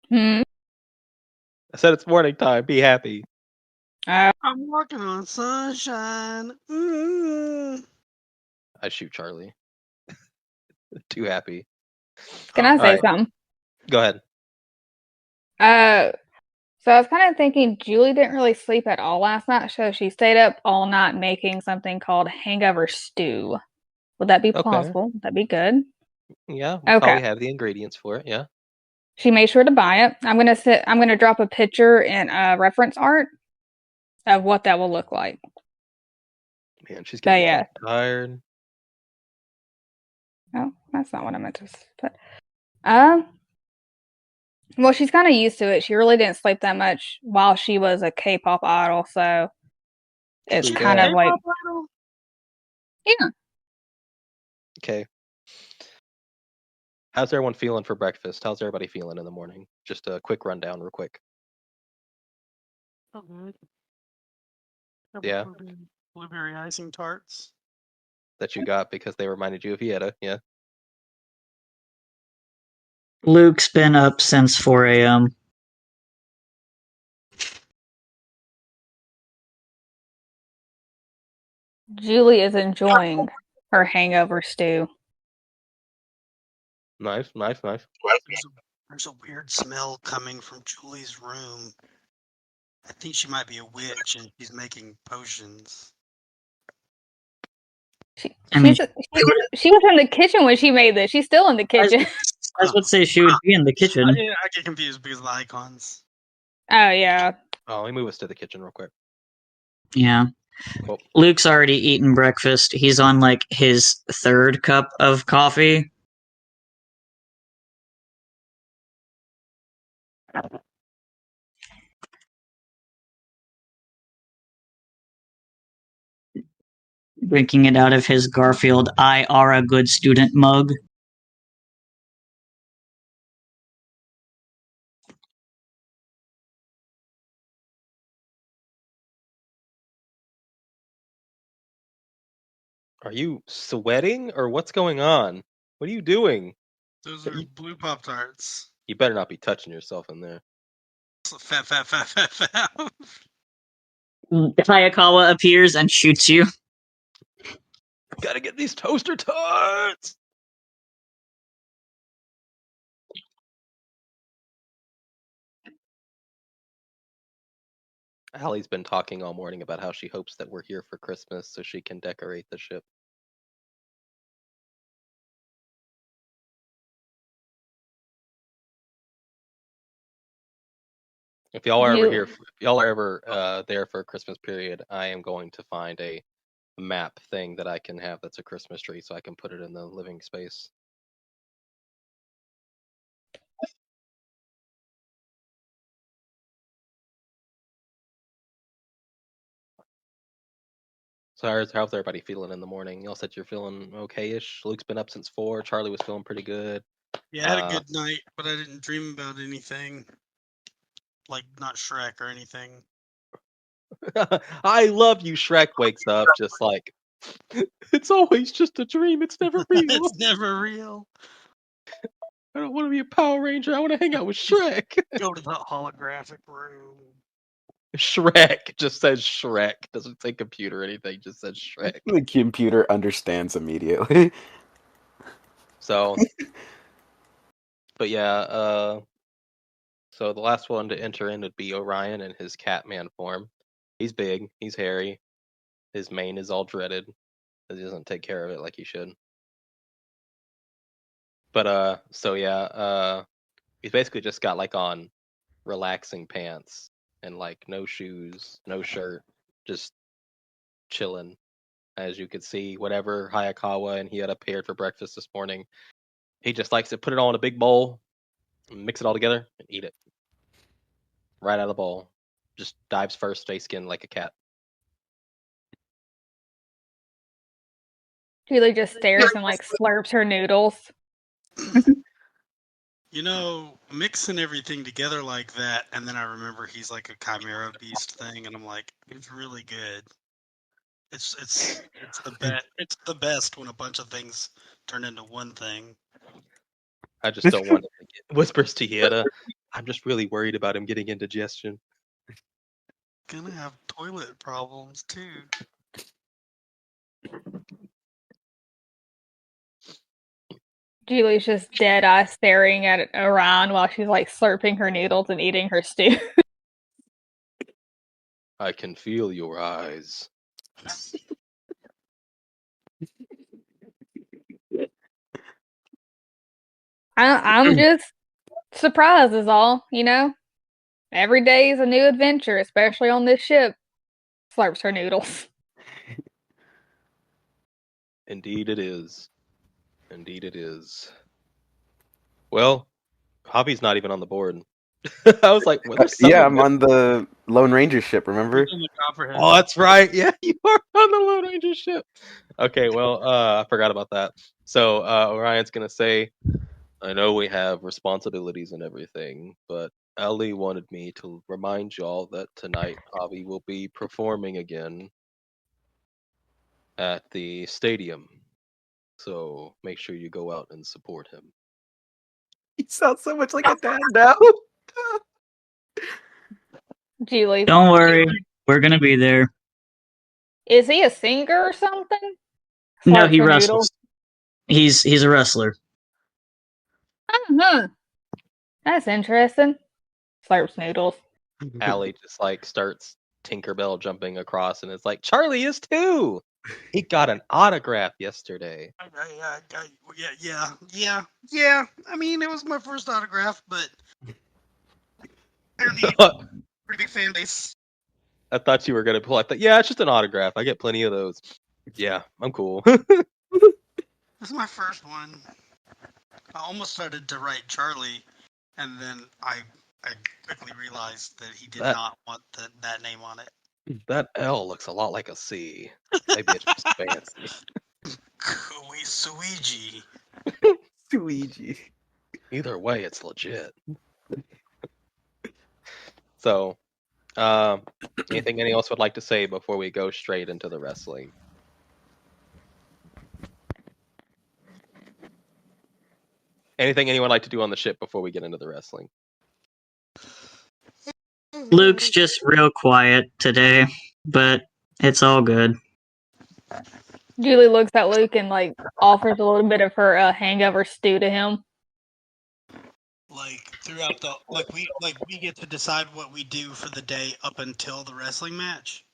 Hmm. I said it's morning time. Be happy. I'm working on sunshine. I shoot Charlie. Too happy. Can I All say right. something? Go ahead. So I was kind of thinking Julie didn't really sleep at all last night, so she stayed up all night making something called hangover stew. Would that be Okay. plausible? Would that be good? Yeah, we Okay. probably have the ingredients for it. Yeah. She made sure to buy it. I'm gonna drop a picture in reference art of what that will look like. Man, she's But gonna be yeah. fucking tired. Oh, that's not what I meant to put. Well, she's kind of used to it. She really didn't sleep that much while she was a K-pop idol, so it's True kind that. of like, K-pop idol? yeah. Okay. How's everyone feeling for breakfast? How's everybody feeling in the morning? Just a quick rundown, real quick. Oh, good. Yeah. Blueberry icing tarts. That you got because they reminded you of Yetta. Yeah. Luke's been up since 4 a.m. Julie is enjoying her hangover stew. Nice. There's a weird smell coming from Julie's room. I think she might be a witch and she's making potions. She, I mean, she was in the kitchen when she made this. She's still in the kitchen. I was about to say she would be in the kitchen. I get confused because of the icons. Oh yeah. Oh, let me move us to the kitchen real quick. Yeah. Cool. Luke's already eaten breakfast. He's on like his third cup of coffee. Drinking it out of his Garfield I are a good student mug. Are you sweating or what's going on? What are you doing? Those are blue Pop Tarts. You better not be touching yourself in there. Fat. Hayakawa appears and shoots you. Gotta get these toaster tarts! Allie's been talking all morning about how she hopes that we're here for Christmas so she can decorate the ship. If y'all are ever there for a Christmas period, I am going to find a map thing that I can have that's a Christmas tree so I can put it in the living space. So how's everybody feeling in the morning? Y'all said you're feeling okay-ish. Luke's been up since 4. Charlie was feeling pretty good. Yeah, I had a good night, but I didn't dream about anything. Like, not Shrek or anything. I love you. Shrek wakes up just like, it's always just a dream. It's never real. It's never real. I don't want to be a Power Ranger. I want to hang out with Shrek. Go to the holographic room. Shrek just says Shrek. Doesn't say computer or anything. Just says Shrek. The computer understands immediately. So, but yeah. So the last one to enter in would be Orion in his Catman form. He's big. He's hairy. His mane is all dreaded. He doesn't take care of it like he should. But so yeah, he's basically just got like on relaxing pants and like no shoes, no shirt, just chilling. As you could see, whatever Hayakawa and he had prepared for breakfast this morning, he just likes to put it all in a big bowl, mix it all together, and eat it. Right out of the bowl. Just dives first, stay skinned like a cat. Julie just stares and like slurps her noodles. You know, mixing everything together like that, and then I remember he's like a chimera beast thing, and I'm like, it's really good. It's the best when a bunch of things turn into one thing. I just don't want to get whispers to Yeda. I'm just really worried about him getting indigestion. Gonna have toilet problems too. Julie's just dead eye staring at it around while she's like slurping her noodles and eating her stew. I can feel your eyes. I'm just surprised is all, you know? Every day is a new adventure, especially on this ship. Slurps her noodles. Indeed it is. Indeed it is. Well, Hobby's not even on the board. I was like, well, yeah, I'm on the Lone Ranger ship, remember? Oh, that's right. Yeah, you are on the Lone Ranger ship. Okay, well, I forgot about that. So Orion's gonna say, I know we have responsibilities and everything, but Ellie wanted me to remind y'all that tonight Hobby will be performing again at the stadium. So make sure you go out and support him. He sounds so much like a dad now. Julie. Don't worry, we're gonna be there. Is he a singer or something? No, Slurps he her wrestles. noodles. He's a wrestler. Uh-huh. That's interesting. Slurps noodles. Allie just like starts Tinkerbell jumping across and it's like, Charlie is too. He got an autograph yesterday. Yeah. I mean, it was my first autograph, but pretty big fan base. I thought you were gonna pull. I thought, yeah, it's just an autograph. I get plenty of those. Yeah, I'm cool. This is my first one. I almost started to write Charlie, and then I quickly realized that he did That- not want that name on it. That L looks a lot like a C. Maybe it's just fancy. Suiji. Luigi. Either way, it's legit. So, anything anyone else would like to say before we go straight into the wrestling? Anything anyone like to do on the ship before we get into the wrestling? Luke's just real quiet today, but it's all good. Julie looks at Luke and like offers a little bit of her hangover stew to him. Like throughout the we get to decide what we do for the day up until the wrestling match.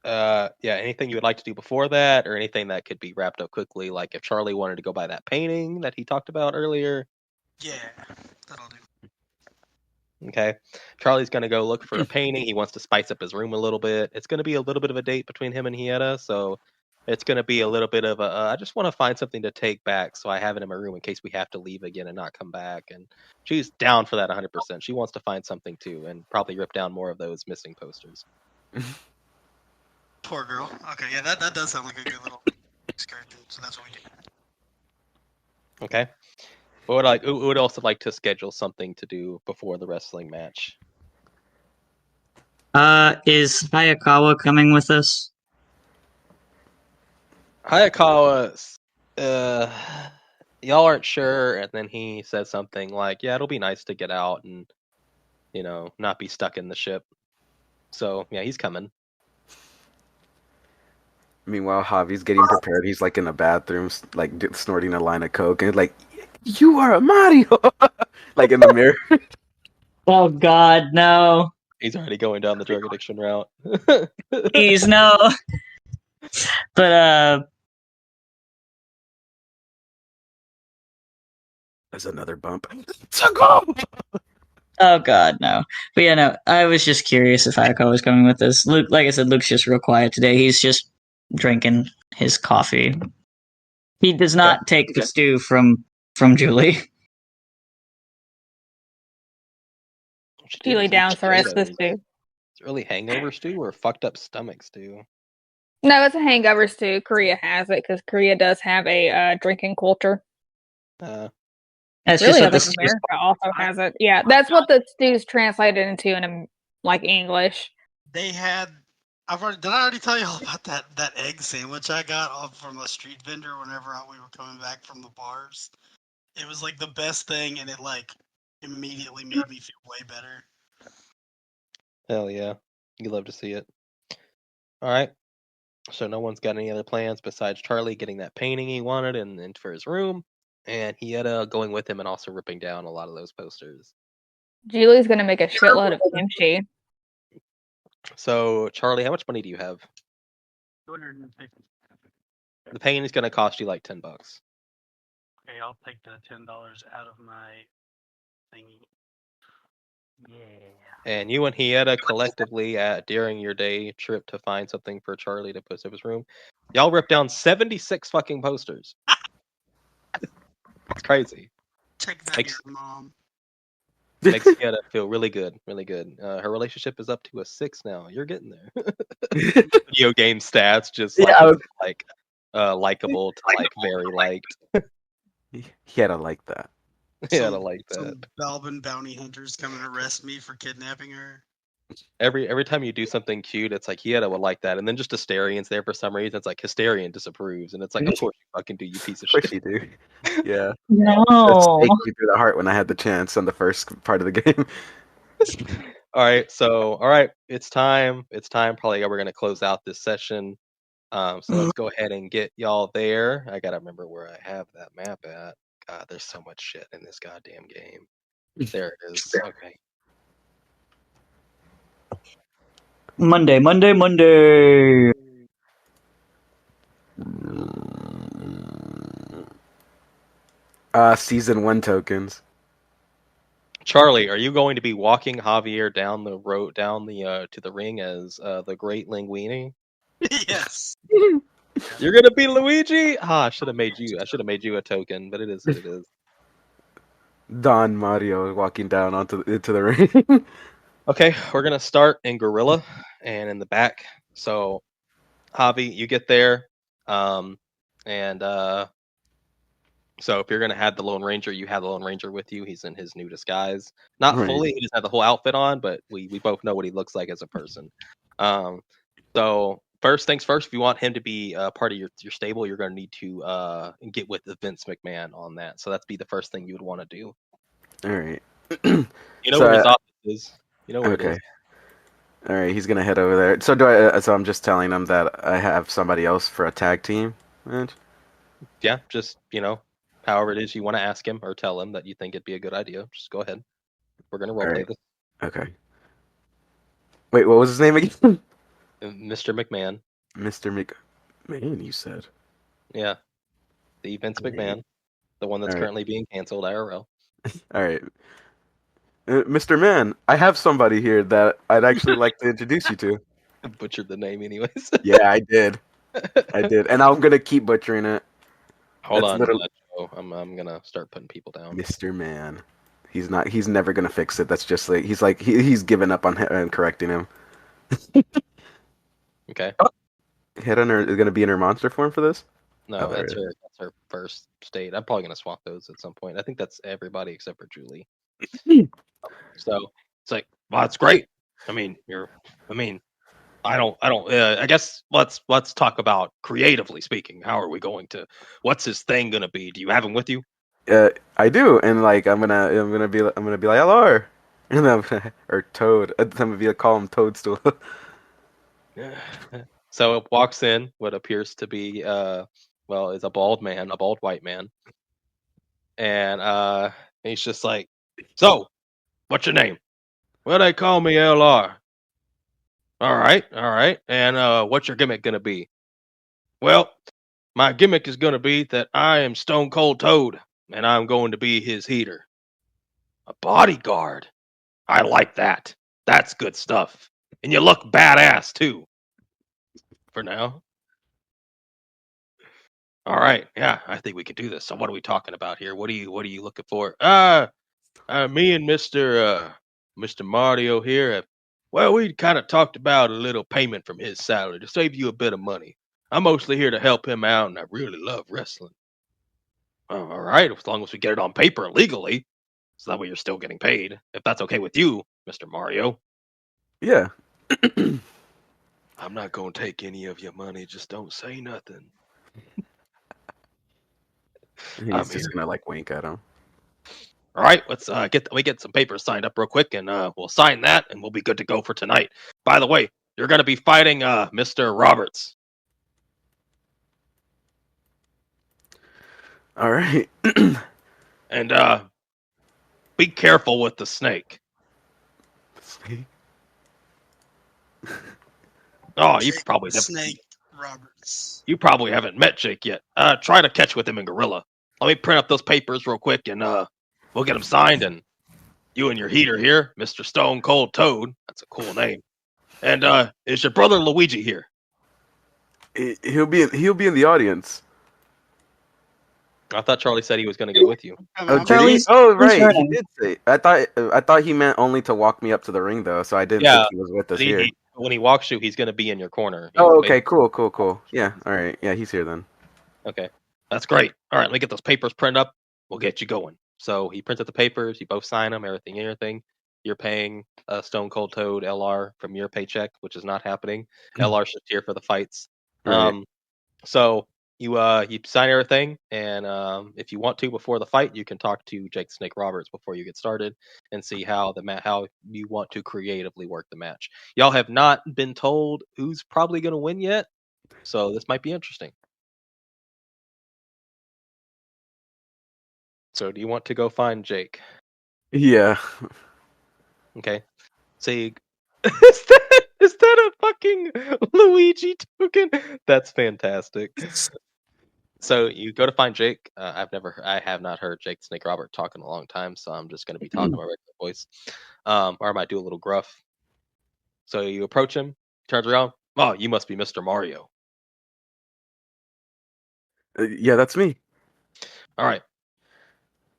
Yeah, anything you would like to do before that, or anything that could be wrapped up quickly, like if Charlie wanted to go buy that painting that he talked about earlier. Yeah, that'll do. Okay, Charlie's gonna go look for a painting. He wants to spice up his room a little bit. It's gonna be a little bit of a date between him and Hieta, so it's gonna be a little bit of a. I just want to find something to take back, so I have it in my room in case we have to leave again and not come back. And she's down for that 100%. She wants to find something too, and probably rip down more of those missing posters. Poor girl. Okay, yeah, that does sound like a good little excursion. So that's what we do. Okay. Who would also like to schedule something to do before the wrestling match? Is Hayakawa coming with us? Hayakawa, y'all aren't sure, and then he says something like, "Yeah, it'll be nice to get out and, not be stuck in the ship." So yeah, he's coming. Meanwhile, Javi's getting prepared. He's like in the bathroom, like snorting a line of coke, and like, "You are a Mario!" like in the mirror. Oh God, no! He's already going down the drug addiction route. Please, no! But There's another bump. To go. oh God, no! But yeah, no. I was just curious if Hayakawa was coming with us. Luke, like I said, Luke's just real quiet today. He's just drinking his coffee. He does not take the stew from Julie. Julie downs the rest of the stew. It's really hangover stew or fucked up stomach stew? No, it's a hangover stew. Korea has it because Korea does have a drinking culture. That's Really, just I what think this America also has it. Yeah, that's what the stew's translated into in like English. They had. Did I already tell you all about that egg sandwich I got off from a street vendor whenever we were coming back from the bars? It was like the best thing, and it like immediately made me feel way better. Hell yeah, you love to see it. All right. So no one's got any other plans besides Charlie getting that painting he wanted and for his room, and Hieta going with him and also ripping down a lot of those posters. Julie's gonna make a shitload of kimchi. So Charlie, how much money do you have? 250. The painting's gonna cost you like $10. Okay, I'll take the $10 out of my thingy. Yeah. And you and Hieta collectively, during your day trip to find something for Charlie to put in his room, y'all ripped down 76 fucking posters. It's crazy. Take that, Makes- your mom. Makes Hieta feel really good, really good. Her relationship is up to a 6 now. You're getting there. Video game stats just likable to like very liked. He had to like that. Yeah, I like that. Some Balvin bounty hunters come and arrest me for kidnapping her. Every time you do something cute, it's like Hieta would like that, and then just Hysterian's there for some reason. It's like Hysterian disapproves, and it's like, of course you fucking do, you piece of Of course shit. you do. Yeah. No. Snake me through the heart when I had the chance on the first part of the game. All right, it's time. It's time. Probably we're gonna close out this session. So let's go ahead and get y'all there. I gotta remember where I have that map at. God, there's so much shit in this goddamn game. There it is. Okay. Monday. Season 1 tokens. Charlie, are you going to be walking Javier down the road, down the to the ring as the Great Linguini? Yes. You're gonna be Luigi? Ah, I should have made you. I should have made you a token, but it is what it is. Don Mario walking down into the ring. Okay, we're gonna start in Gorilla and in the back. So, Javi, you get there, and so if you're gonna have the Lone Ranger, you have the Lone Ranger with you. He's in his new disguise, not Right. fully. He doesn't have the whole outfit on, but we both know what he looks like as a person. So first things first, if you want him to be part of your stable, you're gonna need to get with the Vince McMahon on that. So that's be the first thing you would want to do. All right. You know So, where his office is. You know where it okay. is. All right, he's gonna head over there. So so I'm just telling him that I have somebody else for a tag team match. Yeah, just however it is you want to ask him or tell him that you think it'd be a good idea. Just go ahead. We're gonna role play Alright. this. Okay. Wait, what was his name again? Mr. McMahon. Mr. McMahon, you said. Yeah, the Vince McMahon, the one that's Alright. currently being canceled IRL. All right. Mr. Man, I have somebody here that I'd actually like to introduce you to. Butchered the name, anyways. Yeah, I did. I did, and I'm gonna keep butchering it. Hold That's on, literally Joe. I'm gonna start putting people down. Mr. Man. He's not. He's never gonna fix it. That's just like he's given up on correcting him. Okay. Head on her is gonna be in her monster form for this. No, Oh, there that's it is. her first state. I'm probably gonna swap those at some point. I think that's everybody except for Julie. So it's like, well, that's great. I mean, I guess let's talk about creatively speaking. How are we going to? What's his thing gonna be? Do you have him with you? I do, and like I'm gonna be like LR, and or Toad. I'm gonna be call him Toadstool. So it walks in what appears to be is a bald man, a bald white man, and he's just like, so what's your name? Well, they call me LR. All right. And what's your gimmick gonna be? Well, my gimmick is gonna be that I am Stone Cold Toad, and I'm going to be his heater. A bodyguard. I like that. That's good stuff. And you look badass too. For now. All right. Yeah, I think we can do this. So what are we talking about here? What are you looking for? Me and Mr. Mario here we kind of talked about a little payment from his salary to save you a bit of money. I'm mostly here to help him out, and I really love wrestling. Oh, all right, as long as we get it on paper legally, so that way you're still getting paid. If that's okay with you, Mr. Mario. Yeah. I'm not gonna take any of your money. Just don't say nothing. He's just gonna like wink at him. All right, let's get some papers signed up real quick, and we'll sign that, and we'll be good to go for tonight. By the way, you're gonna be fighting Mr. Roberts. All right. And be careful with the snake. Snake. Oh, you Jake probably the Snake Roberts. You probably haven't met Jake yet. Try to catch with him in Gorilla. Let me print up those papers real quick, and we'll get them signed. And you and your heater here, Mr. Stone Cold Toad. That's a cool name. And is your brother Luigi here? He'll be in the audience. I thought Charlie said he was going to go with you. Oh, did he? Charlie's- Oh, who's right. He running? did say. I thought he meant only to walk me up to the ring, though. So I didn't Yeah, think he was with us here. When he walks you, he's going to be in your corner. Oh, okay. Cool. Yeah. All right. Yeah, he's here then. Okay, that's great. All right, let me get those papers printed up. We'll get you going. So he prints up the papers. You both sign them. Everything. You're paying Stone Cold Toad LR from your paycheck, which is not happening. LR's just here for the fights. Right. So you sign everything, and if you want to before the fight, you can talk to Jake the Snake Roberts before you get started and see how how you want to creatively work the match. Y'all have not been told who's probably going to win yet, so this might be interesting. So do you want to go find Jake? Yeah. Okay. So you... is that a fucking Luigi token? That's fantastic. So you go to find Jake. I have not heard Jake the Snake Robert talk in a long time, so I'm just going to be talking my regular voice, or I might do a little gruff. So you approach him, turns around. Oh, you must be Mr. Mario. Yeah, that's me. All right.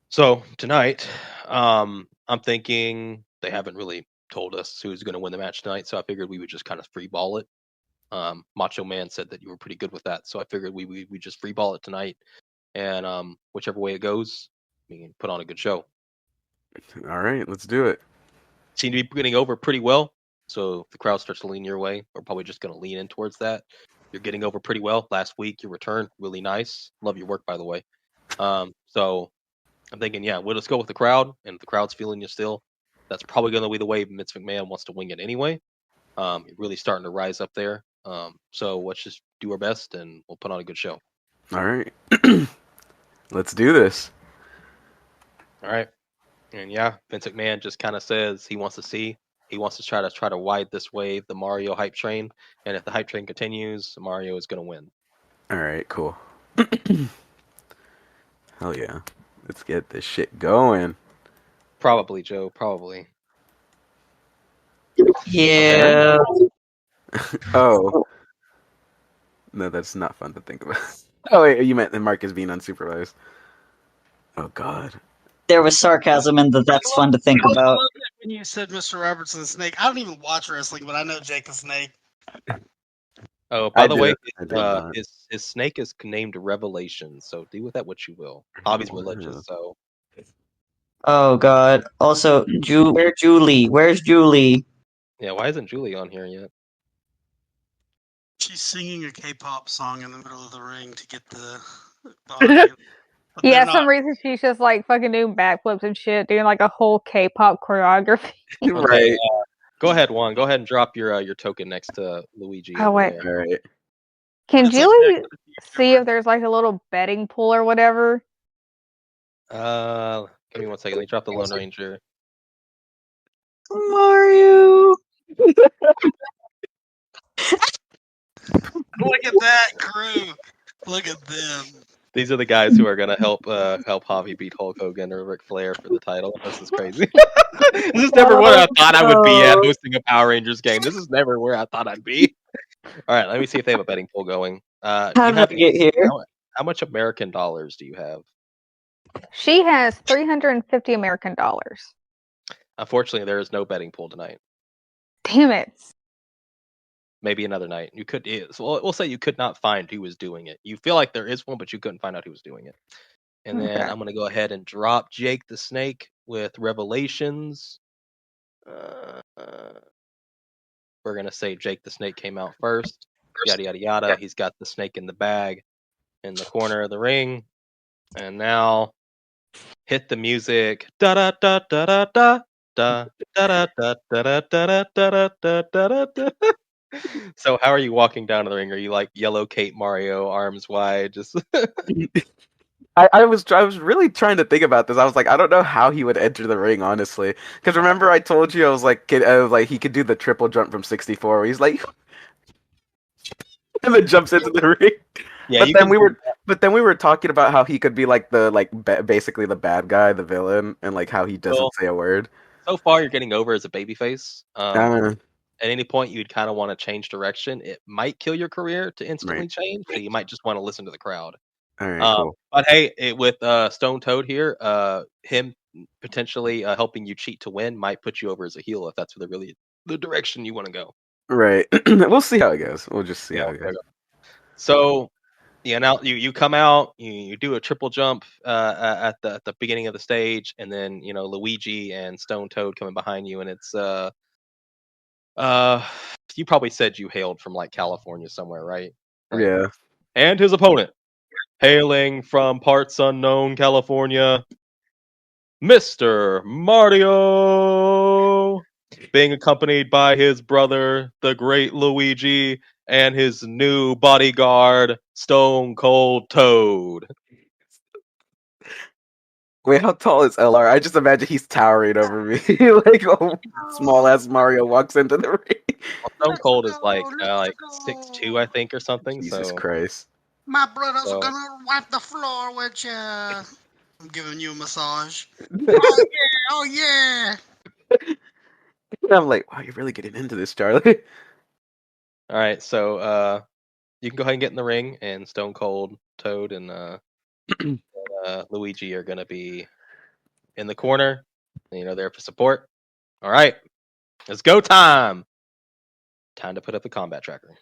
So tonight, I'm thinking they haven't really told us who's going to win the match tonight, so I figured we would just kind of free ball it. Macho Man said that you were pretty good with that, so I figured we just free ball it tonight, and whichever way it goes, we can put on a good show. All right, let's do it. Seem to be getting over pretty well, so if the crowd starts to lean your way, we're probably just going to lean in towards that. You're getting over pretty well. Last week, your return really nice. Love your work, by the way. So I'm thinking, yeah, we'll just go with the crowd, and if the crowd's feeling you still, that's probably going to be the way Vince McMahon wants to wing it anyway. You're really starting to rise up there. So let's just do our best, and we'll put on a good show. All right. Let's do this. All right. And yeah, Vince McMahon just kind of says he wants to see. He wants to try to ride this wave, the Mario hype train. And if the hype train continues, Mario is going to win. All right, cool. Hell yeah. Let's get this shit going. Probably, Joe. Probably. Yeah. Oh. No, that's not fun to think about. Oh, wait, you meant Marcus being unsupervised. Oh, God. There was sarcasm in the that's fun to think about. When you said Mr. Robertson the Snake, I don't even watch wrestling, but I know Jake the Snake. Oh, by the way, I did not. his snake is named Revelation, so do with that what you will. Hobby's religious, so. Oh god. Also, where's Julie? Where's Julie? Yeah, why isn't Julie on here yet? She's singing a K-pop song in the middle of the ring to get the audience. But Yeah, they're some not. reason she's just like fucking doing backflips and shit, doing like a whole K-pop choreography. Okay, Right. go ahead, Juan. Go ahead and drop your token next to Luigi. Oh, over wait. there. All right. Can It's like Julie Back to the Future, see where- if there's like a little betting pool or whatever? Give me 1 second. Let me drop the Lone Ranger. Mario. Look at that crew! Look at them. These are the guys who are gonna help Javi beat Hulk Hogan or Ric Flair for the title. This is crazy. This is never where I thought I would be at hosting a Power Rangers game. This is never where I thought I'd be. All right, let me see if they have a betting pool going. How Do you did have I get here? how much American dollars do you have? She has 350 American dollars. Unfortunately, there is no betting pool tonight. Damn it. Maybe another night. You could. So we'll say you could not find who was doing it. You feel like there is one, but you couldn't find out who was doing it. And then Okay. I'm gonna go ahead and drop Jake the Snake with Revelations. We're gonna say Jake the Snake came out first. Yada yada yada. He's got the snake in the bag in the corner of the ring. And now hit the music. Da da da da da da da da da da da da da da da da. So how are you walking down to the ring? Are you like yellow cape Mario, arms wide, just I was really trying to think about this. I was like, I don't know how he would enter the ring, honestly. Because remember, I told you I was like, he could do the triple jump from 64, where he's like, and then jumps into the ring. yeah? But then we were talking about how he could be like basically the bad guy, the villain, and like how he doesn't Well, say a word. So far, you're getting over as a babyface. Uh, At any point, you'd kind of want to change direction. It might kill your career to instantly Right. change, so you might just want to listen to the crowd. All right, cool. But hey, with Stone Toad here, him potentially helping you cheat to win might put you over as a heel if that's really the direction you want to go. Right. We'll see how it goes. We'll just see how it goes. So, yeah, now you come out, you do a triple jump at the beginning of the stage, and then Luigi and Stone Toad coming behind you, and it's you probably said you hailed from like California somewhere, right? Like, Yeah. and his opponent, hailing from parts unknown California, Mr. Mario, being accompanied by his brother, the great Luigi, and his new bodyguard, Stone Cold Toad. Wait, how tall is LR? I just imagine he's towering over me, like small ass Mario walks into the ring. Well, Stone Cold is like let's 6'2", go. I think, or something. Jesus So Christ! My brothers So- are gonna wipe the floor with you. I'm giving you a massage. Oh yeah, oh yeah. I'm like, wow, you're really getting into this, Charlie. all right, so you can go ahead and get in the ring, and Stone Cold, Toad, and Luigi are gonna be in the corner. There for support. All right, it's go time. Time to put up the combat tracker.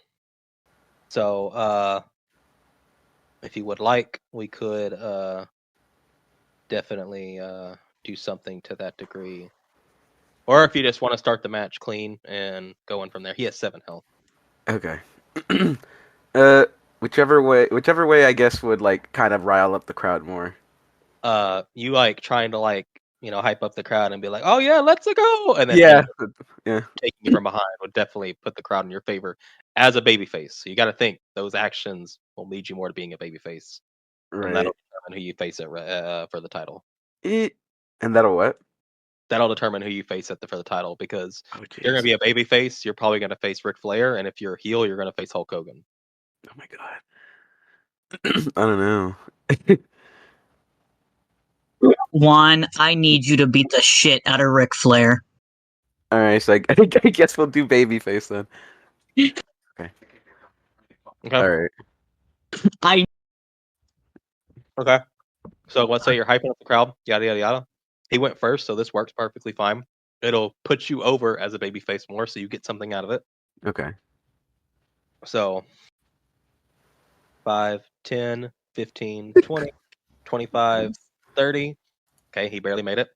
So, if you would like, we could definitely do something to that degree. Or if you just want to start the match clean and go in from there. He has 7 health. Okay. Whichever way, I guess would like kind of rile up the crowd more. You like trying to hype up the crowd and be like, "Oh yeah, let's go!" And then Yeah, him yeah. taking you from behind would definitely put the crowd in your favor as a babyface. So you got to think those actions will lead you more to being a babyface, and Right. that'll determine who you face for the title. And that'll what? That'll determine who you face for the title because Oh, if you're gonna jeez. be a babyface, you're probably gonna face Ric Flair, and if you're a heel, you're gonna face Hulk Hogan. Oh my god. I don't know. Juan, I need you to beat the shit out of Ric Flair. All right, so I guess we'll do babyface then. Okay. Okay. All right. I Okay. So let's say you're hyping up the crowd, yada yada yada. He went first, so this works perfectly fine. It'll put you over as a babyface more, so you get something out of it. Okay. So 5, 10, 15, 20, 25, 30. Okay, he barely made it.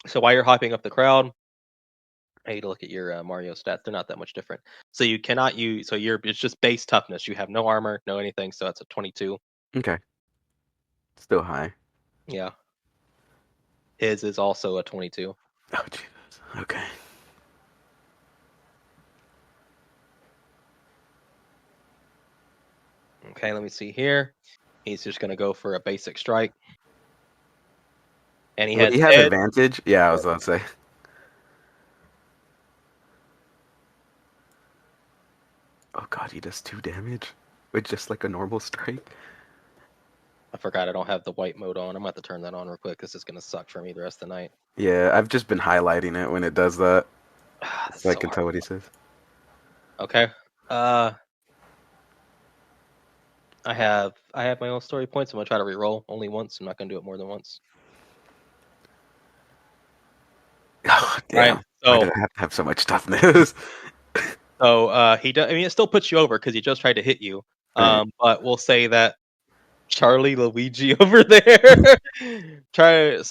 So while you're hyping up the crowd, I need to look at your Mario stats. They're not that much different. So you cannot use. It's just base toughness. You have no armor, no anything. So that's a 22. Okay. Still high. Yeah. His is also a 22. Oh Jesus. Okay. Okay, let me see here. He's just gonna go for a basic strike. And he Would has he have head. advantage? Yeah, I was about to say. Oh god, he does 2 damage with just like a normal strike. I forgot I don't have the white mode on. I'm gonna have to turn that on real quick. This is gonna suck for me the rest of the night. Yeah, I've just been highlighting it when it does that, That's so I so can hard. tell what he says. Okay. I have my own story points. I'm gonna try to re-roll only once. I'm not gonna do it more than once. Oh, damn. Right. Why So did I have to have so much toughness? he does. I mean, it still puts you over because he just tried to hit you. Right. But we'll say that Charlie Luigi over there. Charlie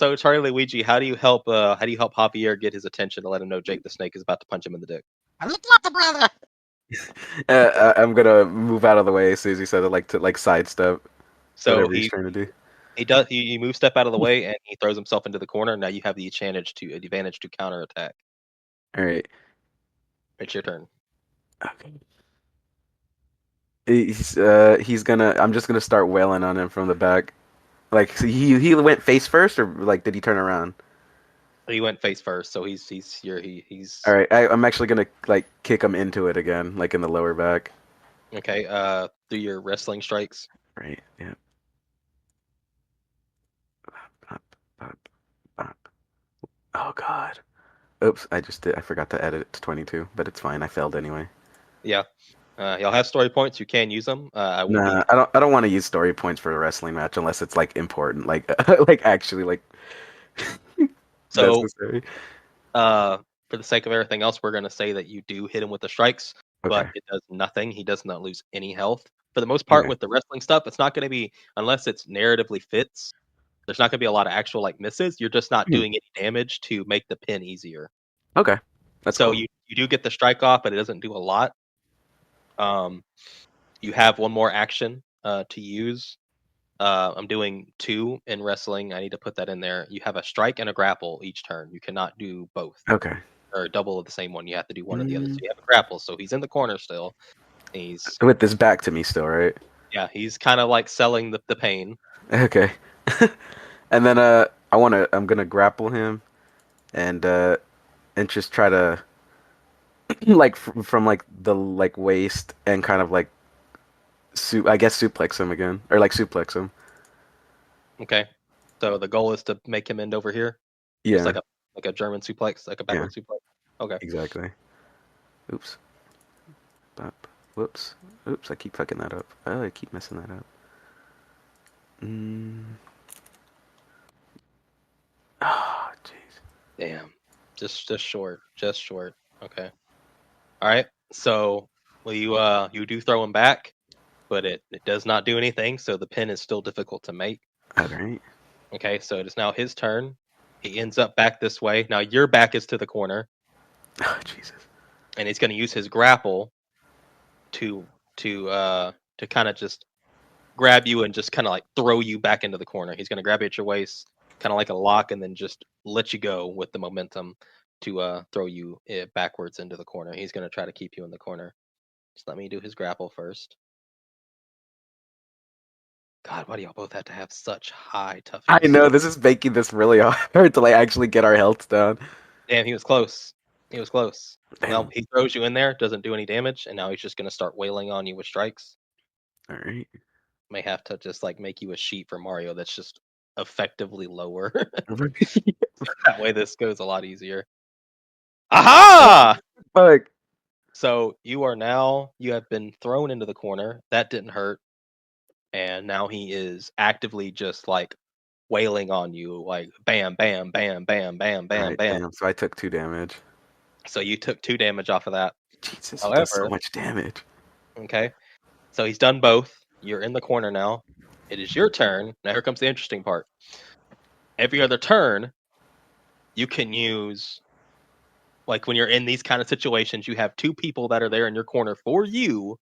Luigi, how do you help Javier get his attention to let him know Jake the Snake is about to punch him in the dick? I look like the brother. I'm gonna move out of the way as soon as he said it, like to like sidestep So whatever he's trying to do. he moves step out of the way and he throws himself into the corner. Now you have the advantage to counterattack. All right. It's your turn. Okay. He's gonna. I'm just gonna start wailing on him from the back. Like so he went face first, or like did he turn around? He went face first, so he's here. He's All right. I'm actually gonna like kick him into it again, like in the lower back. okay. Do your wrestling strikes. Right. Yeah. Bop, bop, bop. Oh God. Oops. I forgot to edit it to 22, but it's fine. I failed anyway. Yeah. Y'all have story points. You can use them. I will Nah, I don't want to use story points for a wrestling match unless it's like important, like like actually like So, necessary. for the sake of everything else, we're going to say that you do hit him with the strikes, but Okay. it does nothing. He does not lose any health. For the most part, Okay. with the wrestling stuff, it's not going to be, unless it's narratively fits, there's not going to be a lot of actual like misses. You're just not Hmm. doing any damage to make the pin easier. Okay. That's So cool. you do get the strike off, but it doesn't do a lot. You have one more action to use. I'm doing 2 in wrestling. I need to put that in there. You have a strike and a grapple each turn. You cannot do both Okay. or double of the same one. You have to do one or the other. So you have a grapple. So he's in the corner still. He's With this back to me still, right? he's kind of like selling the pain. Okay. And then I'm gonna grapple him and just try to like from like the like waist and kind of like I guess suplex him again or like suplex him. Okay. So the goal is to make him end over here, just Yeah, like a German suplex, like a yeah, backward suplex. Okay. exactly. Oops. Bop. Whoops. Oops. I keep fucking that up. Oh, I keep messing that up. Mm. Oh, jeez. Damn. Just short. Just short. Okay. All right. So well, you do throw him back, but it does not do anything. So the pin is still difficult to make. All right. Okay. So it is now his turn. He ends up back this way. Now your back is to the corner, Oh, Jesus. and he's going to use his grapple to to kind of just grab you and just kind of like throw you back into the corner. He's going to grab you at your waist, kind of like a lock, and then just let you go with the momentum to throw you backwards into the corner. He's going to try to keep you in the corner. Just let me do his grapple first. God, why do y'all both have to have such high I toughness? know this is making this really hard to like actually get our health down. Damn, he was close. He was close. Now Damn. he throws you in there, doesn't do any damage, and now he's just going to start wailing on you with strikes. All right. May have to just like make you a sheet for Mario that's just effectively lower. That way this goes a lot easier. Aha! Fuck. So you have been thrown into the corner. That didn't hurt. And now he is actively just like wailing on you, like bam, bam, bam, bam, bam, All bam, right. bam. Damn. So I took 2 damage. So you took 2 damage off of that. Jesus, he does so However, much damage. okay. So he's done both. You're in the corner now. It is your turn. Now here comes the interesting part. Every other turn, you can use like when you're in these kind of situations, you have 2 people that are there in your corner for you.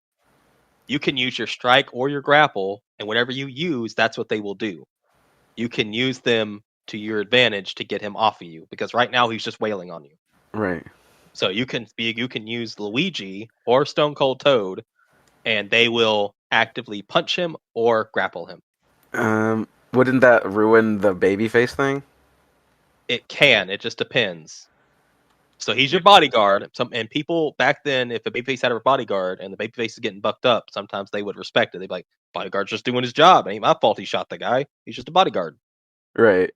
You can use your strike or your grapple, and whatever you use, that's what they will do. You can use them to your advantage to get him off of you, because right now he's just wailing on you. Right. So you can use Luigi or Stone Cold Toad, and they will actively punch him or grapple him. Wouldn't that ruin the babyface thing? It can. It just depends. So he's your bodyguard. And people back then, if a babyface had a bodyguard and the babyface is getting bucked up, sometimes they would respect it. They'd be like, "Bodyguard's just doing his job. It ain't my fault he shot the guy. He's just a bodyguard." Right.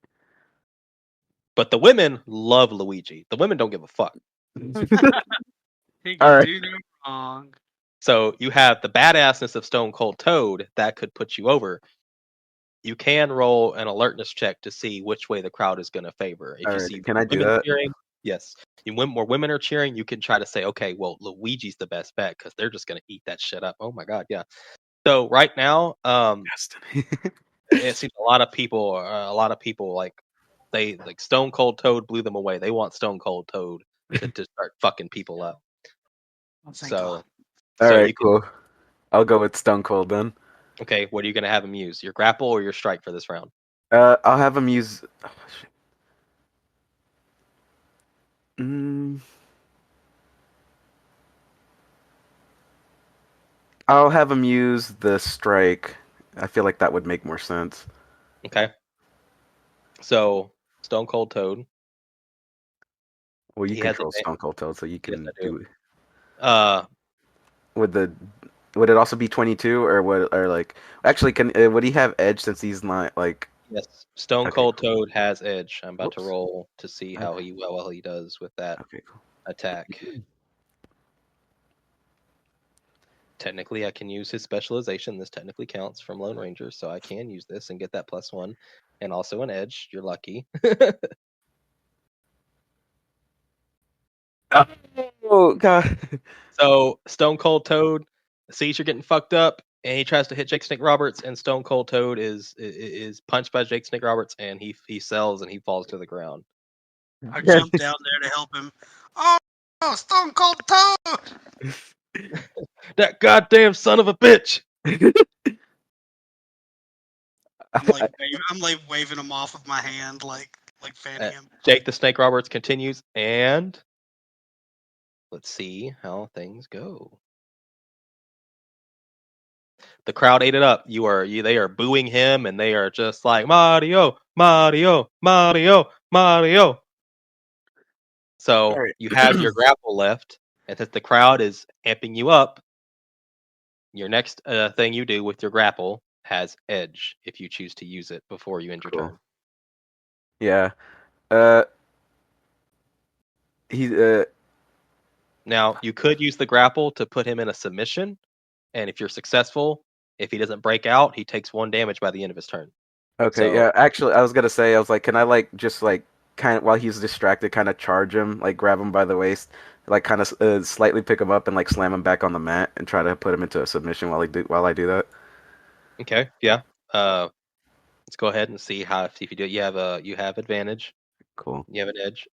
But the women love Luigi. The women don't give a fuck. He All can right. do no wrong. So you have the badassness of Stone Cold Toad that could put you over. You can roll an alertness check to see which way the crowd is going to favor. If All you right. see Can I do women that? cheering, yes. More women are cheering, you can try to say, okay, well, Luigi's the best bet because they're just going to eat that shit up. Oh my god, yeah. So right now, Destiny. it seems a lot of people like they like Stone Cold Toad blew them away. They want Stone Cold Toad to start fucking people up. Oh, thank So God. All so right. you can Cool. I'll go with Stone Cold then. okay. What are you going to have him use? Your grapple or your strike for this round? I'll have him use. Oh, shit. Mm, I'll have him use the strike. I feel like that would make more sense. Okay. So Stone Cold Toad. Well, you He has control a Stone Cold Toad, so you yes, can I do. do it. Uh, Would the would it also be 22 or would or like actually can would he have edge since he's not like yes. Stone okay Cold Toad has edge. I'm about to whoops roll to see how okay well he does with that okay cool attack. Technically, I can use his specialization. This technically counts from Lone Ranger, so I can use this and get that +1, and also an edge. You're lucky. oh god So Stone Cold Toad sees you're getting fucked up, and he tries to hit Jake Snake Roberts, and Stone Cold Toad is punched by Jake Snake Roberts, and he sells and he falls to the ground. I jumped down there to help him. Oh, Stone Cold Toad! That goddamn son of a bitch! I'm like waving him off with my hand, like fanning him. Jake the Snake Roberts continues, and let's see how things go. The crowd ate it up. They are booing him, and they are just like Mario, Mario, Mario, Mario. So Alright. you have your grapple left, and since the crowd is amping you up, your next thing you do with your grapple has edge if you choose to use it before you end your Cool. turn. Yeah. He Now you could use the grapple to put him in a submission, and if you're successful, if he doesn't break out, he takes 1 damage by the end of his turn. Okay, So yeah. Actually, I was gonna say, I was like, can I like just like kind of while he's distracted, kind of charge him, like grab him by the waist, like kind of slightly pick him up and like slam him back on the mat and try to put him into a submission while I do that. okay, yeah. Let's go ahead and see if you do it. You have advantage. Cool. You have an edge.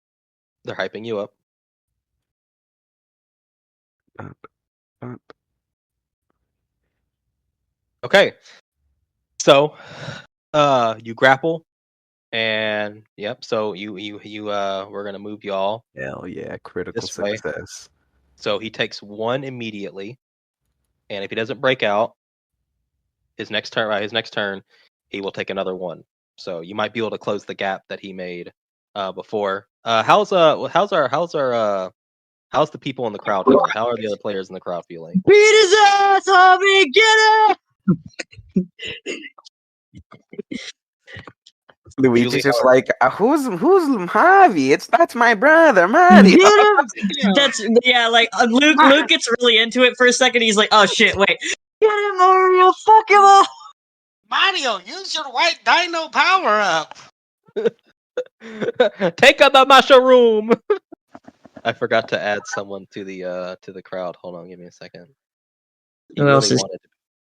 They're hyping you up. Up, up. Okay. So, you grapple, and yep. So we're gonna move y'all Hell yeah, critical this way. success. So he takes 1 immediately, and if he doesn't break out, his next turn, he will take another 1. So you might be able to close the gap that he made before. How's the people in the crowd feeling? How are the other players in the crowd feeling? Beat his ass, homie! Get him! Luigi's Julie, just how are- like, who's Javi? That's my brother, Mario. Get him! That's like Luke gets really into it for a second. He's like, "Oh shit, wait, get him, Mario! Fuck him up!" Mario, use your white dino power up. take out the mushroom. I forgot to add someone to the crowd. Hold on, give me a second. Who else is?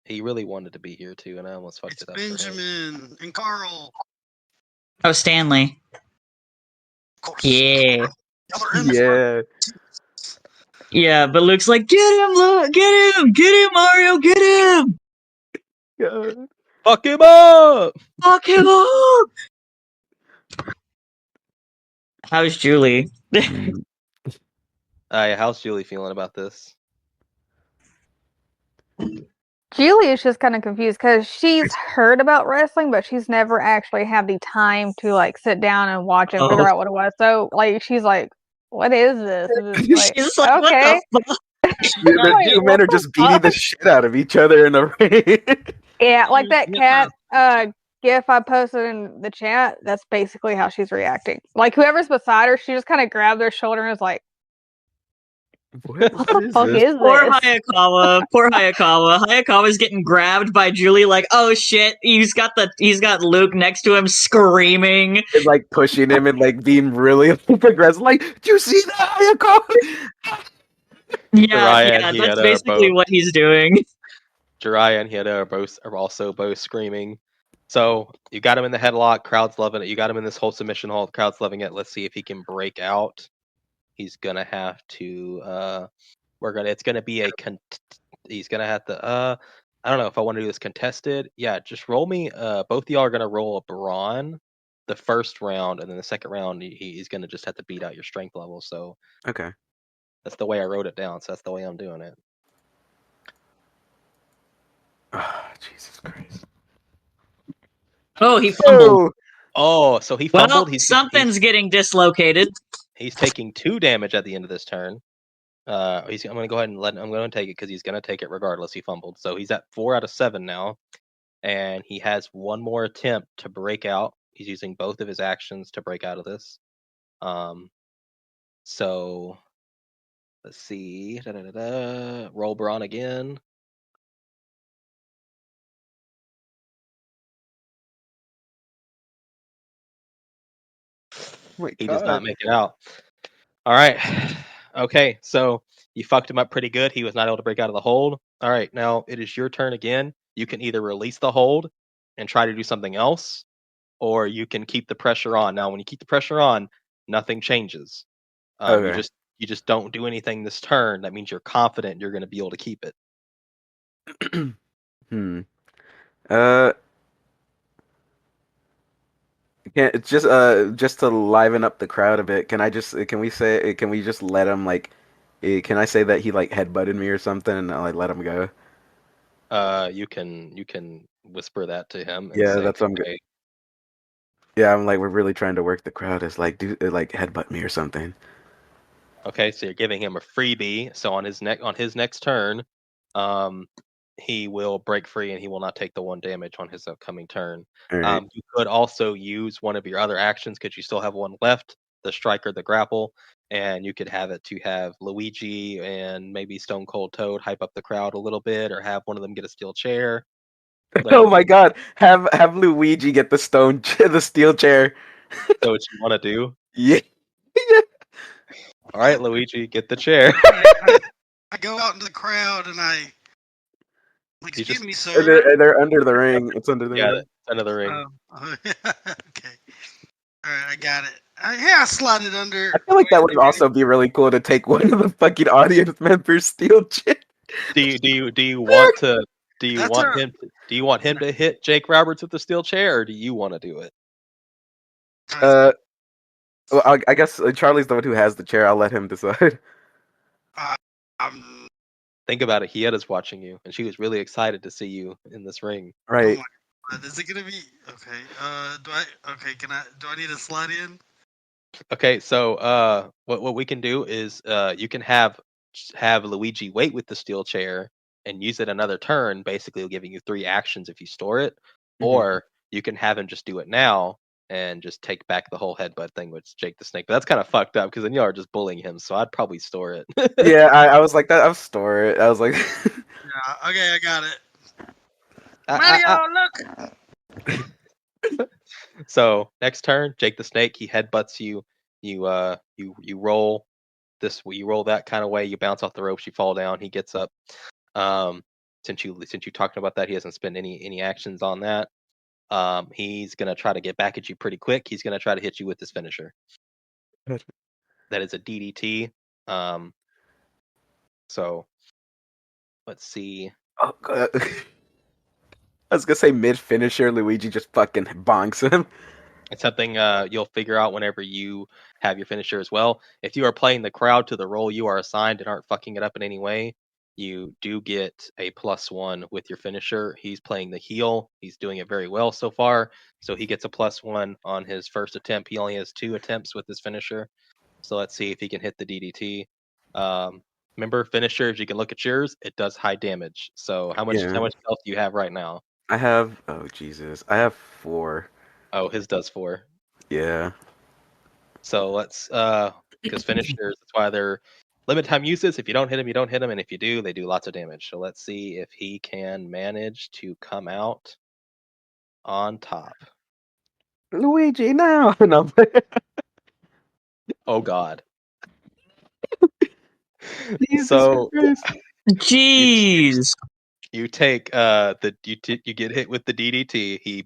He really wanted to be here too, and I almost fucked It's it up. For him. Benjamin and Carl. Oh, Stanley. Of course. Yeah, Yeah. yeah. But Luke's like, "Get him, Luke! Get him, Mario! Get him! Yeah. Fuck him up. Fuck him up!" How's Julie? How's Julie feeling about this? Julie is just kind of confused because she's heard about wrestling, but she's never actually had the time to like sit down and watch and figure Oh. out what it was. So like she's like, "What is this?" And it's like, She's like, okay. "What the fuck?" The Wait, two men what are the just beating the fuck? shit out of each other in the ring. Yeah, like that Yeah. cat gif I posted in the chat. That's basically how she's reacting. Like whoever's beside her, she just kind of grabbed their shoulder and is like, "What the fuck is Poor this?" Hayakawa. Poor Hayakawa. Hayakawa's getting grabbed by Julie like, "Oh shit, he's got Luke next to him screaming." And like pushing him and like being really aggressive. Like, do you see that, Ayako? Jiraiya, he That's had, basically both. what he's doing. Jiraiya and Hida are also both screaming. So you got him in the headlock, crowd's loving it. You got him in this whole submission hold, crowd's loving it. Let's see if he can break out. He's gonna have to. It's gonna be he's gonna have to. I don't know if I want to do this contested. Yeah, just roll me. Both of y'all are gonna roll a brawn the first round, and then the second round he's gonna just have to beat out your strength level. So Okay. that's the way I wrote it down. So that's the way I'm doing it. Oh, Jesus Christ. Oh, he fumbled. Oh, so he Well, fumbled. something's getting dislocated. He's taking 2 damage at the end of this turn. I'm gonna go ahead and I'm gonna take it because he's gonna take it regardless. He fumbled, so he's at 4 out of 7 now, and he has 1 more attempt to break out. He's using both of his actions to break out of this. So let's see. Roll Brawn again. He does not make it out. All right. Okay, so you fucked him up pretty good. He was not able to break out of the hold. All right, now it is your turn again. You can either release the hold and try to do something else, or you can keep the pressure on. Now, when you keep the pressure on, nothing changes. Okay. You just don't do anything this turn. That means you're confident you're going to be able to keep it. It's just to liven up the crowd a bit. Can we just let him like can I say that he like headbutted me or something and I like let him go? You can whisper that to him and Yeah, say, that's what I'm. okay, Yeah, I'm like, we're really trying to work the crowd. It's like, do like headbutt me or something. okay, so you're giving him a freebie. So on his next turn, he will break free and he will not take the 1 damage on his upcoming turn. All right. You could also use one of your other actions because you still have one left, the strike or the grapple, and you could have it to have Luigi and maybe Stone Cold Toad hype up the crowd a little bit, or have one of them get a steel chair. Oh Whatever my God! Have Luigi get the the steel chair. so what you want to do. Yeah. All right, Luigi, get the chair. I go out into the crowd and I, You excuse just me, And sir. they're under the ring. It's under the yeah, ring. it's another ring. Okay. All right, I got it. I slide it under. I feel like that would also be really cool to take one of the fucking audience members' steel chair. Do you want to do you That's want a- him to hit Jake Roberts with the steel chair, or do you want to do it? Well, I guess Charlie's the one who has the chair. I'll let him decide. I'm, Think about it. Hieda's watching you, and she was really excited to see you in this ring. Right. Oh my God, is it gonna be okay? Do I need to slide in? Okay, so what we can do is you can have Luigi wait with the steel chair and use it another turn, basically giving you 3 actions if you store it, or you can have him just do it now and just take back the whole headbutt thing with Jake the Snake. But that's kind of fucked up because then you are just bullying him. So I'd probably store it. Yeah, I was like that. I'll store it. I was like, Yeah. Okay, I got it. I- Mario, look. So next turn, Jake the Snake, he headbutts you. You roll this. You roll that kind of way. You bounce off the ropes. You fall down. He gets up. Since you talking about that, he hasn't spent any actions on that. He's gonna try to get back at you pretty quick. He's gonna try to hit you with his finisher. That is a DDT. So let's see. oh, God. I was gonna say mid finisher, Luigi just fucking bonks him. It's something you'll figure out whenever you have your finisher as well. If you are playing the crowd to the role you are assigned and aren't fucking it up in any way, you do get a +1 with your finisher. He's playing the heel. He's doing it very well so far. So he gets a +1 on his first attempt. He only has 2 attempts with his finisher. So let's see if he can hit the DDT. Remember, finishers, you can look at yours. It does high damage. So how much health do you have right now? I have Jesus. I have 4. Oh, his does 4. Yeah. So let's because finishers, that's why they're limit time uses. If you don't hit him, you don't hit him, and if you do, they do lots of damage. So let's see if he can manage to come out on top. Luigi, no. No. Oh God. Jesus So Christ. Jeez. you take you get hit with the DDT. He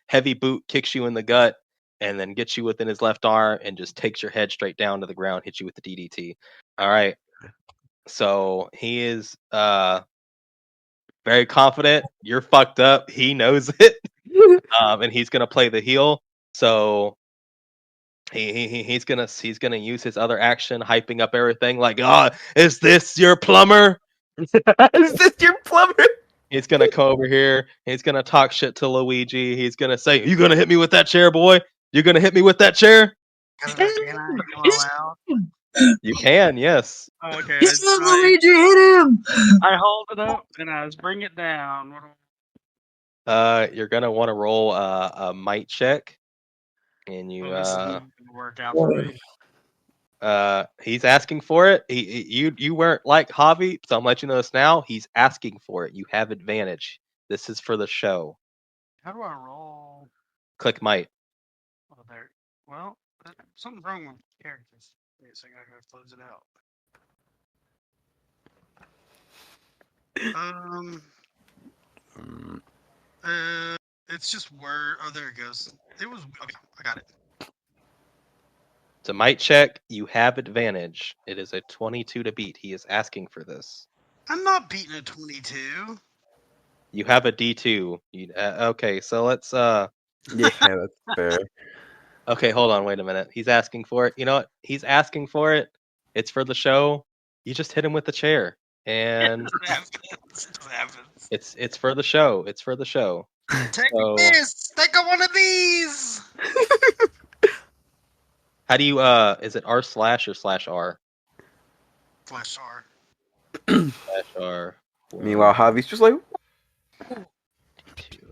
heavy boot kicks you in the gut and then gets you within his left arm and just takes your head straight down to the ground, hits you with the DDT. All right. So he is very confident. You're fucked up. He knows it. And he's gonna play the heel. So he's gonna use his other action, hyping up everything like, "Oh, is this your plumber? Is this your plumber? He's gonna come over here. He's gonna talk shit to Luigi. He's gonna say, "You gonna hit me with that chair, boy? You gonna hit me with that chair?" Can I? Am You can, yes. I? Okay. Hit him, Luigi, hit him! I hold it up and I just bring it down. You're gonna want to roll a might check, and you This is not gonna work out for me. he's asking for it. You weren't like Javi, so I'm letting you know this now. He's asking for it. You have advantage. This is for the show. How do I roll? Click might. Oh, there. Well, something's wrong with characters. Wait a second, I gotta close it out. It's just word. Oh, there it goes. It was okay. I got it. It's a might check. You have advantage. It is a 22 to beat. He is asking for this. I'm not beating a 22. You have a D2. Okay, so let's Yeah, that's fair. Okay, hold on, wait a minute. He's asking for it. You know what? He's asking for it. It's for the show. You just hit him with the chair. and It happens. It happens. it's for the show. It's for the show. Take So- this. Take one of these. How do you is it r/ or /r? Flash R. /r. Meanwhile, Javi's just like, 2.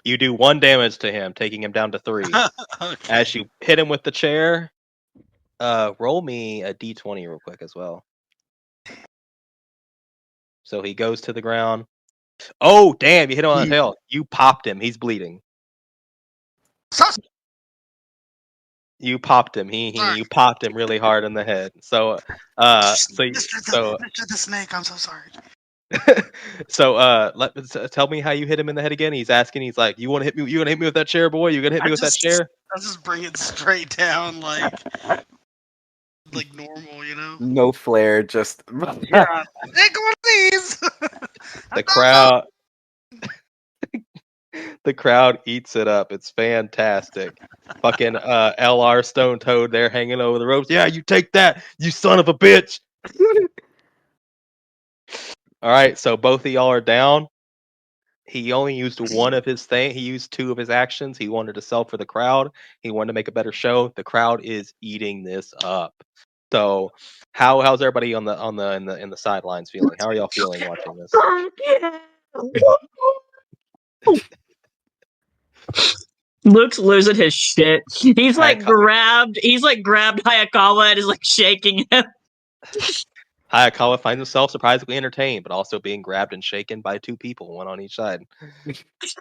You do 1 damage to him, taking him down to 3. Okay. As you hit him with the chair, roll me a d20 real quick as well. So he goes to the ground. Oh, damn, you hit him on the tail. You popped him. He's bleeding. You popped him. You popped him really hard in the head. So Mr. the Snake, I'm so sorry. tell me how you hit him in the head again. He's asking. He's like, "You want to hit me? You gonna hit me with that chair, boy? You gonna hit me with that chair?" I just bring it straight down, like normal, you know. no flare, just. Yeah. Take one of these. The crowd eats it up. It's fantastic. Fucking LR Stone Toad there hanging over the ropes. Yeah, you take that, you son of a bitch. All right, so both of y'all are down. He only used 1 of his thing. He used 2 of his actions. He wanted to sell for the crowd. He wanted to make a better show. The crowd is eating this up. So, how's everybody in the sidelines feeling? How are y'all feeling watching this? Luke's losing his shit. He's like Hayakawa. grabbed Hayakawa and is like shaking him. Hayakawa finds himself surprisingly entertained, but also being grabbed and shaken by 2 people, 1 on each side.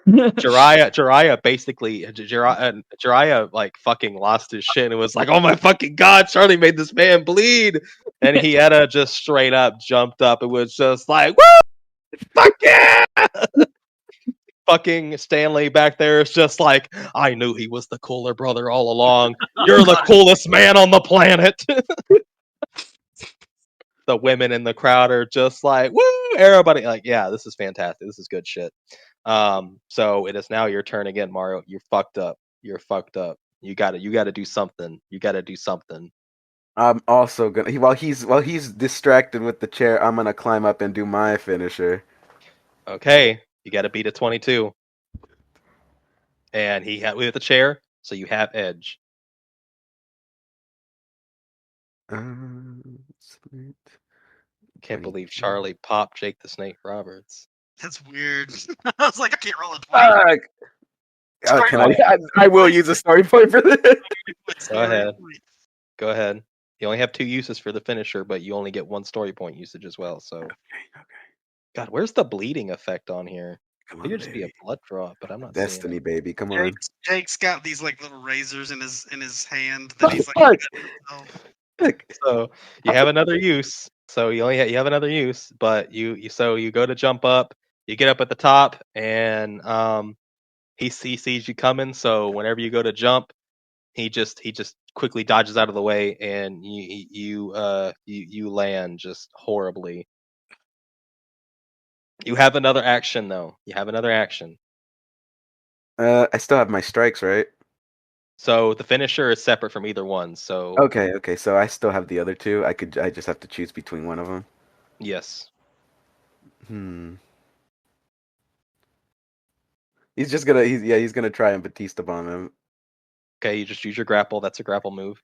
Jiraiya basically, Jiraiya like fucking lost his shit and was like, "Oh my fucking god, Charlie made this man bleed," and he had to just straight up jumped up. It was just like, "Woo, fuck yeah!" Fucking Stanley back there is just like, "I knew he was the cooler brother all along. You're the coolest man on the planet." The women in the crowd are just like, "Woo!" Everybody like, "Yeah, this is fantastic. This is good shit." So it is now your turn again, Mario. You're fucked up. You're fucked up. You gotta do something. You gotta do something. I'm also gonna while he's distracted with the chair, I'm gonna climb up and do my finisher. Okay, you gotta beat a 22. And he had with the chair, so you have edge. Can't believe Charlie popped Jake the Snake Roberts. That's weird. I was like, I can't roll a 20. Fuck! I will use a story point for this. Go ahead. Go ahead. You only have 2 uses for the finisher, but you only get 1 story point usage as well. So, Okay. God, where's the bleeding effect on here? Come It on, could just be a baby. blood draw, but I'm not Destiny, seeing it. baby. Come on. Jake's got these like little razors in his hand that he's like. Fuck! Oh. So you have another use. So you have another use, but you go to jump up. You get up at the top, and he sees you coming. So whenever you go to jump, he just quickly dodges out of the way, and you land just horribly. You have another action though. You have another action. I still have my strikes, right? So the finisher is separate from either one. So Okay. So I still have the other 2. I just have to choose between one of them. yes. He's gonna try and Batista bomb him. Okay, you just use your grapple. That's a grapple move.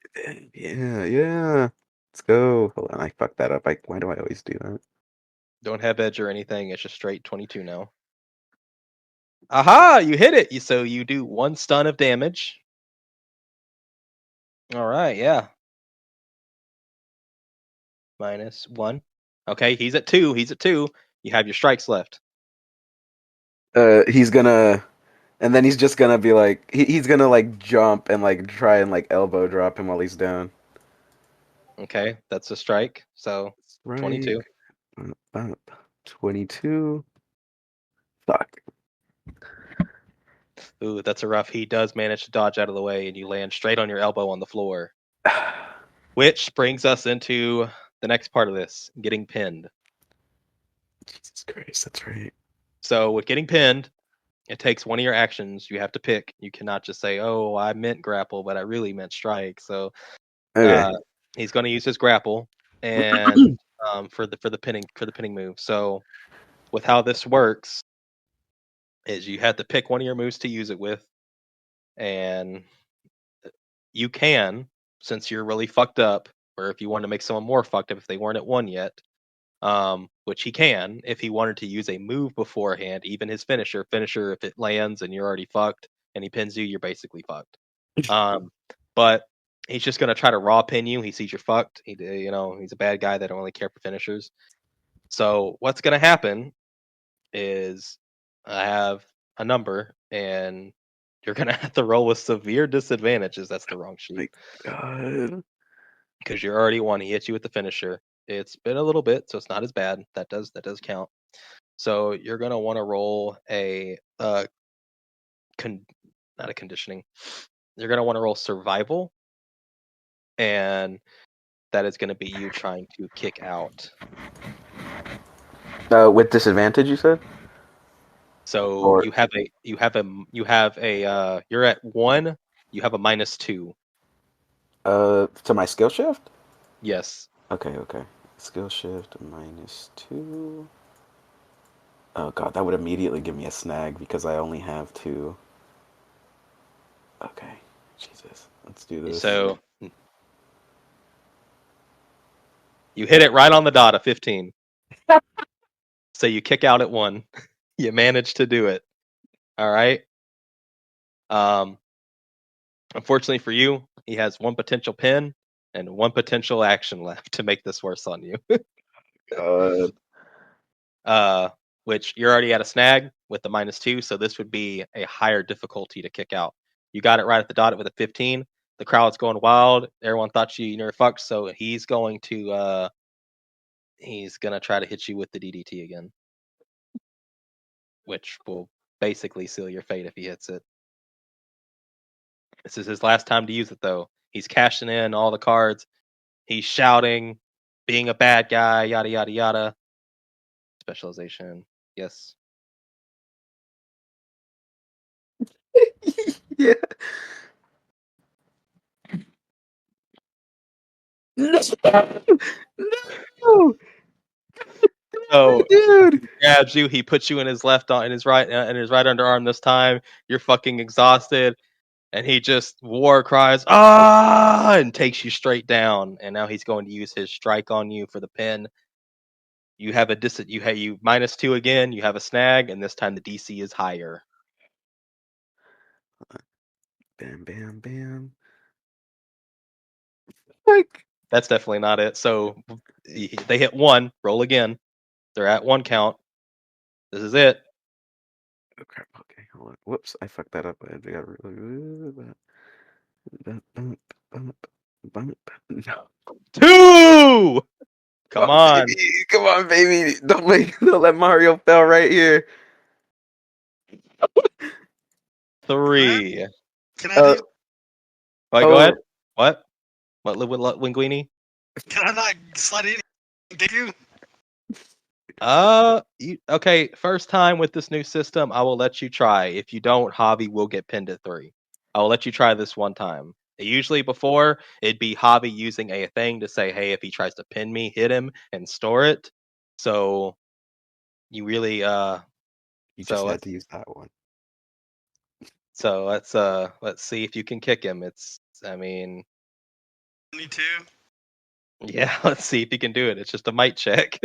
Yeah. Let's go. Hold on, I fucked that up. Why do I always do that? Don't have edge or anything. It's just straight 22 now. Aha! You hit it. So you do 1 stun of damage. All right, yeah. -1. Okay, he's at 2. He's at 2. You have your strikes left. He's gonna, and then he's just gonna be like, he's gonna like jump and like try and like elbow drop him while he's down. Okay, that's a strike. So 22. 22. Fuck. Ooh, that's a rough. He does manage to dodge out of the way, and you land straight on your elbow on the floor. Which brings us into the next part of this, getting pinned. Jesus Christ, that's right. So with getting pinned, it takes one of your actions. You have to pick. You cannot just say, "Oh, I meant grapple, but I really meant strike." So Okay. He's going to use his grapple and for the pinning move. So with how this works is you have to pick one of your moves to use it with, and you can, since you're really fucked up, or if you want to make someone more fucked up if they weren't at one yet, which he can if he wanted to use a move beforehand, even his finisher. Finisher, if it lands and you're already fucked and he pins you, you're basically fucked. But he's just gonna try to raw pin you. He sees you're fucked. He's a bad guy that don't really care for finishers. So what's gonna happen is I have a number, and you're gonna have to roll with severe disadvantages. That's the wrong sheet. God. Because you're already one. He hits you with the finisher. It's been a little bit, so it's not as bad. That does count. So you're gonna want to roll a not a conditioning. You're gonna want to roll survival, and that is gonna be you trying to kick out. With disadvantage, you said? So Or- you're at 1. You have a -2. To my skill shift? Yes. Okay. Skill shift -2. Oh god, that would immediately give me a snag because I only have 2. Okay. Jesus. Let's do this. So you hit it right on the dot, a 15. So you kick out at 1. You managed to do it. All right. Unfortunately for you, he has 1 potential pin and 1 potential action left to make this worse on you. Which you're already at a snag with the -2, so this would be a higher difficulty to kick out. You got it right at the dot with a 15. The crowd's going wild. Everyone thought you were fucked, so he's going to try to hit you with the DDT again, which will basically seal your fate if he hits it. This is his last time to use it, though. He's cashing in all the cards. He's shouting, being a bad guy, yada yada yada. Specialization, yes. Yeah. No. So Dude. he grabs you. He puts you in his right underarm this time. You're fucking exhausted, and he just war cries and takes you straight down. And now he's going to use his strike on you for the pin. You have you -2 again. You have a snag, and this time the DC is higher. Bam, bam, bam. That's definitely not it. So they hit 1. Roll again. They're at 1 count. This is it. Oh crap. Okay, hold on. Whoops, I fucked that up. I got no. 2. Come on. Baby. Come on, baby. Don't let Mario fail right here. 3. Can I do? Go ahead. What Linguini? Can I not slide in? Did you? Okay. First time with this new system, I will let you try. If you don't, Javi will get pinned at 3. I will let you try this one time. Usually before, it'd be Javi using a thing to say, hey, if he tries to pin me, hit him and store it. So you really You just had to use that one. So let's see if you can kick him. Me too. Yeah, let's see if he can do it. It's just a might check.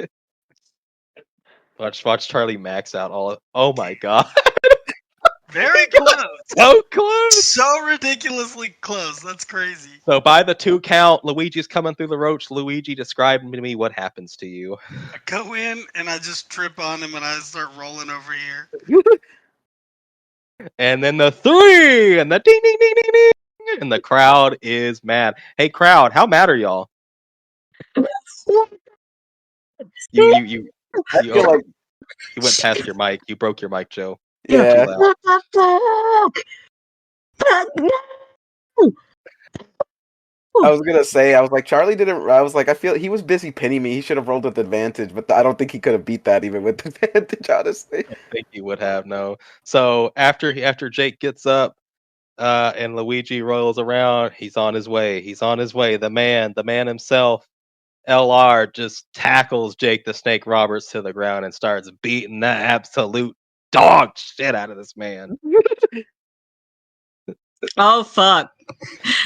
Watch Charlie max out all of. Oh my god. Very close. So close. So ridiculously close. That's crazy. So by the 2 count, Luigi's coming through the roach. Luigi, describe to me what happens to you. I go in and I just trip on him and I start rolling over here. And then the 3 and the ding ding ding ding ding, and the crowd is mad. Hey crowd, how mad are y'all? You went past your mic. You broke your mic, Joe. Yeah. What the fuck? I was gonna say, I was like, Charlie didn't. I was like, I feel he was busy pinning me. He should have rolled with advantage, but I don't think he could have beat that even with advantage. Honestly, I think he would have no. So after Jake gets up, And Luigi rolls around. He's on his way. He's on his way. The man himself, LR, just tackles Jake the Snake Roberts to the ground and starts beating the absolute dog shit out of this man. Oh fuck.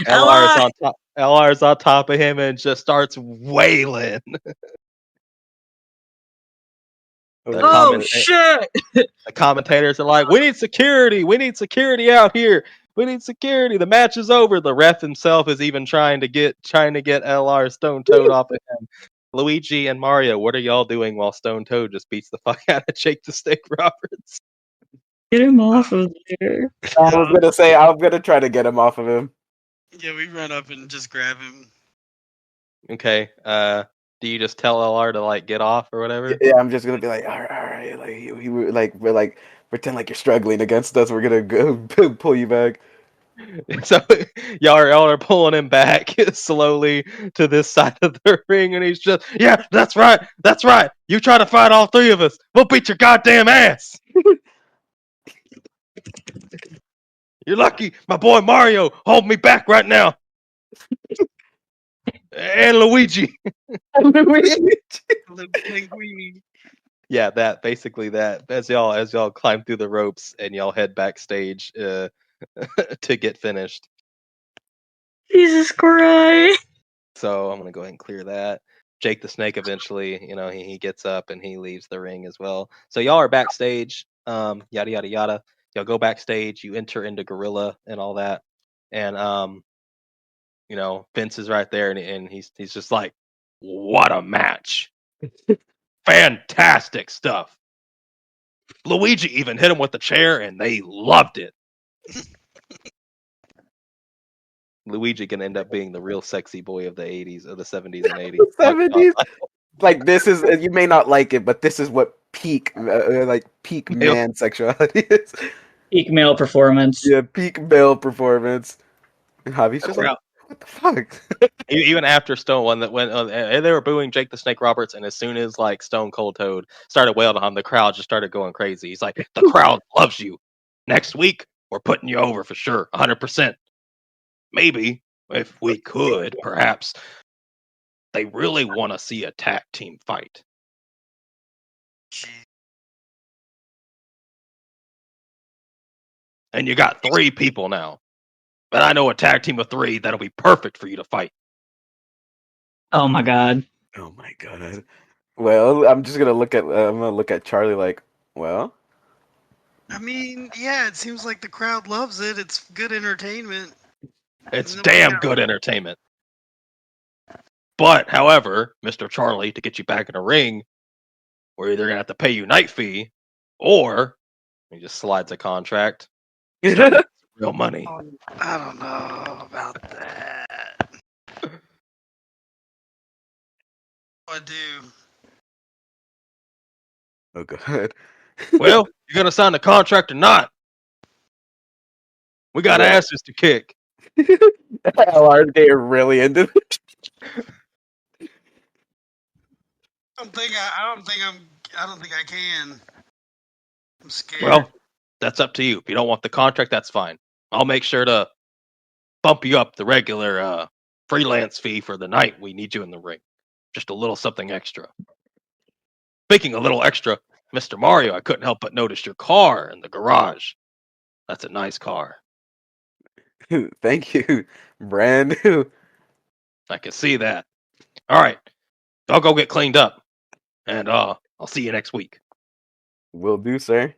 LR is LR! on top. LR is on top of him and just starts wailing. The Oh commenta- shit! the commentators are like, "We need security. We need security out here. We need security. The match is over." The ref himself is even trying to get LR Stone Toad off of him. Luigi and Mario, what are y'all doing while Stone Toad just beats the fuck out of Jake the Snake Roberts? Get him off of there. I was gonna say I'm gonna try to get him off of him. Yeah, we run up and just grab him. Okay. Do you just tell LR to like get off or whatever? Yeah, I'm just gonna be like, all right, like we're like pretend like you're struggling against us. We're gonna go pull you back. So y'all are pulling him back slowly to this side of the ring, and he's just, yeah, that's right. You try to fight all three of us, we'll beat your goddamn ass. You're lucky my boy Mario hold me back right now. And Luigi. Linguini. Yeah, that basically that. As y'all climb through the ropes and y'all head backstage to get finished. Jesus Christ. So I'm gonna go ahead and clear that. Jake the Snake eventually, he gets up and he leaves the ring as well. So y'all are backstage, yada yada yada. Y'all go backstage, you enter into Gorilla and all that, and Vince is right there, and he's just like, "What a match! Fantastic stuff." Luigi even hit him with the chair, and they loved it. Luigi can end up being the real sexy boy of the 80s, of the 70s and 80s. 70s. Like this is you may not like it, but this is what peak Male. man sexuality is. Peak male performance. Yeah, peak male performance. And Javi's just like, what the fuck? Even after Stone when they were booing Jake the Snake Roberts, and as soon as like Stone Cold Toad started wailing on him, the crowd just started going crazy. He's like, the crowd loves you. Next week we're putting you over for sure, 100%. Maybe if we could, perhaps. They really want to see a tag team fight. And you got 3 people now. But I know a tag team of 3 that'll be perfect for you to fight. Oh my god. Oh my god. Well, I'm gonna look at Charlie like, well, I mean, yeah, it seems like the crowd loves it. It's good entertainment. It's No, damn yeah. good entertainment. But, however, Mr. Charlie, to get you back in the ring, we're either gonna have to pay you night fee, or he just slides a contract. Start making some real money. I don't know about that. I do. oh god. Well, you're gonna sign the contract or not. We got Yeah. asses to kick. LR's getting really into it. I don't think I can. I'm scared. Well, that's up to you. If you don't want the contract, that's fine. I'll make sure to bump you up the regular freelance fee for the night we need you in the ring. Just a little something extra. Speaking a little extra, Mr. Mario, I couldn't help but notice your car in the garage. That's a nice car. Thank you. Brand new. I can see that. All right. I'll go get cleaned up. And I'll see you next week. Will do, sir.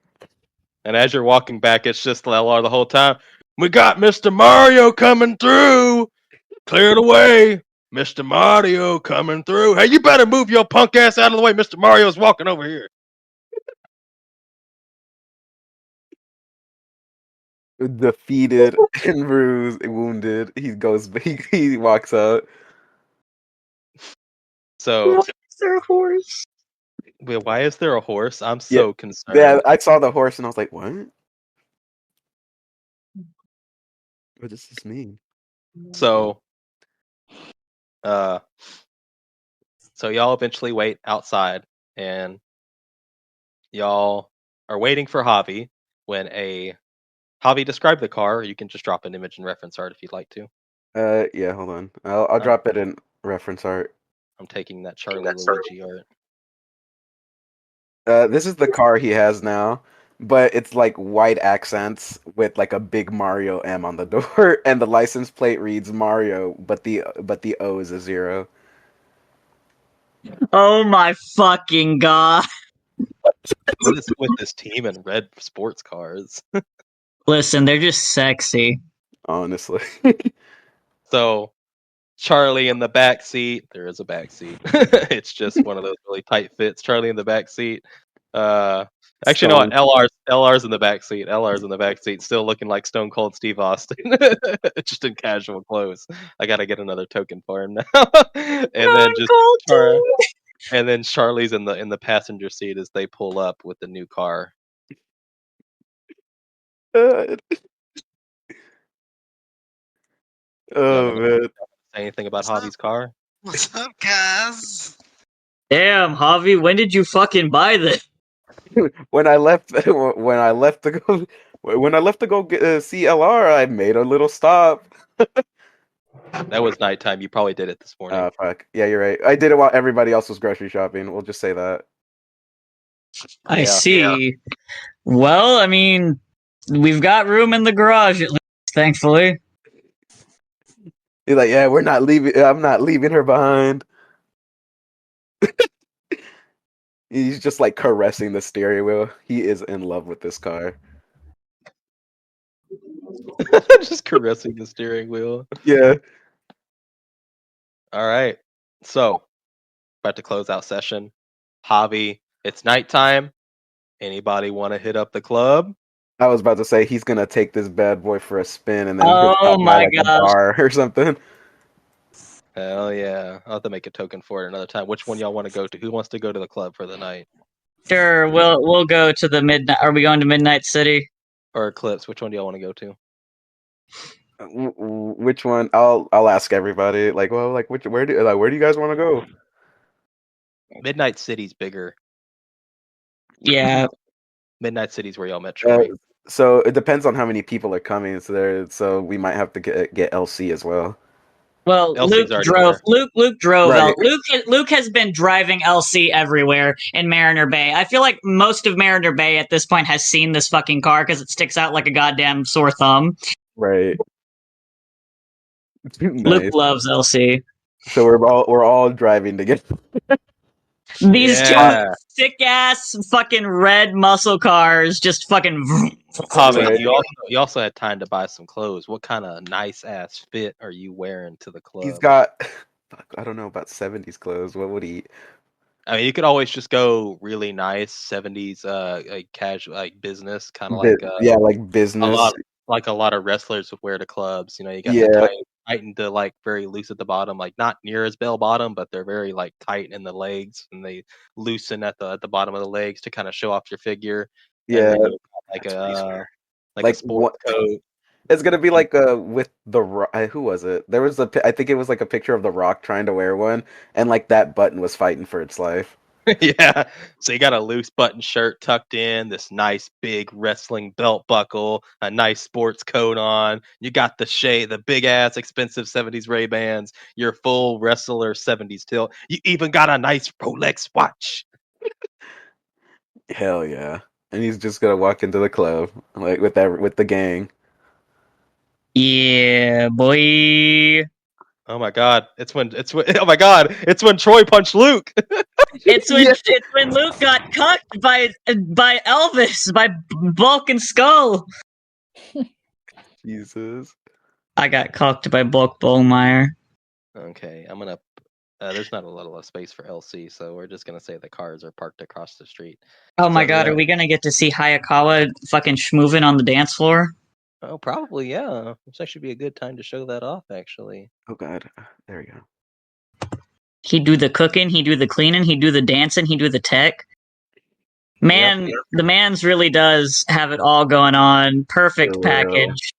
And as you're walking back, it's just LR the whole time. We got Mr. Mario coming through. Clear the way. Mr. Mario coming through. Hey, you better move your punk ass out of the way. Mr. Mario's walking over here. Defeated and bruised, wounded. He walks out. So, Is there a horse? wait, why is there a horse? I'm so concerned. Yeah, I saw the horse and I was like, what? What does this mean? So y'all eventually wait outside, and y'all are waiting for Javi when a Javi, describe the car. You can just drop an image and reference art if you'd like to. Yeah, hold on. I'll drop it in reference art. I'm taking that Charlie Luigi art. This is the car he has now, but it's like white accents with like a big Mario M on the door, and the license plate reads Mario, but the O is a 0. Oh my fucking god. What is with this team and red sports cars? Listen, they're just sexy. Honestly. So Charlie in the back seat. There is a back seat. It's just one of those really tight fits. Charlie in the back seat. Actually, you know what? LR's in the back seat. LR's in the back seat, still looking like Stone Cold Steve Austin, just in casual clothes. I gotta get another token for him now. And then Charlie's in the passenger seat as they pull up with the new car. Oh Y'all man. say anything about Javi's car? What's up, guys? Damn, Javi, when did you fucking buy this? When I left to go get, see LR, I made a little stop. That was nighttime. You probably did it this morning. Fuck. Yeah, you're right. I did it while everybody else was grocery shopping. We'll just say that. I see. Well, I mean, we've got room in the garage at least, thankfully. He's like, yeah, we're not leaving. I'm not leaving her behind. He's just like caressing the steering wheel. He is in love with this car. Just caressing the steering wheel. Yeah. All right. So, about to close out session. Javi, it's nighttime. Anybody want to hit up the club? I was about to say he's gonna take this bad boy for a spin and then Oh he'll buy my like a gosh. bar or something. Hell yeah. I'll have to make a token for it another time. Which one y'all want to go to? Who wants to go to the club for the night? Sure, we'll go to the midnight. Are we going to Midnight City? Or Eclipse? Which one do y'all want to go to? Which one? I'll ask everybody. Like, well, like where do you guys want to go? Midnight City's bigger. Yeah. Midnight City's where y'all met Troy. So it depends on how many people are coming. So we might have to get LC as well. Well, LC's already drove. there. Luke drove. Right. Luke has been driving LC everywhere in Mariner Bay. I feel like most of Mariner Bay at this point has seen this fucking car because it sticks out like a goddamn sore thumb. Right. Luke Nice. loves LC. So we're all driving together. These Yeah. two sick ass fucking red muscle cars just fucking. Javi, Right. you also had time to buy some clothes. What kind of nice ass fit are you wearing to the club? He's got, I don't know, about 70s clothes. What would he? I mean, you could always just go really nice 70s, like casual, like business, kind of like Yeah, like business. a lot of wrestlers would wear to clubs. You know, you got Yeah. the tight and the like very loose at the bottom, like not near as bell bottom, but they're very like tight in the legs, and they loosen at the bottom of the legs to kind of show off your figure. And Yeah. then you got like That's pretty a smart. like Like a sport coat. It's gonna be like with who was it? There was I think it was like a picture of the Rock trying to wear one, and like that button was fighting for its life. Yeah. So you got a loose button shirt tucked in, this nice big wrestling belt buckle, a nice sports coat on. You got the big ass expensive 70s Ray-Bans, your full wrestler 70s tilt. You even got a nice Rolex watch. Hell yeah! And he's just gonna walk into the club like with the gang. Yeah, boy. Oh my god. Oh my god, it's when Troy punched Luke. It's when Luke got cucked by Elvis by Bulk and Skull. Jesus. I got cucked by Bulk Bullmeyer. Okay, I'm gonna there's not a lot of space for LC, so we're just gonna say the cars are parked across the street. Oh my So god, are we gonna get to see Hayakawa fucking schmoovin' on the dance floor? Oh, probably, yeah. This actually be a good time to show that off, actually. Oh god. There we go. He do the cooking, he do the cleaning, he do the dancing, he do the tech. Man, the man's really does have it all going on. Perfect For real. package.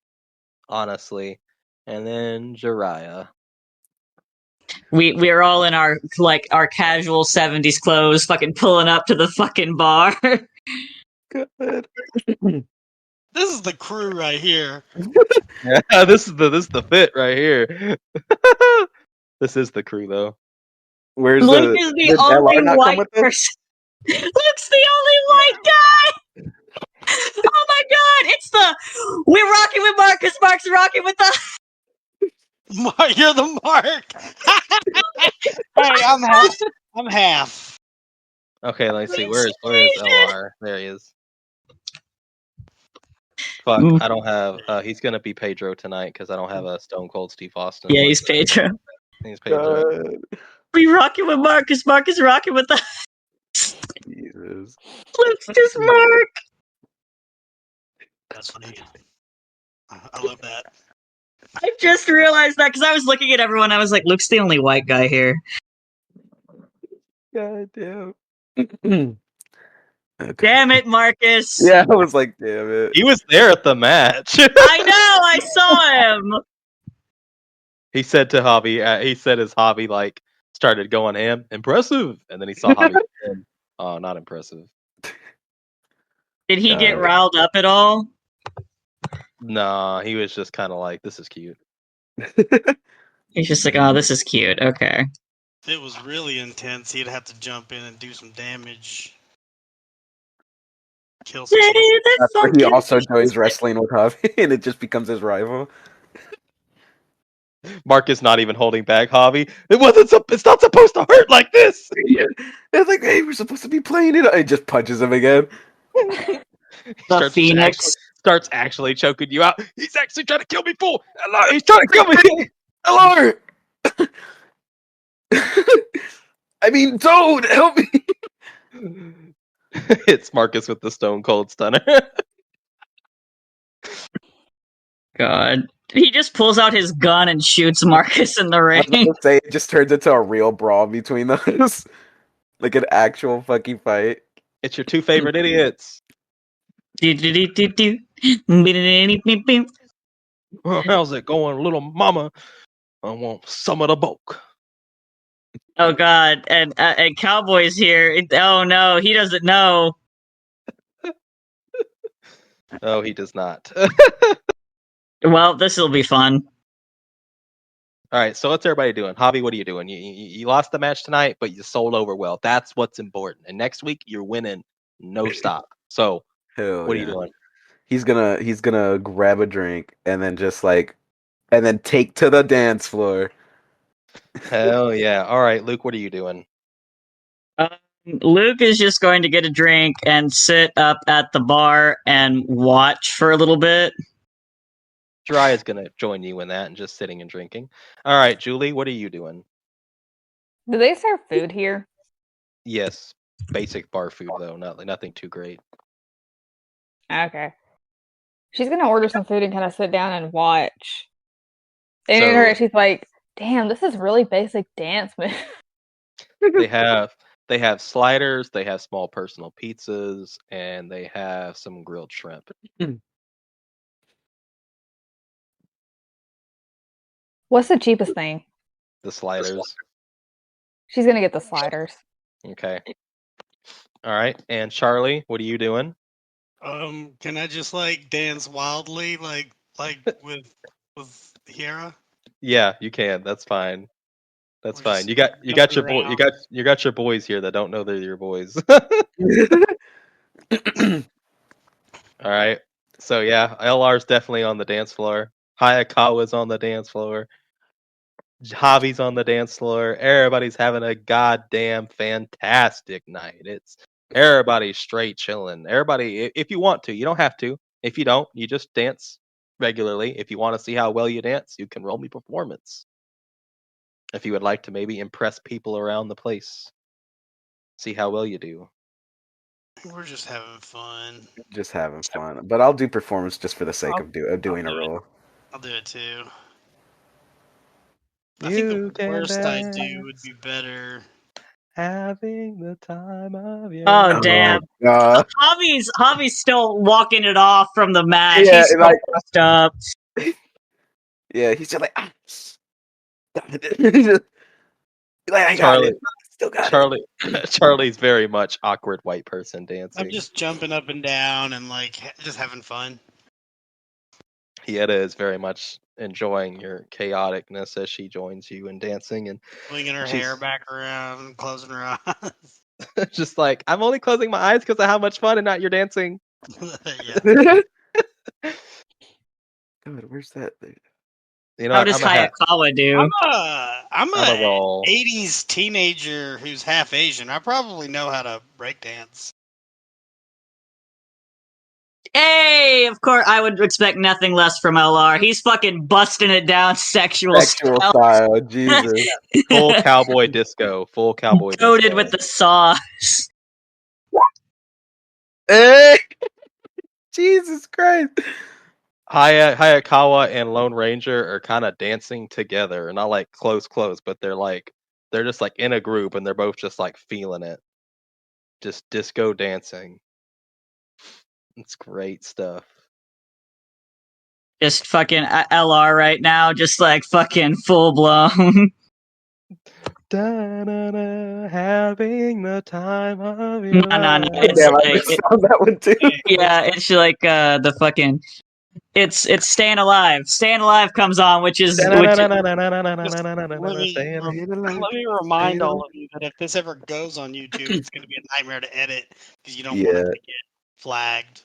Honestly. And then Jiraiya. We are all in our casual 70s clothes, fucking pulling up to the fucking bar. Good. This is the crew right here. Yeah, this is the fit right here. This is the crew though. Where's Luke the is the did only LR not come white with us? person. Luke's the only white guy. Oh my god! It's the we're rocking with Marcus. Mark's rocking with us. You're the Mark. Hey, I'm half. I'm half. Okay, let's see. It's Where's amazing. LR? There he is. Fuck, Mm. I don't have. He's gonna be Pedro tonight because I don't have a Stone Cold Steve Austin. Yeah, he's Pedro. He's Pedro. We rocking with Marcus. Marcus rocking with us. Jesus. Luke's just Mark. That's funny. I love that. I just realized that because I was looking at everyone. I was like, Luke's the only white guy here. God damn. Okay. Damn it, Marcus. Yeah, I was like, damn it. He was there at the match. I know. I saw him. He said to Javi. He said his Javi like started going ham. Impressive, and then he saw Javi. Oh, not impressive. Did he get riled up at all? Nah, he was just kind of like, "This is cute." He's just like, oh, this is cute. Okay. If it was really intense, he'd have to jump in and do some damage. Kill some. Yay, That's where so he also cute. joins wrestling with Javi, and it just becomes his rival. Mark is not even holding back Javi. It's not supposed to hurt like this. It's like, hey, we're supposed to be playing it. It just punches him again. The Phoenix. Starts actually choking you out. He's actually trying to kill me, fool. He's trying to kill me. Hello. I mean, Toad, help me. It's Marcus with the Stone Cold Stunner. God. He just pulls out his gun and shoots Marcus in the I was ring. gonna say, it just turns into a real brawl between us. Like an actual fucking fight. It's your two favorite idiots. Do-do-do-do-do. How's it going, little mama? I want some of the bulk. Oh God! And Cowboy's here. Oh no, he doesn't know. Oh, he does not. Well, this will be fun. All right, so what's everybody doing? Javi, what are you doing? You lost the match tonight, but you sold over well. That's what's important. And next week you're winning, no stop. So Hell what are yeah. you doing? He's gonna grab a drink and then and then take to the dance floor. Hell yeah! All right, Luke, what are you doing? Luke is just going to get a drink and sit up at the bar and watch for a little bit. Jiraiya's gonna join you in that and just sitting and drinking. All right, Julie, what are you doing? Do they serve food here? Yes, basic bar food though, nothing too great. Okay. She's gonna order some food and kind of sit down and watch. And in her, she's like, "Damn, this is really basic dance move." They have sliders, they have small personal pizzas, and they have some grilled shrimp. What's the cheapest thing? The sliders. She's gonna get the sliders. Okay. All right, and Charlie, what are you doing? Can I just like dance wildly, like with Hiera? Yeah, you can. That's fine. That's We're fine. just You got your jumping boy. around. You got your boys here that don't know they're your boys. All right. So yeah, LR's definitely on the dance floor. Hayakawa's on the dance floor. Javi's on the dance floor. Everybody's having a goddamn fantastic night. It's everybody's straight chilling. Everybody, if you want to, you don't have to. If you don't, you just dance regularly. If you want to see how well you dance, you can roll me performance. If you would like to maybe impress people around the place, see how well you do. We're just having fun. Just having fun. But I'll do performance just for the sake of doing a do it. role. I'll do it too. I You think the can worst I dance. do would be better. Having the time of your Oh damn! Javi's still walking it off from the match. Yeah, He's still like- messed up. Yeah, he's just like, like I got Charlie. it. Still got it. Charlie's very much awkward white person dancing. I'm just jumping up and down and like just having fun. Hieta is very much enjoying your chaoticness as she joins you in dancing, and Swinging her she's hair back around, closing her eyes. just like, I'm only closing my eyes because of how much fun and not your dancing. Yeah. God, where's that? You know How what? does Hayakawa do? I'm I'm a a roll. 80s teenager who's half Asian. I probably know how to break dance. Hey, of course, I would expect nothing less from LR. He's fucking busting it down sexual Sexual style. style, Jesus. Full cowboy disco. Full cowboy Coated disco. with the sauce. Hey, Jesus Christ. Hayakawa and Lone Ranger are kind of dancing together, not like close, but they're just like in a group and they're both just like feeling it, just disco dancing. It's great stuff. Just fucking LR right now, just like fucking full blown. Da-na-na, having the time of your No. life. It's Damn, I like, missed on that one too. yeah, it's like the fucking. It's Staying Alive. Staying Alive comes on, which is Let me Staying remind all of you that if this ever goes on YouTube, it's going to be a nightmare to edit because you don't want Yeah. it to get flagged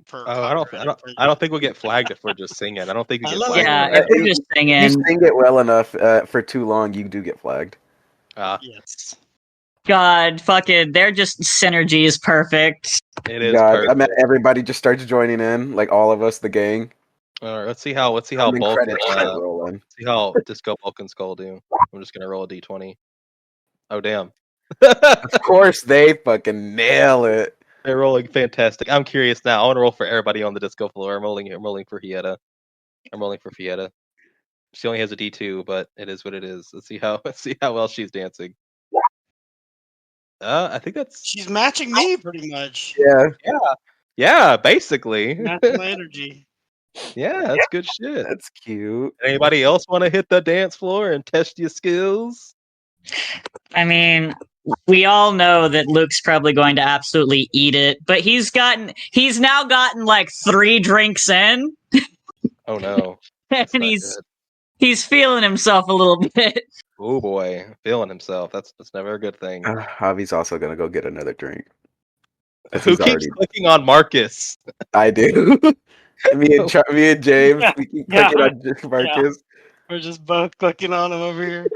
for Oh, copyright I don't think we'll get flagged if we're just singing. I don't think we I get love flagged. yeah. it. If we're just You singing, sing it well enough for too long, you do get flagged. Yes. God, fucking, their just synergy is perfect. It is God, perfect. I meant everybody just starts joining in, like all of us, the gang. All right, let's see how And then Bulk and credits start rolling. see how Disco Bulk and Skull do. I'm just gonna roll a d20. Oh damn. Of course, they fucking nail it. They're rolling fantastic. I'm curious now. I want to roll for everybody on the disco floor. I'm rolling for Hieta. I'm rolling for Fieta. She only has a D2, but it is what it is. Let's see how well she's dancing. I think that's She's matching me pretty much. Yeah, yeah, basically. Matching my energy. Yeah, that's good shit. that's cute. Anybody else want to hit the dance floor and test your skills? I mean, we all know that Luke's probably going to absolutely eat it, but he's now gotten like 3 drinks in, Oh no, and that's not he's good. he's feeling himself a little bit. Oh boy, feeling himself. That's never a good thing. Javi's also gonna go get another drink. 'Cause Who he's keeps already. clicking on Marcus? I do. me and James, Yeah, we keep yeah, clicking on Marcus. We're just both clicking on him over here.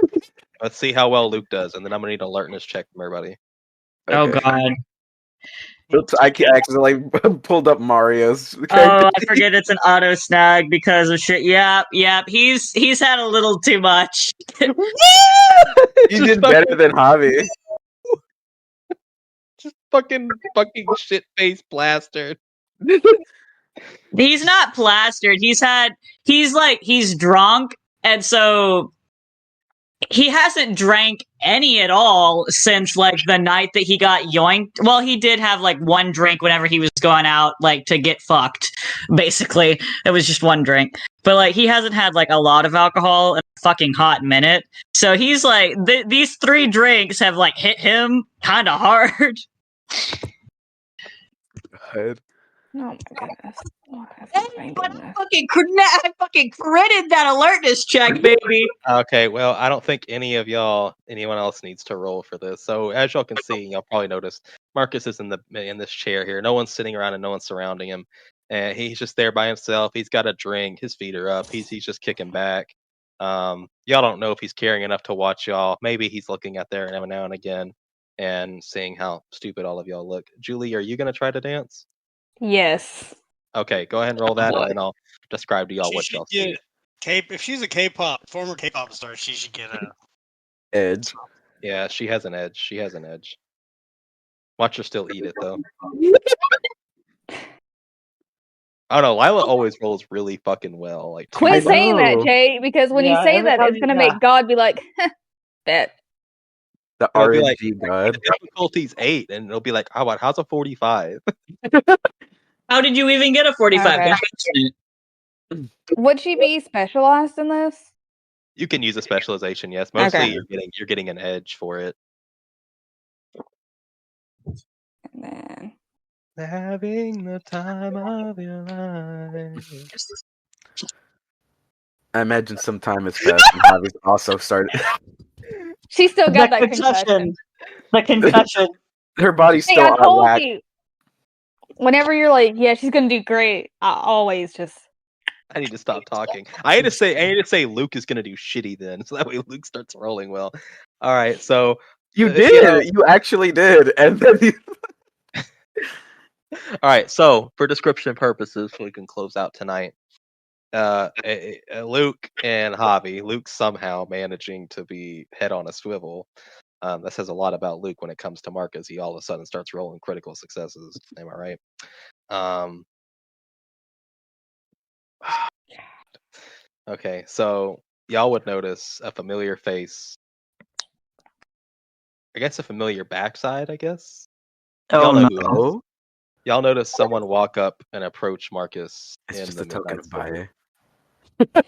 Let's see how well Luke does, and then I'm gonna need an alertness check from everybody. Oh Okay. God! Oops, I accidentally pulled up Mario's Oh, character. I forget it's an auto snag because of shit. Yep. He's had a little too much. You Just did fucking, better than Javi. just fucking shit face blaster. He's not plastered. He's drunk, and so he hasn't drank any at all since like the night that he got yoinked. Well, he did have like one drink whenever he was going out like to get fucked. Basically, it was just one drink. But like he hasn't had like a lot of alcohol in a fucking hot minute. So he's like these 3 drinks have like hit him kind of hard. God. Oh my goodness. Oh, I fucking critted that alertness check, baby. Okay, well, I don't think anyone else needs to roll for this. So as y'all can see, y'all probably noticed Marcus is in this chair here. No one's sitting around and no one's surrounding him, and he's just there by himself. He's got a drink. His feet are up. He's just kicking back. Y'all don't know if he's caring enough to watch y'all. Maybe he's looking at there every now and again and seeing how stupid all of y'all look. Julie, are you gonna try to dance? Yes. Okay, go ahead and roll that, and then I'll describe to y'all She what should y'all see. get if she's a former K-pop star, she should get a Edge. Yeah, she has an edge. She has an edge. Watch her still eat it though. I don't know. Lila always rolls really fucking well. Like Quit saying that, know. Jay, because when you Yeah, say every that, time it's you- gonna yeah. make God be like, that. The It'll be like, RNG god. the difficulty's 8, and it'll be like, how's a 45? How did you even get a 45? Okay. Would she be specialized in this? You can use a specialization, yes. Mostly Okay. you're getting an edge for it. And then Having the time of your life. I imagine some time has passed and Javi's also started. She still The got that concussion. concussion. The concussion. Her body's See, still I on told whack. you. Whenever you're like, yeah, she's gonna do great, I always just. I need to stop talking. I need to say Luke is gonna do shitty then, so that way Luke starts rolling well. All right, so You if did. you know- You actually did. And then all right. So for description purposes, so we can close out tonight. Luke and Javi. Luke's somehow managing to be head on a swivel. That says a lot about Luke when it comes to Marcus. He all of a sudden starts rolling critical successes. Am I right? Okay, so y'all would notice a familiar face. I guess a familiar backside, I guess. Oh Y'all know no. who it is. Y'all notice someone walk up and approach Marcus it's in just the a token midnight of swivel. Baye.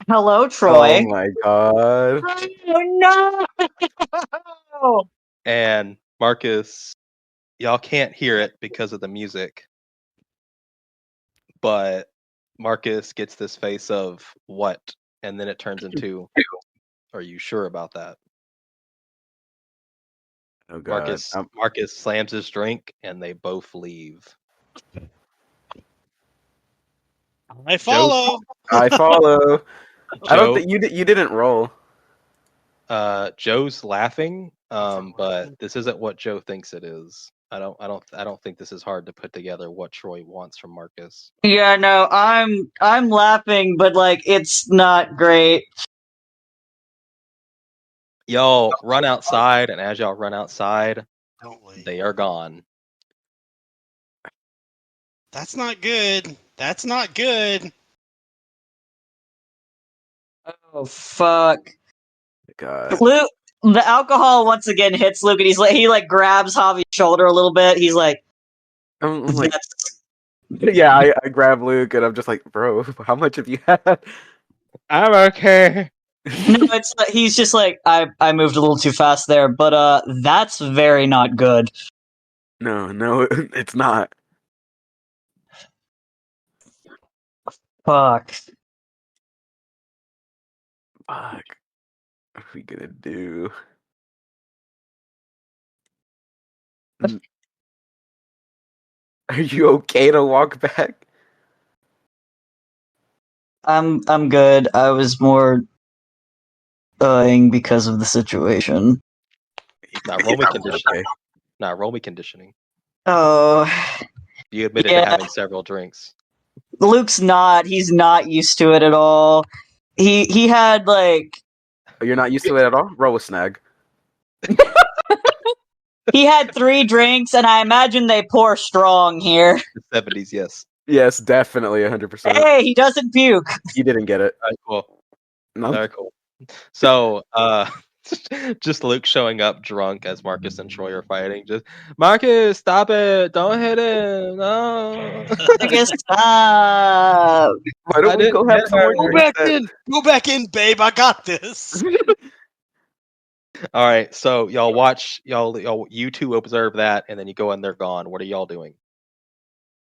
Hello, Oh Troy. my god. Oh no! And Marcus, y'all can't hear it because of the music, but Marcus gets this face of what? And then it turns into, are you sure about that? Oh god. Marcus slams his drink and they both leave. I follow. I follow. I don't Joe, think you didn't roll. Joe's laughing, but this isn't what Joe thinks it is. I don't think this is hard to put together what Troy wants from Marcus. Yeah, no, I'm laughing, but like it's not great. Y'all run outside, and as y'all run outside, Don't we? they are gone. That's not good. That's not good. Oh fuck. God. Luke, the alcohol once again hits Luke, and he like grabs Javi's shoulder a little bit. He's like, I'm like, "That's yeah, I grab Luke and I'm just like, bro, how much have you had? I'm okay. no." It's he's just like, I moved a little too fast there, but that's very not good. No, it's not. Fuck. Fuck. What are we gonna do? Are you okay to walk back? I'm good. I was more because of the situation. Not roll me Yeah, conditioning. okay. Not roll me conditioning. Oh, You admitted to yeah. having several drinks. Luke's not. He's not used to it at all. He had like You're not used to it at all? Roll a snag. he had 3 drinks, and I imagine they pour strong here. The 70s, yes. Yes, definitely 100%. Hey, he doesn't puke. You didn't get it. All right, cool. No. Very cool. So, just Luke showing up drunk as Marcus and Troy are fighting. Just Marcus, stop it! Don't hit him! No. I guess stop. Why don't I we go didn't have hit some more her. Go drinks back then? in. Go back in, babe. I got this. All right, so y'all watch, you two observe that, and then you go and they're gone. What are y'all doing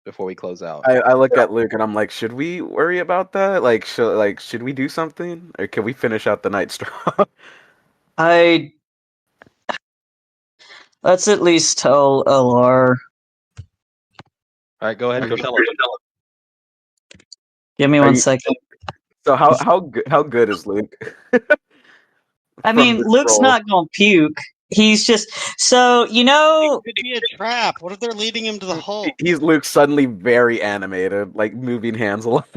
before we close out? I look at Luke and I'm like, should we worry about that? Should we do something? Or can we finish out the night strong? Let's at least tell LR. All right, go ahead and go tell him. Give me Are one you- second. So how good is Luke? I From mean, this Luke's roll? not gonna puke. He's just so It could be a trap. What if they're leading him to the Hulk? He's Luke suddenly very animated, like moving hands a lot.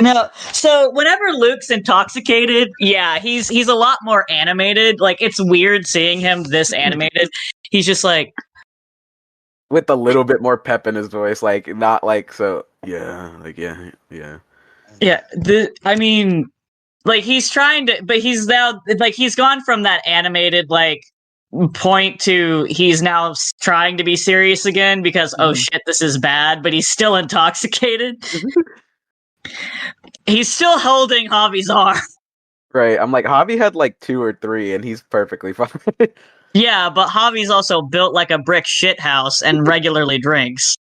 No. So whenever Luke's intoxicated, yeah, he's a lot more animated. Like it's weird seeing him this animated. He's just like, With a little bit more pep in his voice, like not like so. Yeah, like yeah. yeah. I mean, like he's trying to, but he's now like he's gone from that animated like point to he's now trying to be serious again because oh shit, this is bad. But he's still intoxicated. He's still holding Javi's arm. Right. I'm like Javi had like 2 or 3, and he's perfectly fine. Yeah, but Javi's also built like a brick shithouse and regularly drinks.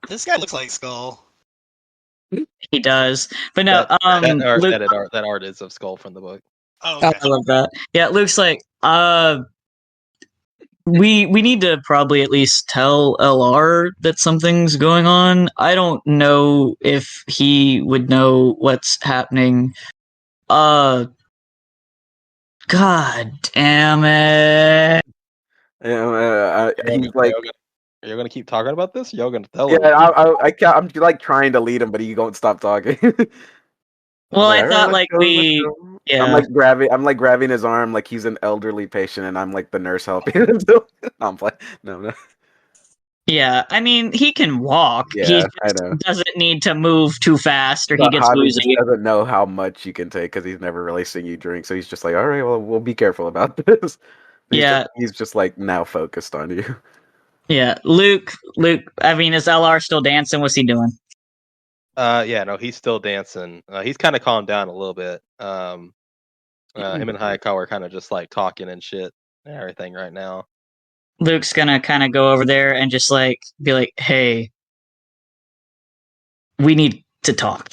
This guy looks like Skull. He does. But no, Luke, that art is of Skull from the book. Oh, oh, okay. I love that. Yeah, Luke's like, we need to probably at least tell LR that something's going on. I don't know if he would know what's happening. God damn it. He's like, You're gonna keep talking about this? Y'all gonna tell yeah, him? I'm like trying to lead him, but he won't stop talking. Well, Like, I "All right, thought let's like go, let's we, go." yeah. I'm like grabbing his arm like he's an elderly patient, and I'm like the nurse helping him. No, I'm playing. No. Yeah, I mean, he can walk. He Yeah, I just know. doesn't need to move too fast or he But gets Javi woozy. just doesn't know how much you can take because he's never really seen you drink. So he's just like, all right, well, we'll be careful about this. Yeah, He's just like now focused on you. yeah. Luke, I mean, is LR still dancing? What's he doing? Yeah, no, he's still dancing. He's kind of calmed down a little bit. Him and Hayakawa are kind of just like talking and shit and everything right now. Luke's gonna kind of go over there and just like be like, hey, we need to talk.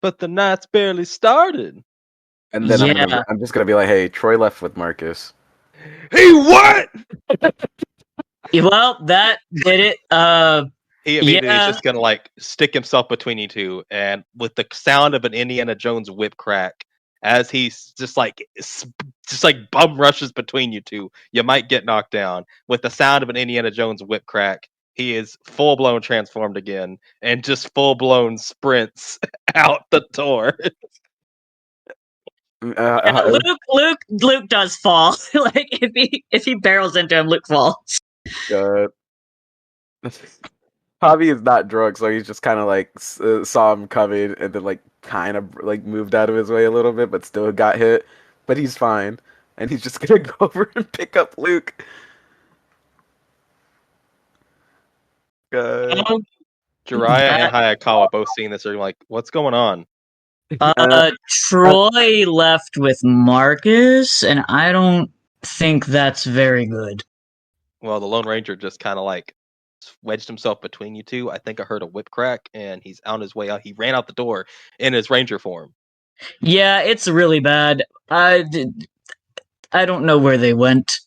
But the night's barely started. And then Yeah. I'm just gonna be like, hey, Troy left with Marcus. Hey, what? Well, that did it. He immediately is Yeah. just gonna like stick himself between you two, and with the sound of an Indiana Jones whip crack, as he's just like bum rushes between you two, you might get knocked down. With the sound of an Indiana Jones whip crack, he is full blown transformed again, and just full blown sprints out the door. Yeah, Luke does fall. Like if he barrels into him, Luke falls. God. Javi is not drunk, so he's just kind of like saw him coming and then like kind of like moved out of his way a little bit, but still got hit. But he's fine, and he's just gonna go over and pick up Luke. God. Jiraiya and Hayakawa both seeing this are like, "What's going on?" Troy left with Marcus, and I don't think that's very good. Well, the Lone Ranger just kind of like wedged himself between you two. I think I heard a whip crack, and he's on his way out. He ran out the door in his Ranger form. Yeah, it's really bad. I don't know where they went.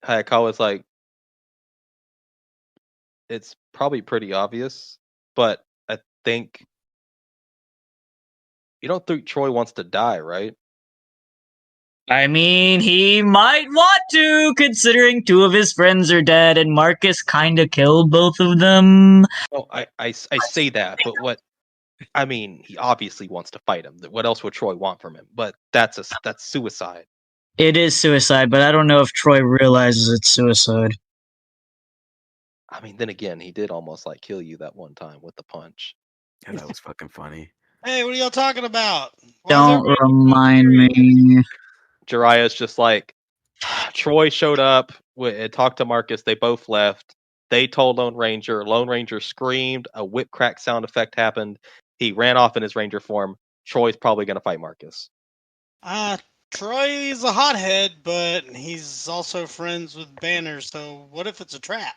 Hayakawa's like, it's probably pretty obvious, but I think you don't think Troy wants to die, right? I mean, he might want to, considering two of his friends are dead, and Marcus kind of killed both of them. Oh, I say that, but what I mean, he obviously wants to fight him. What else would Troy want from him? But that's suicide. It is suicide, but I don't know if Troy realizes it's suicide. I mean, then again, he did almost like kill you that one time with the punch. Yeah, that was fucking funny. Hey, what are y'all talking about? Don't remind me. Jiraiya's just like, Troy showed up, talked to Marcus. They both left. They told Lone Ranger. Lone Ranger screamed. A whip crack sound effect happened. He ran off in his Ranger form. Troy's probably going to fight Marcus. Troy's a hothead, but he's also friends with Banner, so what if it's a trap?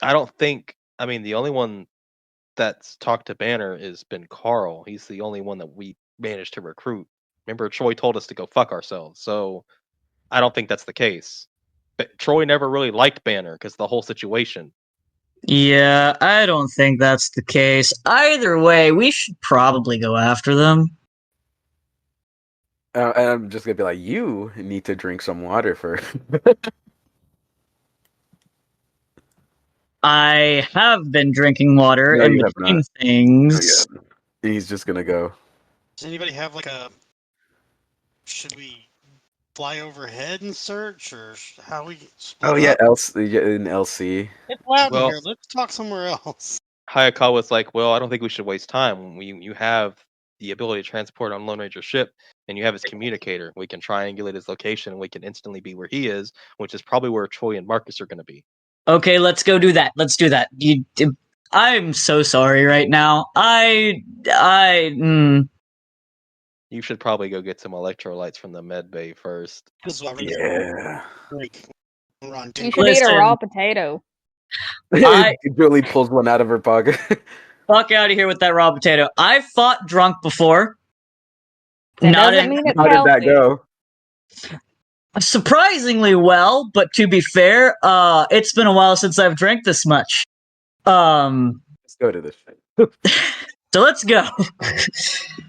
I don't think. I mean, the only one that's talked to Banner has been Carl. He's the only one that we managed to recruit. Remember, Troy told us to go fuck ourselves. So I don't think that's the case. But Troy never really liked Banner because the whole situation. Yeah, I don't think that's the case. Either way, we should probably go after them. And I'm just gonna be like, you need to drink some water first. I have been drinking water No, in you have between not. things. Oh, yeah. He's just gonna go. Does anybody have like a? Should we fly overhead and search, or how we? Oh yeah, in LC. It's loud Well- in here. Let's talk somewhere else. Hayakawa's like, well, I don't think we should waste time. You have the ability to transport on Lone Ranger's ship, and you have his communicator. We can triangulate his location, and we can instantly be where he is, which is probably where Troy and Marcus are going to be. Okay, let's go do that. Let's do that. I'm so sorry right now. You should probably go get some electrolytes from the med bay first. This is what we're Yeah. Run, You should eat a raw potato. Julie pulls one out of her pocket. Fuck out of here with that raw potato. I've fought drunk before. That Not doesn't in mean it's How did that healthy. go? surprisingly well, but to be fair, it's been a while since I've drank this much. Let's go to this shit. So let's go.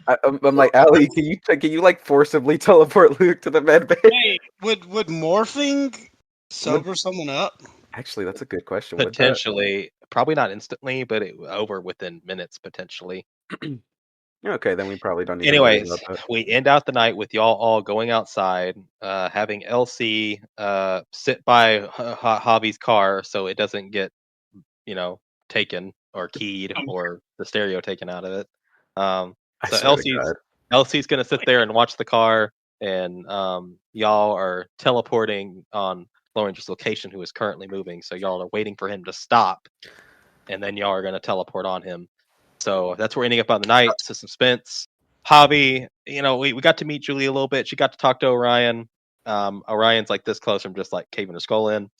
I'm like, Allie, can you like forcibly teleport Luke to the med bay? Wait, would morphing sober someone up? Actually, that's a good question. Would that? Potentially, probably not instantly, but over within minutes potentially. Okay, then we probably don't need to worry Anyways, about that. we end out the night with y'all all going outside, having LC sit by Javi's car so it doesn't get, taken or keyed or the stereo taken out of it. I So swear to God. LC's gonna sit there and watch the car, and y'all are teleporting on Lone Ranger's location, who is currently moving. So y'all are waiting for him to stop, and then y'all are gonna teleport on him. So that's where we're ending up on the night. So suspense. Javi, we got to meet Julie a little bit. She got to talk to Orion. Orion's like this close from just like caving her skull in.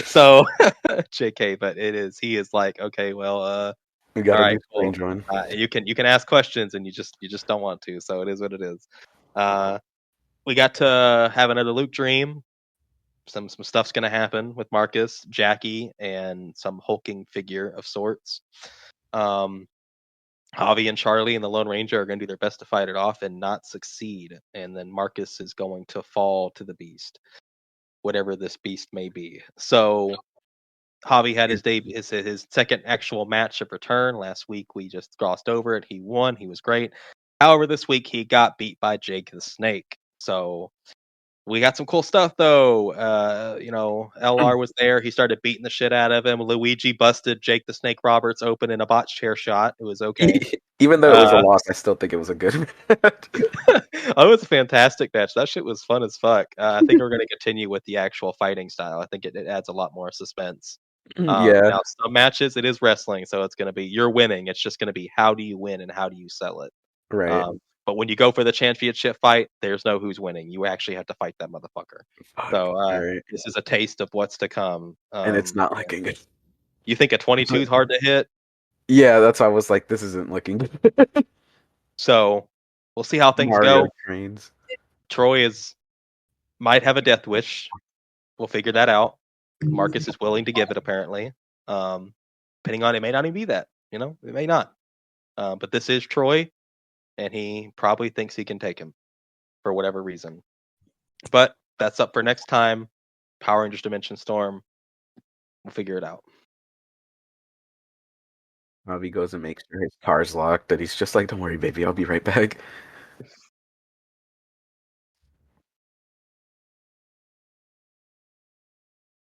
So JK, but he is like, okay, well, We got all a right, new cool. strange one. You can ask questions and you just don't want to, so it is what it is. We got to have another Luke dream. Some stuff's gonna happen with Marcus, Jackie, and some hulking figure of sorts. Javi and Charlie and the Lone Ranger are gonna do their best to fight it off and not succeed. And then Marcus is going to fall to the beast, whatever this beast may be. So Javi had his second actual match of return. Last week we just glossed over it. He won. He was great. However, this week he got beat by Jake the Snake. So we got some cool stuff though. LR was there. He started beating the shit out of him. Luigi busted Jake the Snake Roberts open in a botch chair shot. It was okay. Even though it was a loss, I still think it was a good match. Oh, it was a fantastic match. That shit was fun as fuck. I think we're going to continue with the actual fighting style. I think it adds a lot more suspense. Yeah, Now, some matches, it is wrestling, so it's going to be you're winning. It's just going to be how do you win and how do you sell it. right. But when you go for the championship fight, there's no who's winning. You actually have to fight that motherfucker. Fuck, So right. this is a taste of what's to come. And it's not looking good. You think a 22 is hard to hit? Yeah, that's why I was like, this isn't looking good. So we'll see how things Mario go. trains. Troy might have a death wish. We'll figure that out. Marcus is willing to give it, apparently. Depending on it, may not even be that. It may not. But this is Troy, and he probably thinks he can take him for whatever reason. But that's up for next time. Power Rangers Dimension Storm. We'll figure it out. Javi goes and makes sure his car's locked, and he's just like, don't worry, baby, I'll be right back.